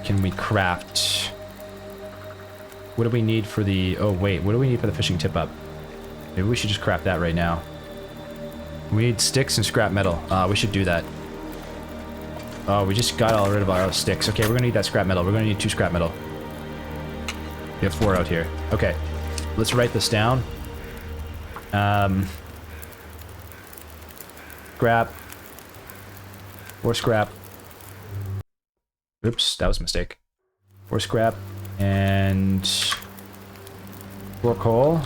Can we craft... What do we need for the... Oh wait, what do we need for the fishing tip up? Maybe we should just craft that right now. We need sticks and scrap metal. We should do that. Oh, we just got all rid of our sticks. Okay, we're gonna need that scrap metal. We're gonna need 2 scrap metal. We have 4 out here. Okay, let's write this down. Scrap. 4 scrap. Oops, that was a mistake. 4 scrap and 4 coal.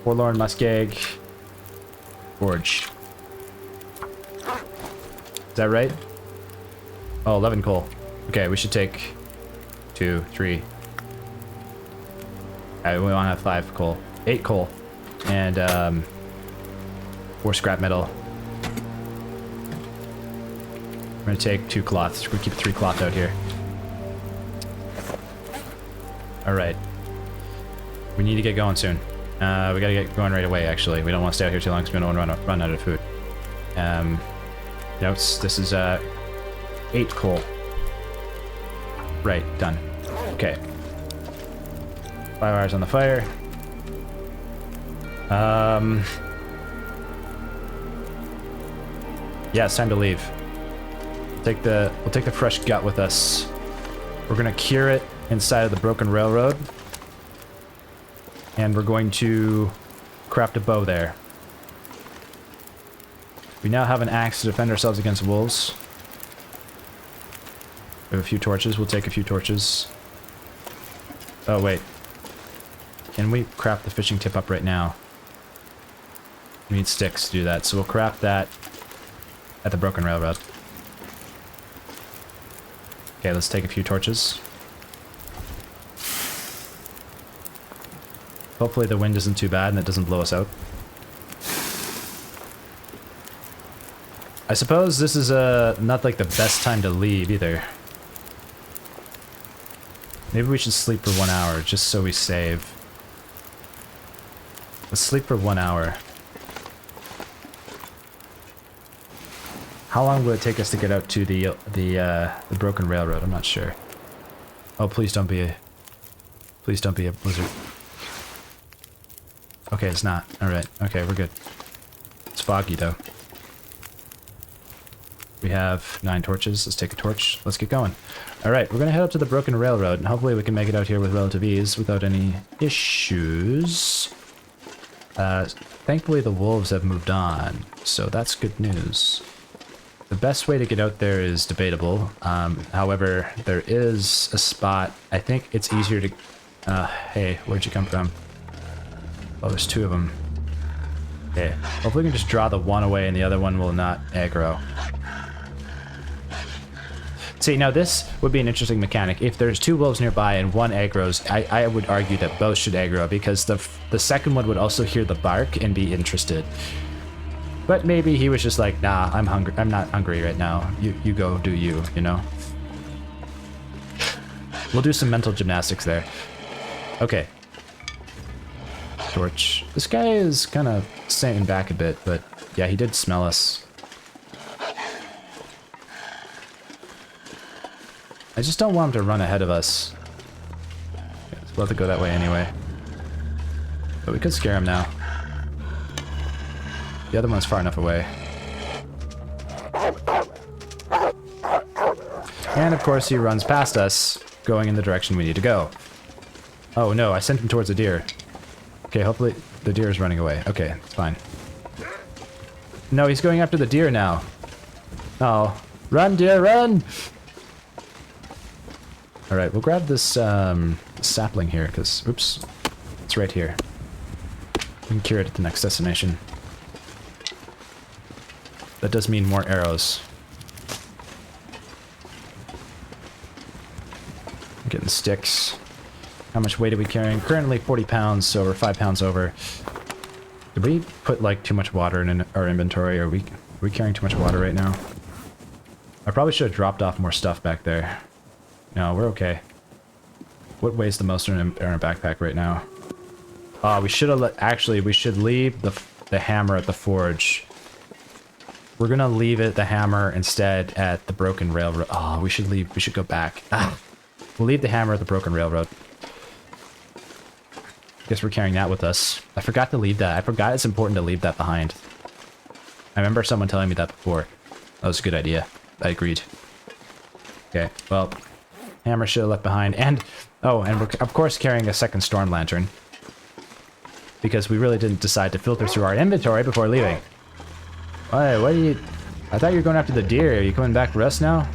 Forlorn Muskeg. Forge. Is that right? Oh, 11 coal. Okay, we should take 2, 3. We want to have 5 coal. 8 coal. And 4 scrap metal. We're gonna take 2 cloths. We're gonna keep 3 cloth out here. Alright. We need to get going soon. We gotta get going right away, actually. We don't want to stay out here too long because we don't want to run out of food. Notes. This is 8 coal. Right, done. Okay. 5 hours on the fire. Yeah, it's time to leave. We'll take the fresh gut with us. We're gonna cure it inside of the broken railroad. And we're going to craft a bow there. We now have an axe to defend ourselves against wolves. We have a few torches. We'll take a few torches. Oh, wait. Can we craft the fishing tip up right now? We need sticks to do that, so we'll craft that at the broken railroad. Okay, let's take a few torches. Hopefully the wind isn't too bad and it doesn't blow us out. I suppose this is not like the best time to leave either. Maybe we should sleep for 1 hour just so we save. Let's sleep for 1 hour. How long will it take us to get out to the broken railroad? I'm not sure. Oh, please don't be a blizzard. Okay, it's not. All right. Okay, we're good. It's foggy though. We have 9 torches. Let's take a torch. Let's get going. All right, we're gonna head up to the broken railroad, and hopefully we can make it out here with relative ease without any issues. Thankfully the wolves have moved on, so that's good news. The best way to get out there is debatable. However, there is a spot. I think it's easier to... hey, where'd you come from? Oh, there's 2 of them. Okay. Hopefully we can just draw the one away and the other one will not aggro. See, now this would be an interesting mechanic. If there's 2 wolves nearby and 1 aggroes, I would argue that both should aggro because the second one would also hear the bark and be interested. But maybe he was just like, nah, I'm hungry. I'm not hungry right now. You go do you, you know? We'll do some mental gymnastics there. Okay. Torch. This guy is kind of staying back a bit, but yeah, he did smell us. I just don't want him to run ahead of us. We'll have to go that way anyway. But we could scare him now. The other one's far enough away. And of course he runs past us. going in the direction we need to go. Oh no, I sent him towards the deer. Okay, hopefully the deer is running away. Okay, it's fine. No, he's going after the deer now. Oh, run deer, run! Alright, we'll grab this sapling here, because, oops, it's right here. We can cure it at the next destination. That does mean more arrows. I'm getting sticks. How much weight are we carrying? Currently 40 pounds, so we're 5 pounds over. Did we put, like, too much water in our inventory? Are we carrying too much water right now? I probably should have dropped off more stuff back there. No, we're okay. What weighs the most in our backpack right now? We should have actually, we should leave the hammer at the forge. We're gonna leave the hammer instead at the broken railroad. Oh, we should go back. We'll leave the hammer at the broken railroad. Guess we're carrying that with us. I forgot to leave that. I forgot it's important to leave that behind. I remember someone telling me that before. That was a good idea. I agreed. Okay, well, hammer should have left behind. And, oh, and we're of course carrying a second storm lantern. Because we really didn't decide to filter through our inventory before leaving. Hey, what are you... I thought you were going after the deer. Are you coming back for us now?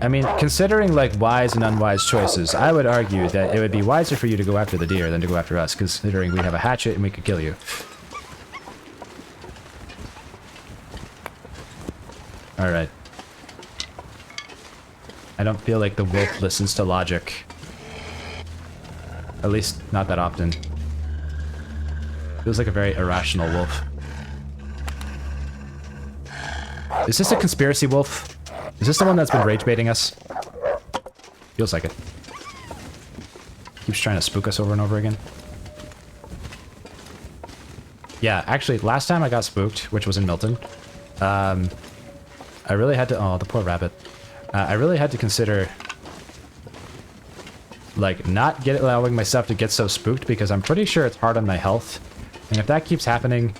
I mean, considering, like, wise and unwise choices, I would argue that it would be wiser for you to go after the deer than to go after us, considering we have a hatchet and we could kill you. Alright. I don't feel like the wolf listens to logic. At least, not that often. Feels like a very irrational wolf. Is this a conspiracy wolf? Is this the one that's been rage baiting us? Feels like it. Keeps trying to spook us over and over again. Yeah, actually, last time I got spooked, which was in Milton, I really had to... Oh, the poor rabbit. I really had to consider... like, not allowing myself to get so spooked, because I'm pretty sure it's hard on my health. And if that keeps happening,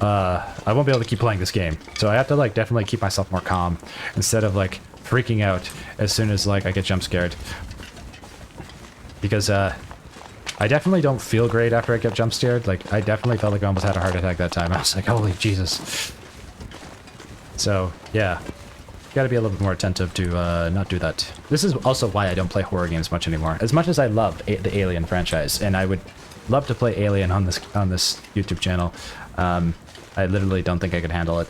I won't be able to keep playing this game. So I have to, like, definitely keep myself more calm, instead of, like, freaking out as soon as, like, I get jump scared. Because, I definitely don't feel great after I get jump scared. Like, I definitely felt like I almost had a heart attack that time. I was like, holy Jesus. So, yeah. Gotta be a little bit more attentive to not do that. This is also why I don't play horror games much anymore. As much as I love the Alien franchise, and I would love to play Alien on this YouTube channel, I literally don't think I could handle it.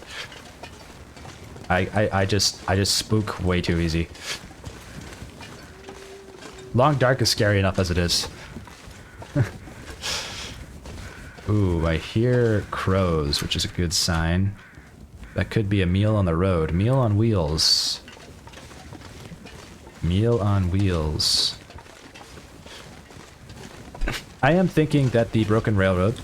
I just spook way too easy. Long Dark is scary enough as it is. Ooh, I hear crows, which is a good sign. That could be a meal on the road. Meal on wheels. Meal on wheels. I am thinking that the broken railroad...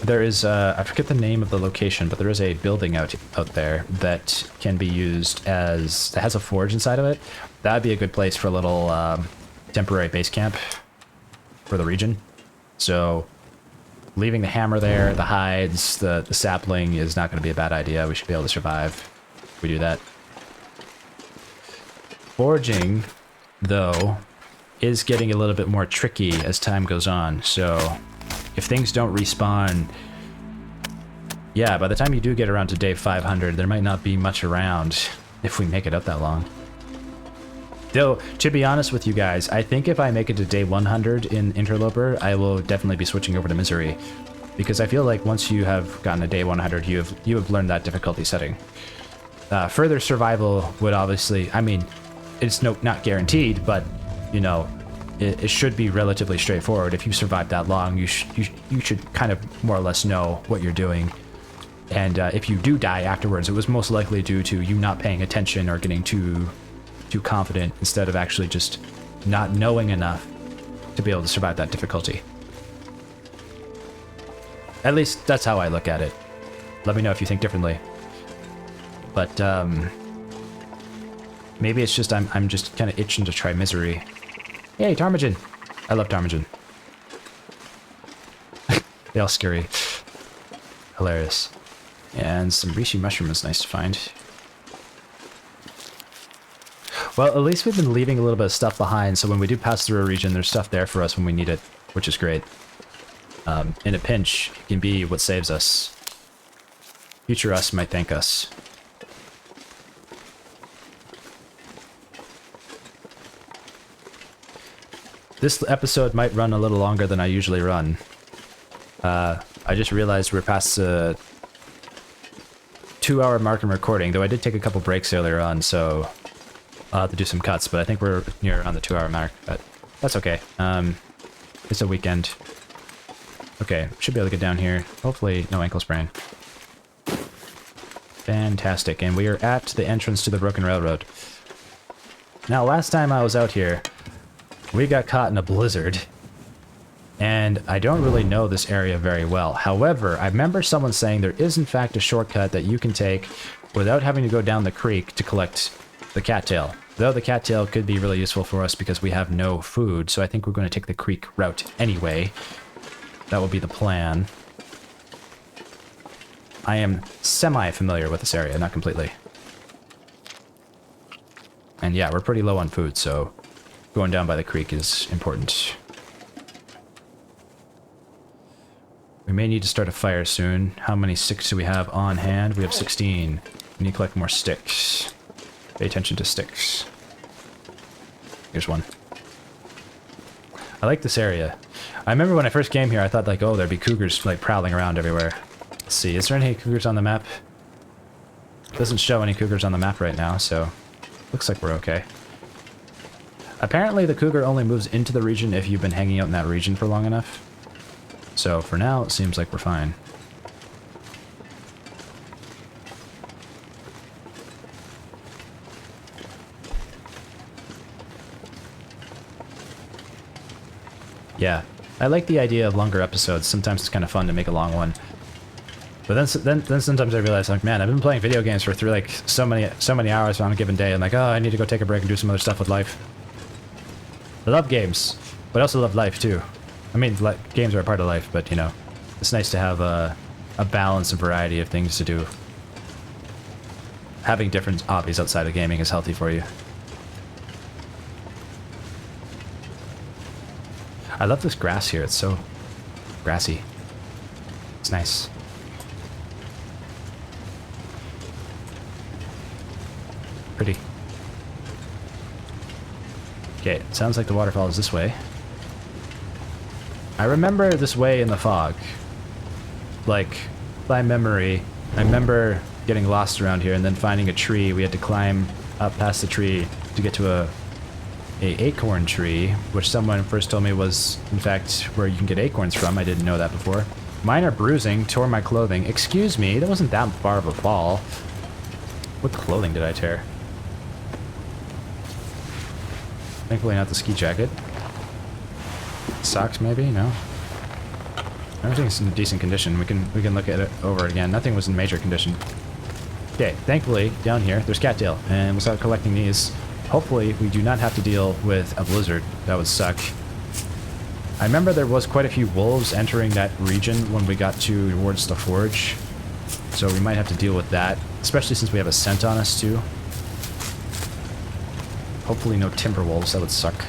There is, I forget the name of the location, but there is a building out there that can be used as... That has a forge inside of it. That would be a good place for a little temporary base camp for the region. So... Leaving the hammer there, the hides, the sapling is not going to be a bad idea. We should be able to survive if we do that. Forging, though, is getting a little bit more tricky as time goes on. So if things don't respawn, yeah, by the time you do get around to day 500, there might not be much around if we make it up that long. Though, to be honest with you guys, I think if I make it to day 100 in Interloper, I will definitely be switching over to Misery. Because I feel like once you have gotten to day 100, you have learned that difficulty setting. Further survival would obviously, I mean, it's not guaranteed, but, you know, it should be relatively straightforward. If you survive that long, you should kind of more or less know what you're doing. And if you do die afterwards, it was most likely due to you not paying attention or getting too confident instead of actually just not knowing enough to be able to survive that difficulty. At least that's how I look at it. Let me know if you think differently. But maybe it's just I'm just kind of itching to try Misery. Yay, ptarmigan! I love ptarmigan. They all scary. Hilarious. And some reishi mushroom is nice to find. Well, at least we've been leaving a little bit of stuff behind, so when we do pass through a region, there's stuff there for us when we need it, which is great. In a pinch, it can be what saves us. Future us might thank us. This episode might run a little longer than I usually run. I just realized we're past the 2-hour mark in recording, though I did take a couple breaks earlier on, so I'll have to do some cuts, but I think we're near around the 2-hour mark, but that's okay. It's a weekend. Okay, should be able to get down here. Hopefully no ankle sprain. Fantastic, and we are at the entrance to the Broken Railroad. Now, last time I was out here, we got caught in a blizzard, and I don't really know this area very well. However, I remember someone saying there is in fact a shortcut that you can take without having to go down the creek to collect the cattail. Though the cattail could be really useful for us because we have no food, so I think we're going to take the creek route anyway. That will be the plan. I am semi-familiar with this area, not completely. And yeah, we're pretty low on food, so going down by the creek is important. We may need to start a fire soon. How many sticks do we have on hand? We have 16. We need to collect more sticks. Pay attention to sticks. Here's one. I like this area. I remember when I first came here, I thought like, oh, there'd be cougars like prowling around everywhere. Let's see, is there any cougars on the map? Doesn't show any cougars on the map right now, so looks like we're okay. Apparently the cougar only moves into the region if you've been hanging out in that region for long enough. So for now, it seems like we're fine. Yeah, I like the idea of longer episodes. Sometimes it's kind of fun to make a long one. But then sometimes I realize, like, man, I've been playing video games for so many hours on a given day. I'm like, oh, I need to go take a break and do some other stuff with life. I love games, but I also love life too. I mean, games are a part of life, but you know, it's nice to have a balance and variety of things to do. Having different hobbies outside of gaming is healthy for you. I love this grass here. It's so grassy. It's nice. Pretty. Okay, it sounds like the waterfall is this way. I remember this way in the fog. Like, by memory, I remember getting lost around here and then finding a tree. We had to climb up past the tree to get to a acorn tree, which someone first told me was, in fact, where you can get acorns from. I didn't know that before. Minor bruising, tore my clothing. Excuse me, that wasn't that far of a fall. What clothing did I tear? Thankfully not the ski jacket. Socks, maybe? No. Everything's in decent condition. We can look at it over again. Nothing was in major condition. Okay, thankfully, down here, there's cattail, and we'll start collecting these. Hopefully, we do not have to deal with a blizzard. That would suck. I remember there was quite a few wolves entering that region when we got towards the forge. So we might have to deal with that, especially since we have a scent on us, too. Hopefully no timber wolves, that would suck.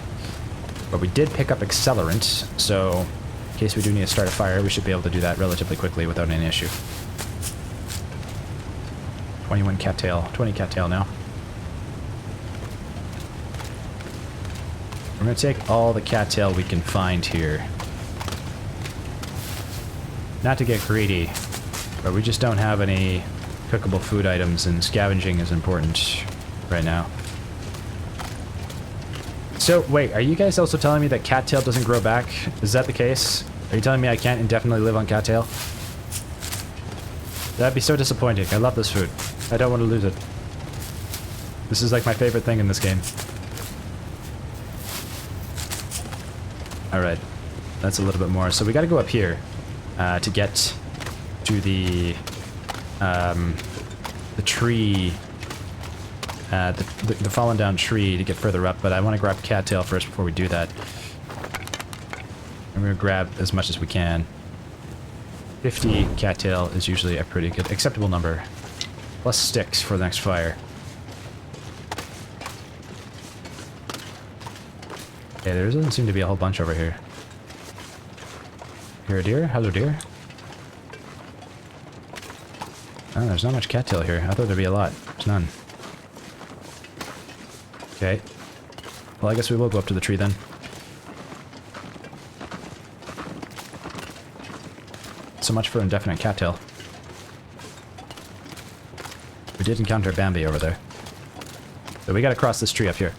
But we did pick up accelerant, so in case we do need to start a fire, we should be able to do that relatively quickly without any issue. 21 cattail. 20 cattail now. We're going to take all the cattail we can find here. Not to get greedy, but we just don't have any cookable food items, and scavenging is important right now. So, wait, are you guys also telling me that cattail doesn't grow back? Is that the case? Are you telling me I can't indefinitely live on cattail? That'd be so disappointing. I love this food. I don't want to lose it. This is like my favorite thing in this game. Alright, that's a little bit more. So we gotta go up here to get to the tree, the fallen down tree to get further up, but I want to grab cattail first before we do that. I'm going to grab as much as we can. 50 cattail is usually a pretty good, acceptable number. Plus sticks for the next fire. Okay, there doesn't seem to be a whole bunch over here. Here a deer? Hello, deer. Oh, there's not much cattail here. I thought there'd be a lot. There's none. Okay. Well, I guess we will go up to the tree then. So much for indefinite cattail. We did encounter Bambi over there. So we gotta cross this tree up here.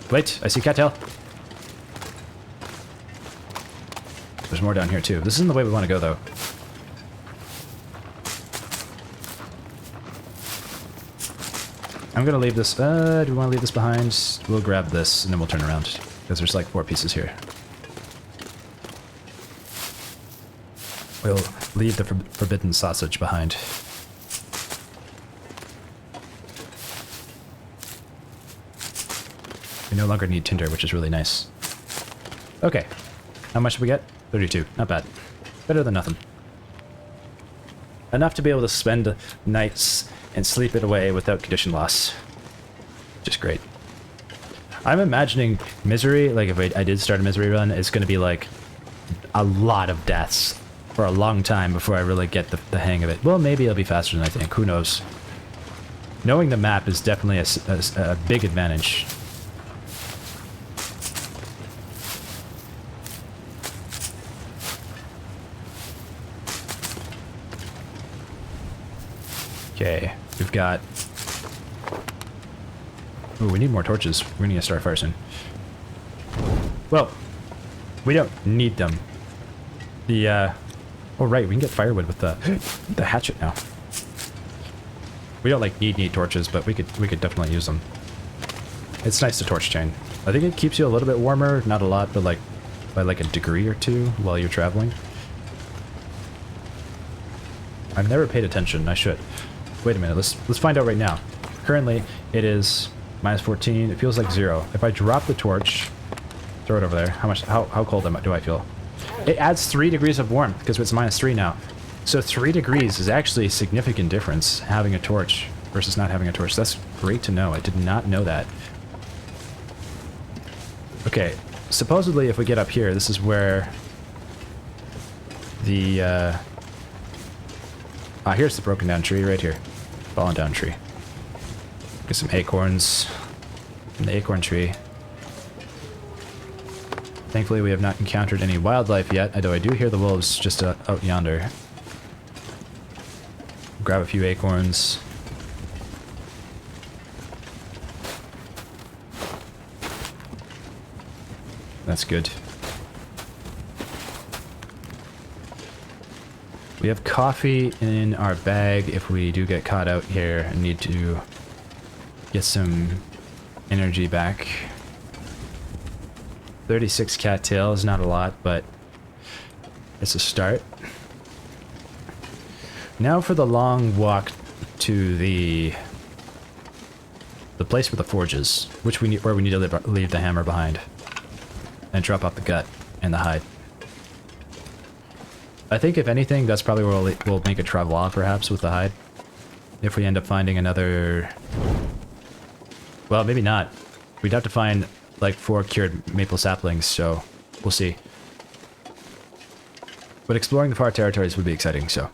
Wait, I see cattail. There's more down here too. This isn't the way we want to go though. I'm gonna leave this, do we want to leave this behind? We'll grab this and then we'll turn around. Because there's like 4 pieces here. We'll leave the forbidden sausage behind. We no longer need tinder, which is really nice. Okay. How much did we get? 32. Not bad. Better than nothing. Enough to be able to spend nights and sleep it away without condition loss. Just great. I'm imagining Misery, like if I did start a Misery run, it's going to be like a lot of deaths for a long time before I really get the hang of it. Well, maybe it'll be faster than I think. Who knows? Knowing the map is definitely a big advantage. Okay, we've got... Ooh, we need more torches. We're gonna need to start fire soon. Well, we don't need them. The, oh right, we can get firewood with the hatchet now. We don't like need torches, but we could definitely use them. It's nice to torch chain. I think it keeps you a little bit warmer, not a lot, but like by like a degree or 2 while you're traveling. I've never paid attention. I should. Wait a minute. Let's find out right now. Currently, it is -14. It feels like 0. If I drop the torch, throw it over there. How cold do I feel? It adds 3 degrees of warmth because it's -3 now. So 3 degrees is actually a significant difference having a torch versus not having a torch. That's great to know. I did not know that. Okay. Supposedly, if we get up here, this is where the here's the broken down tree right here. Fallen down tree. Get some acorns from the acorn tree. Thankfully we have not encountered any wildlife yet, although I do hear the wolves just out yonder. Grab a few acorns. That's good. We have coffee in our bag if we do get caught out here and need to get some energy back. 36 cattail is not a lot, but it's a start. Now for the long walk to the place with the forges, where we need to leave the hammer behind and drop off the gut and the hide. I think if anything, that's probably where we'll make a travelogue perhaps with the hide. If we end up finding another... Well, maybe not. We'd have to find like 4 cured maple saplings, so we'll see. But exploring the far territories would be exciting, so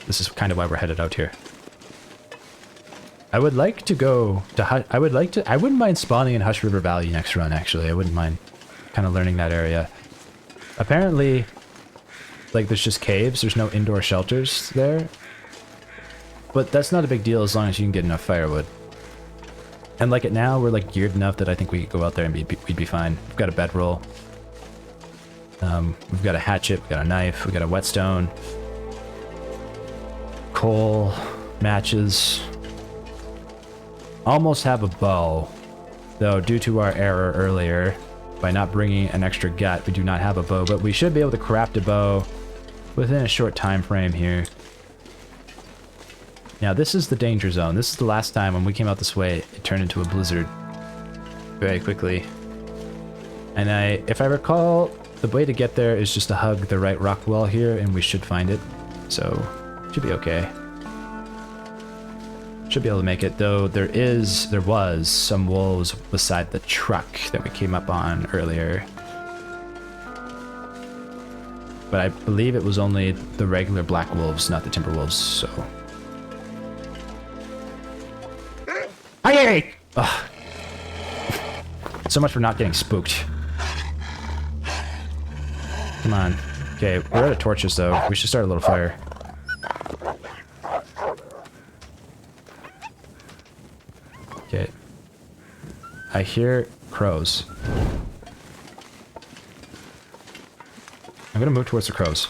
this is kind of why we're headed out here. I would like to go to I wouldn't mind spawning in Hush River Valley next run, actually. I wouldn't mind kind of learning that area. Apparently, like, there's just caves. There's no indoor shelters there. But that's not a big deal as long as you can get enough firewood. And like it now, we're like geared enough that I think we could go out there and we'd be fine. We've got a bedroll. We've got a hatchet, we've got a knife, we've got a whetstone. Coal, matches. Almost have a bow. Though, due to our error earlier, by not bringing an extra gut, we do not have a bow. But we should be able to craft a bow within a short time frame here. Now, this is the danger zone. This is the last time when we came out this way, it turned into a blizzard very quickly. And if I recall, the way to get there is just to hug the right rock wall here, and we should find it. So, should be okay. Should be able to make it, though there was some wolves beside the truck that we came up on earlier. But I believe it was only the regular black wolves, not the timber wolves, so... Hey! Ugh. So much for not getting spooked. Come on. Okay, we're out of torches, though. We should start a little fire. Okay. I hear crows. I'm gonna move towards the crows.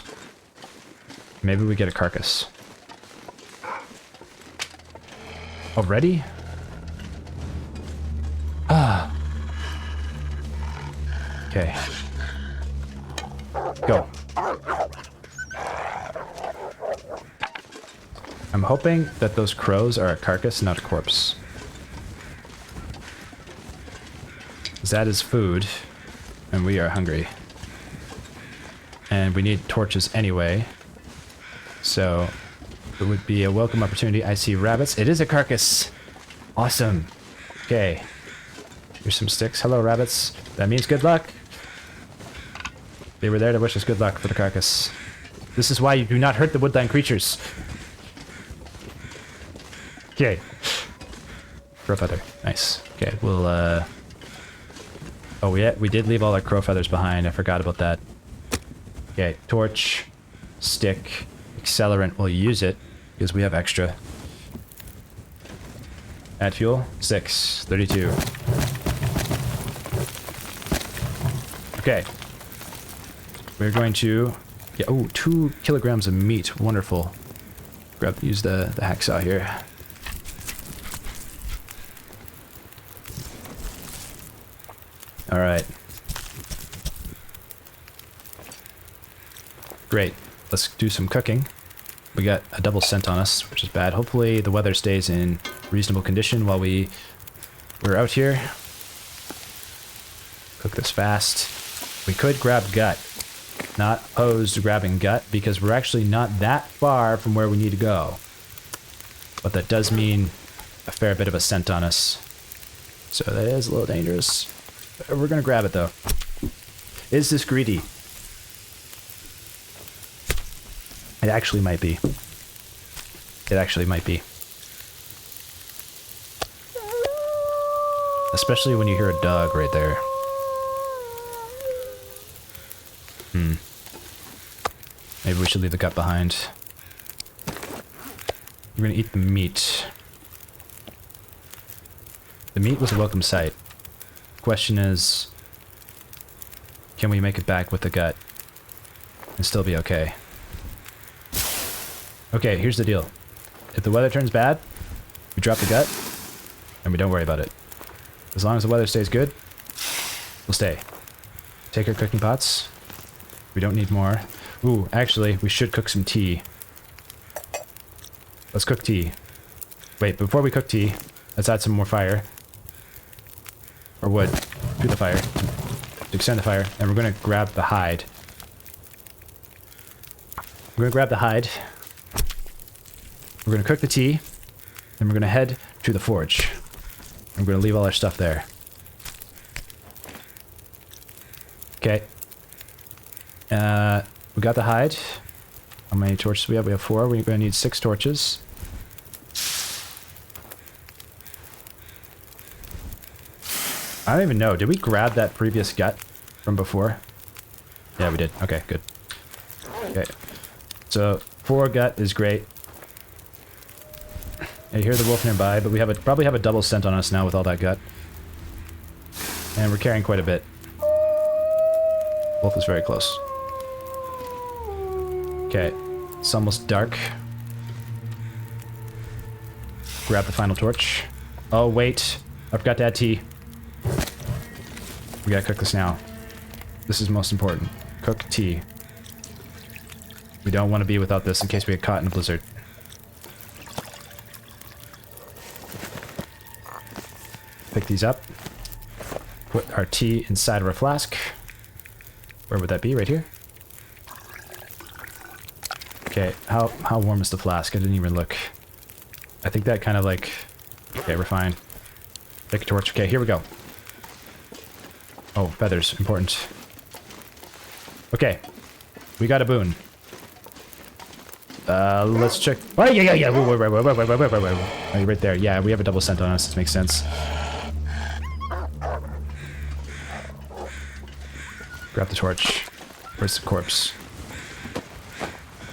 Maybe we get a carcass. Already? Ah. Okay. Go. I'm hoping that those crows are a carcass, not a corpse. 'Cause that is food, and we are hungry. And we need torches anyway, so it would be a welcome opportunity. I see rabbits. It is a carcass. Awesome. Okay. Here's some sticks. Hello, rabbits. That means good luck. They were there to wish us good luck for the carcass. This is why you do not hurt the woodland creatures. Okay. Crow feather. Nice. Okay, we'll, oh, yeah, we did leave all our crow feathers behind. I forgot about that. Okay, torch, stick, accelerant. We'll use it because we have extra. Add fuel. 6. 32. Okay. We're going to get, oh, 2 kilograms of meat. Wonderful. Use the hacksaw here. All right. Great. Let's do some cooking. We got a double scent on us, which is bad. Hopefully the weather stays in reasonable condition while we're out here. Cook this fast. We could grab gut. Not opposed to grabbing gut, because we're actually not that far from where we need to go. But that does mean a fair bit of a scent on us. So that is a little dangerous. We're gonna grab it, though. Is this greedy? It actually might be. It actually might be. Especially when you hear a dog right there. Maybe we should leave the gut behind. We're gonna eat the meat. The meat was a welcome sight. Question is, can we make it back with the gut and still be okay? Okay, here's the deal. If the weather turns bad, we drop the gut and we don't worry about it. As long as the weather stays good, we'll stay. Take our cooking pots. We don't need more. Ooh, actually, we should cook some tea. Let's cook tea. Wait, before we cook tea, let's add some more fire. Or wood to the fire. To extend the fire. And we're going to grab the hide. We're going to grab the hide. We're going to cook the tea. And we're going to head to the forge. I'm going to leave all our stuff there. Okay. We got the hide. How many torches do we have? We have 4. We're going to need 6 torches. I don't even know. Did we grab that previous gut from before? Yeah, we did. Okay, good. Okay. So, 4 gut is great. I hear the wolf nearby, but we have probably have a double scent on us now with all that gut. And we're carrying quite a bit. Wolf is very close. Okay, it's almost dark. Grab the final torch. Oh, wait. I forgot to add tea. We gotta cook this now. This is most important. Cook tea. We don't want to be without this in case we get caught in a blizzard. Pick these up. Put our tea inside of our flask. Where would that be? Right here? Okay, how warm is the flask? I didn't even look. I think that kind of like... Okay, we're fine. Take a torch. Okay, here we go. Oh, feathers. Important. Okay. We got a boon. Let's check. Oh, yeah. Wait. Oh, you're right there. Yeah, we have a double scent on us. This makes sense. Grab the torch. Where's the corpse?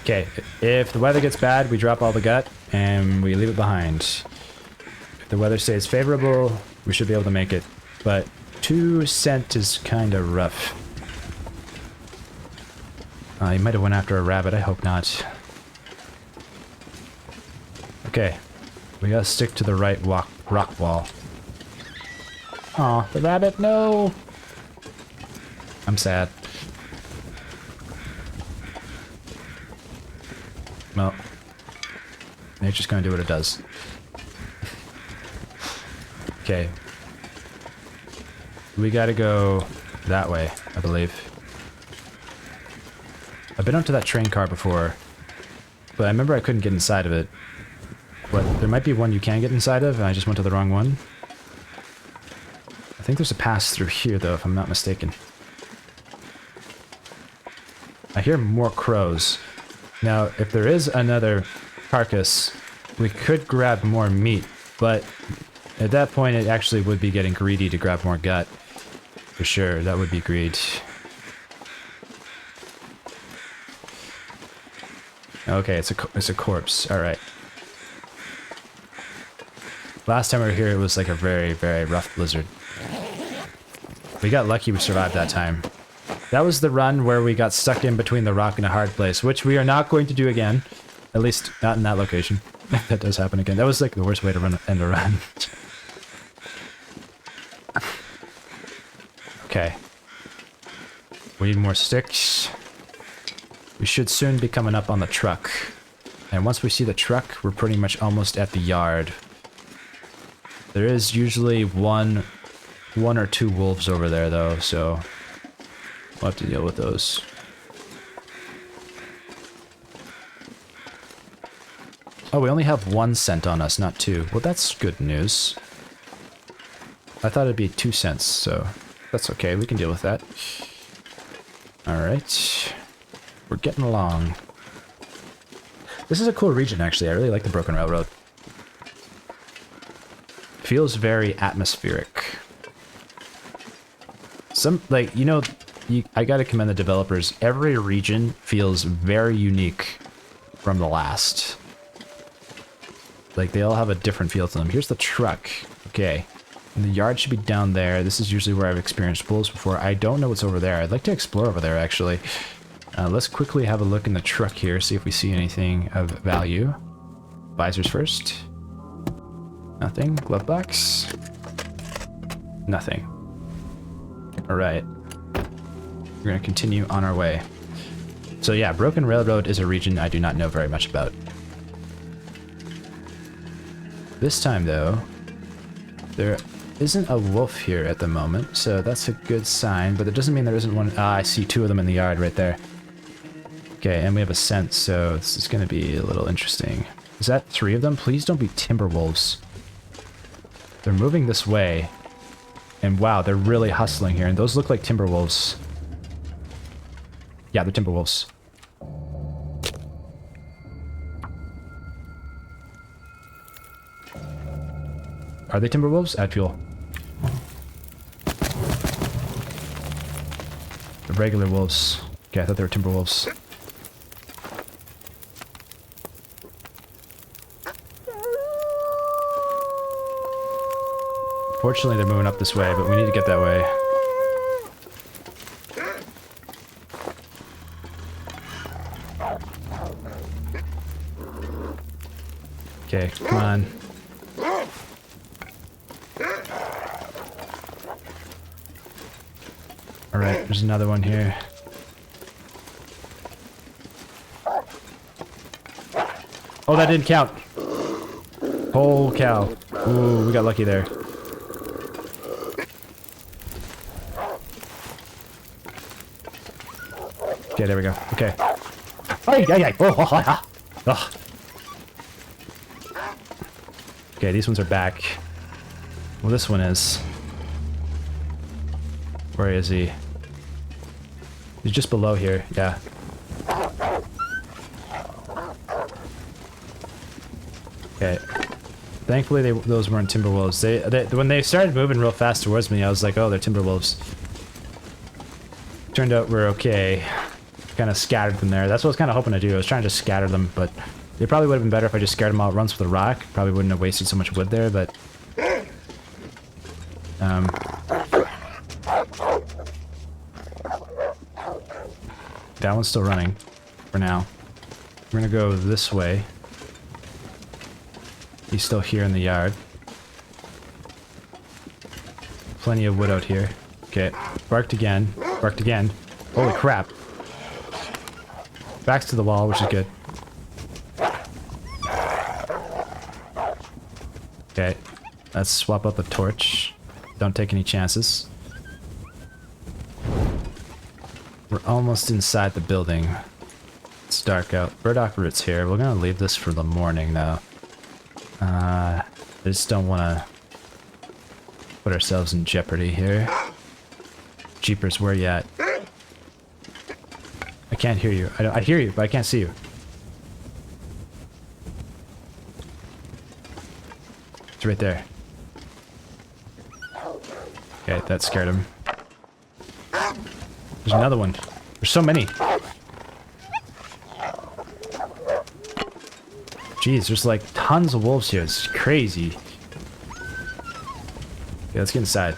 Okay, if the weather gets bad, we drop all the gut, and we leave it behind. If the weather stays favorable, we should be able to make it. But 2 scent is kind of rough. He might have went after a rabbit. I hope not. Okay, we gotta stick to the right rock wall. Aw, the rabbit, no! I'm sad. Well, nature's gonna do what it does. Okay. We gotta go that way, I believe. I've been up to that train car before, but I remember I couldn't get inside of it. What? There might be one you can get inside of, and I just went to the wrong one. I think there's a pass through here, though, if I'm not mistaken. I hear more crows. Now, if there is another carcass, we could grab more meat, but at that point it actually would be getting greedy to grab more gut. For sure, that would be greed. Okay, it's a corpse. Alright. Last time we were here, it was like a very, very rough blizzard. We got lucky we survived that time. That was the run where we got stuck in between the rock and a hard place, which we are not going to do again. At least, not in that location. That does happen again. That was like the worst way to end a run. Okay. We need more sticks. We should soon be coming up on the truck. And once we see the truck, we're pretty much almost at the yard. There is usually one or two wolves over there, though, so we'll have to deal with those. Oh, we only have 1 cent on us, not 2. Well, that's good news. I thought it'd be 2 cents, so that's okay. We can deal with that. Alright. We're getting along. This is a cool region, actually. I really like the Broken Railroad. Feels very atmospheric. Some, like, you know, I gotta commend the developers. Every region feels very unique from the last. Like, they all have a different feel to them. Here's the truck. Okay. And the yard should be down there. This is usually where I've experienced wolves before. I don't know what's over there. I'd like to explore over there, actually. Let's quickly have a look in the truck here, see if we see anything of value. Visors first. Nothing. Glove box. Nothing. Alright. We're going to continue on our way. So yeah, Broken Railroad is a region I do not know very much about. This time, though, there isn't a wolf here at the moment, so that's a good sign, but it doesn't mean there isn't one. Ah, I see 2 of them in the yard right there. Okay, and we have a scent, so this is going to be a little interesting. Is that 3 of them? Please don't be timber wolves. They're moving this way, and wow, they're really hustling here, and those look like timber wolves. Yeah, they're timber wolves. Are they timber wolves? Add fuel. The regular wolves. Okay, I thought they were timber wolves. Fortunately, they're moving up this way, but we need to get that way. Okay, come on. Alright, there's another one here. Oh, that didn't count. Holy cow. Ooh, we got lucky there. Okay, there we go. Okay. Oh, Okay, these ones are back. Well, this one is. Where is he? He's just below here, yeah. Okay. Thankfully, those weren't timberwolves. When they started moving real fast towards me, I was like, oh, they're timberwolves. Turned out we're okay. Kind of scattered them there. That's what I was kind of hoping to do. I was trying to just scatter them, but it probably would have been better if I just scared them all at once with a rock. Probably wouldn't have wasted so much wood there, but... that one's still running for now. We're gonna go this way. He's still here in the yard. Plenty of wood out here. Okay, barked again. Barked again. Holy crap. Backs to the wall, which is good. Okay, let's swap out the torch. Don't take any chances. We're almost inside the building. It's dark out. Burdock root's here. We're gonna leave this for the morning though. I just don't want to put ourselves in jeopardy here. Jeepers, where you at? I can't hear you. I hear you, but I can't see you. It's right there. Okay, that scared him. There's another one. There's so many. Jeez, there's like tons of wolves here. It's crazy. Okay, let's get inside.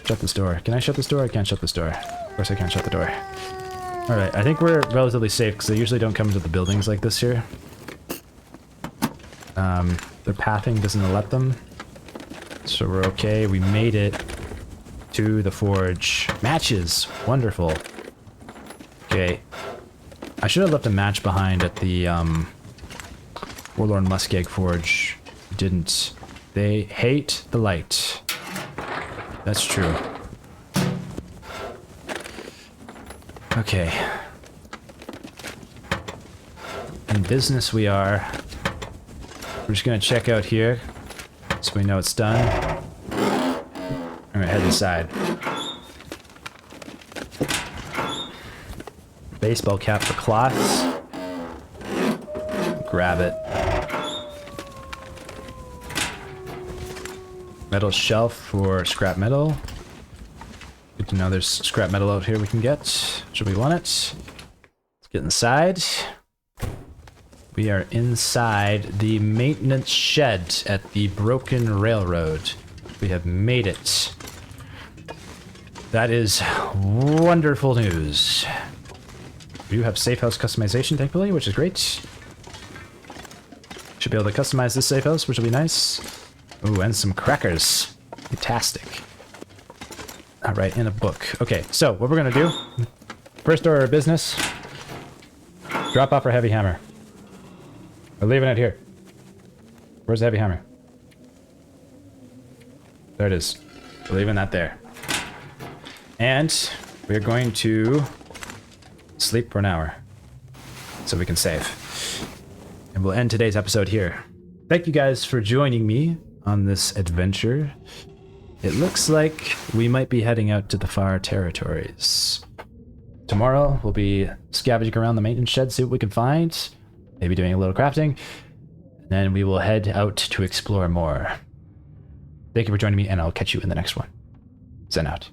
Shut this door. Can I shut this door? I can't shut this door. Of course I can't shut the door. Alright, I think we're relatively safe because they usually don't come into the buildings like this here. Their pathing doesn't let them. So we're okay. We made it to the forge. Matches! Wonderful. Okay. I should have left a match behind at the Forlorn Muskeg forge. Didn't. They hate the light. That's true. Okay. In business we are. We're just gonna check out here so we know it's done. I'm gonna head inside. Baseball cap for cloths. Grab it. Metal shelf for scrap metal. Good to know there's scrap metal out here we can get. Should we want it? Let's get inside. We are inside the maintenance shed at the broken railroad. We have made it. That is wonderful news. We do have safe house customization, thankfully, which is great. Should be able to customize this safe house, which will be nice. Ooh, and some crackers. Fantastic. Alright, in a book. Okay, so what we're gonna do, first order of business, drop off our heavy hammer. We're leaving it here. Where's the heavy hammer? There it is. We're leaving that there. And we're going to sleep for an hour so we can save. And we'll end today's episode here. Thank you guys for joining me on this adventure. It looks like we might be heading out to the far territories. Tomorrow we'll be scavenging around the maintenance shed, see what we can find. Maybe doing a little crafting. And then we will head out to explore more. Thank you for joining me, and I'll catch you in the next one. Zen out.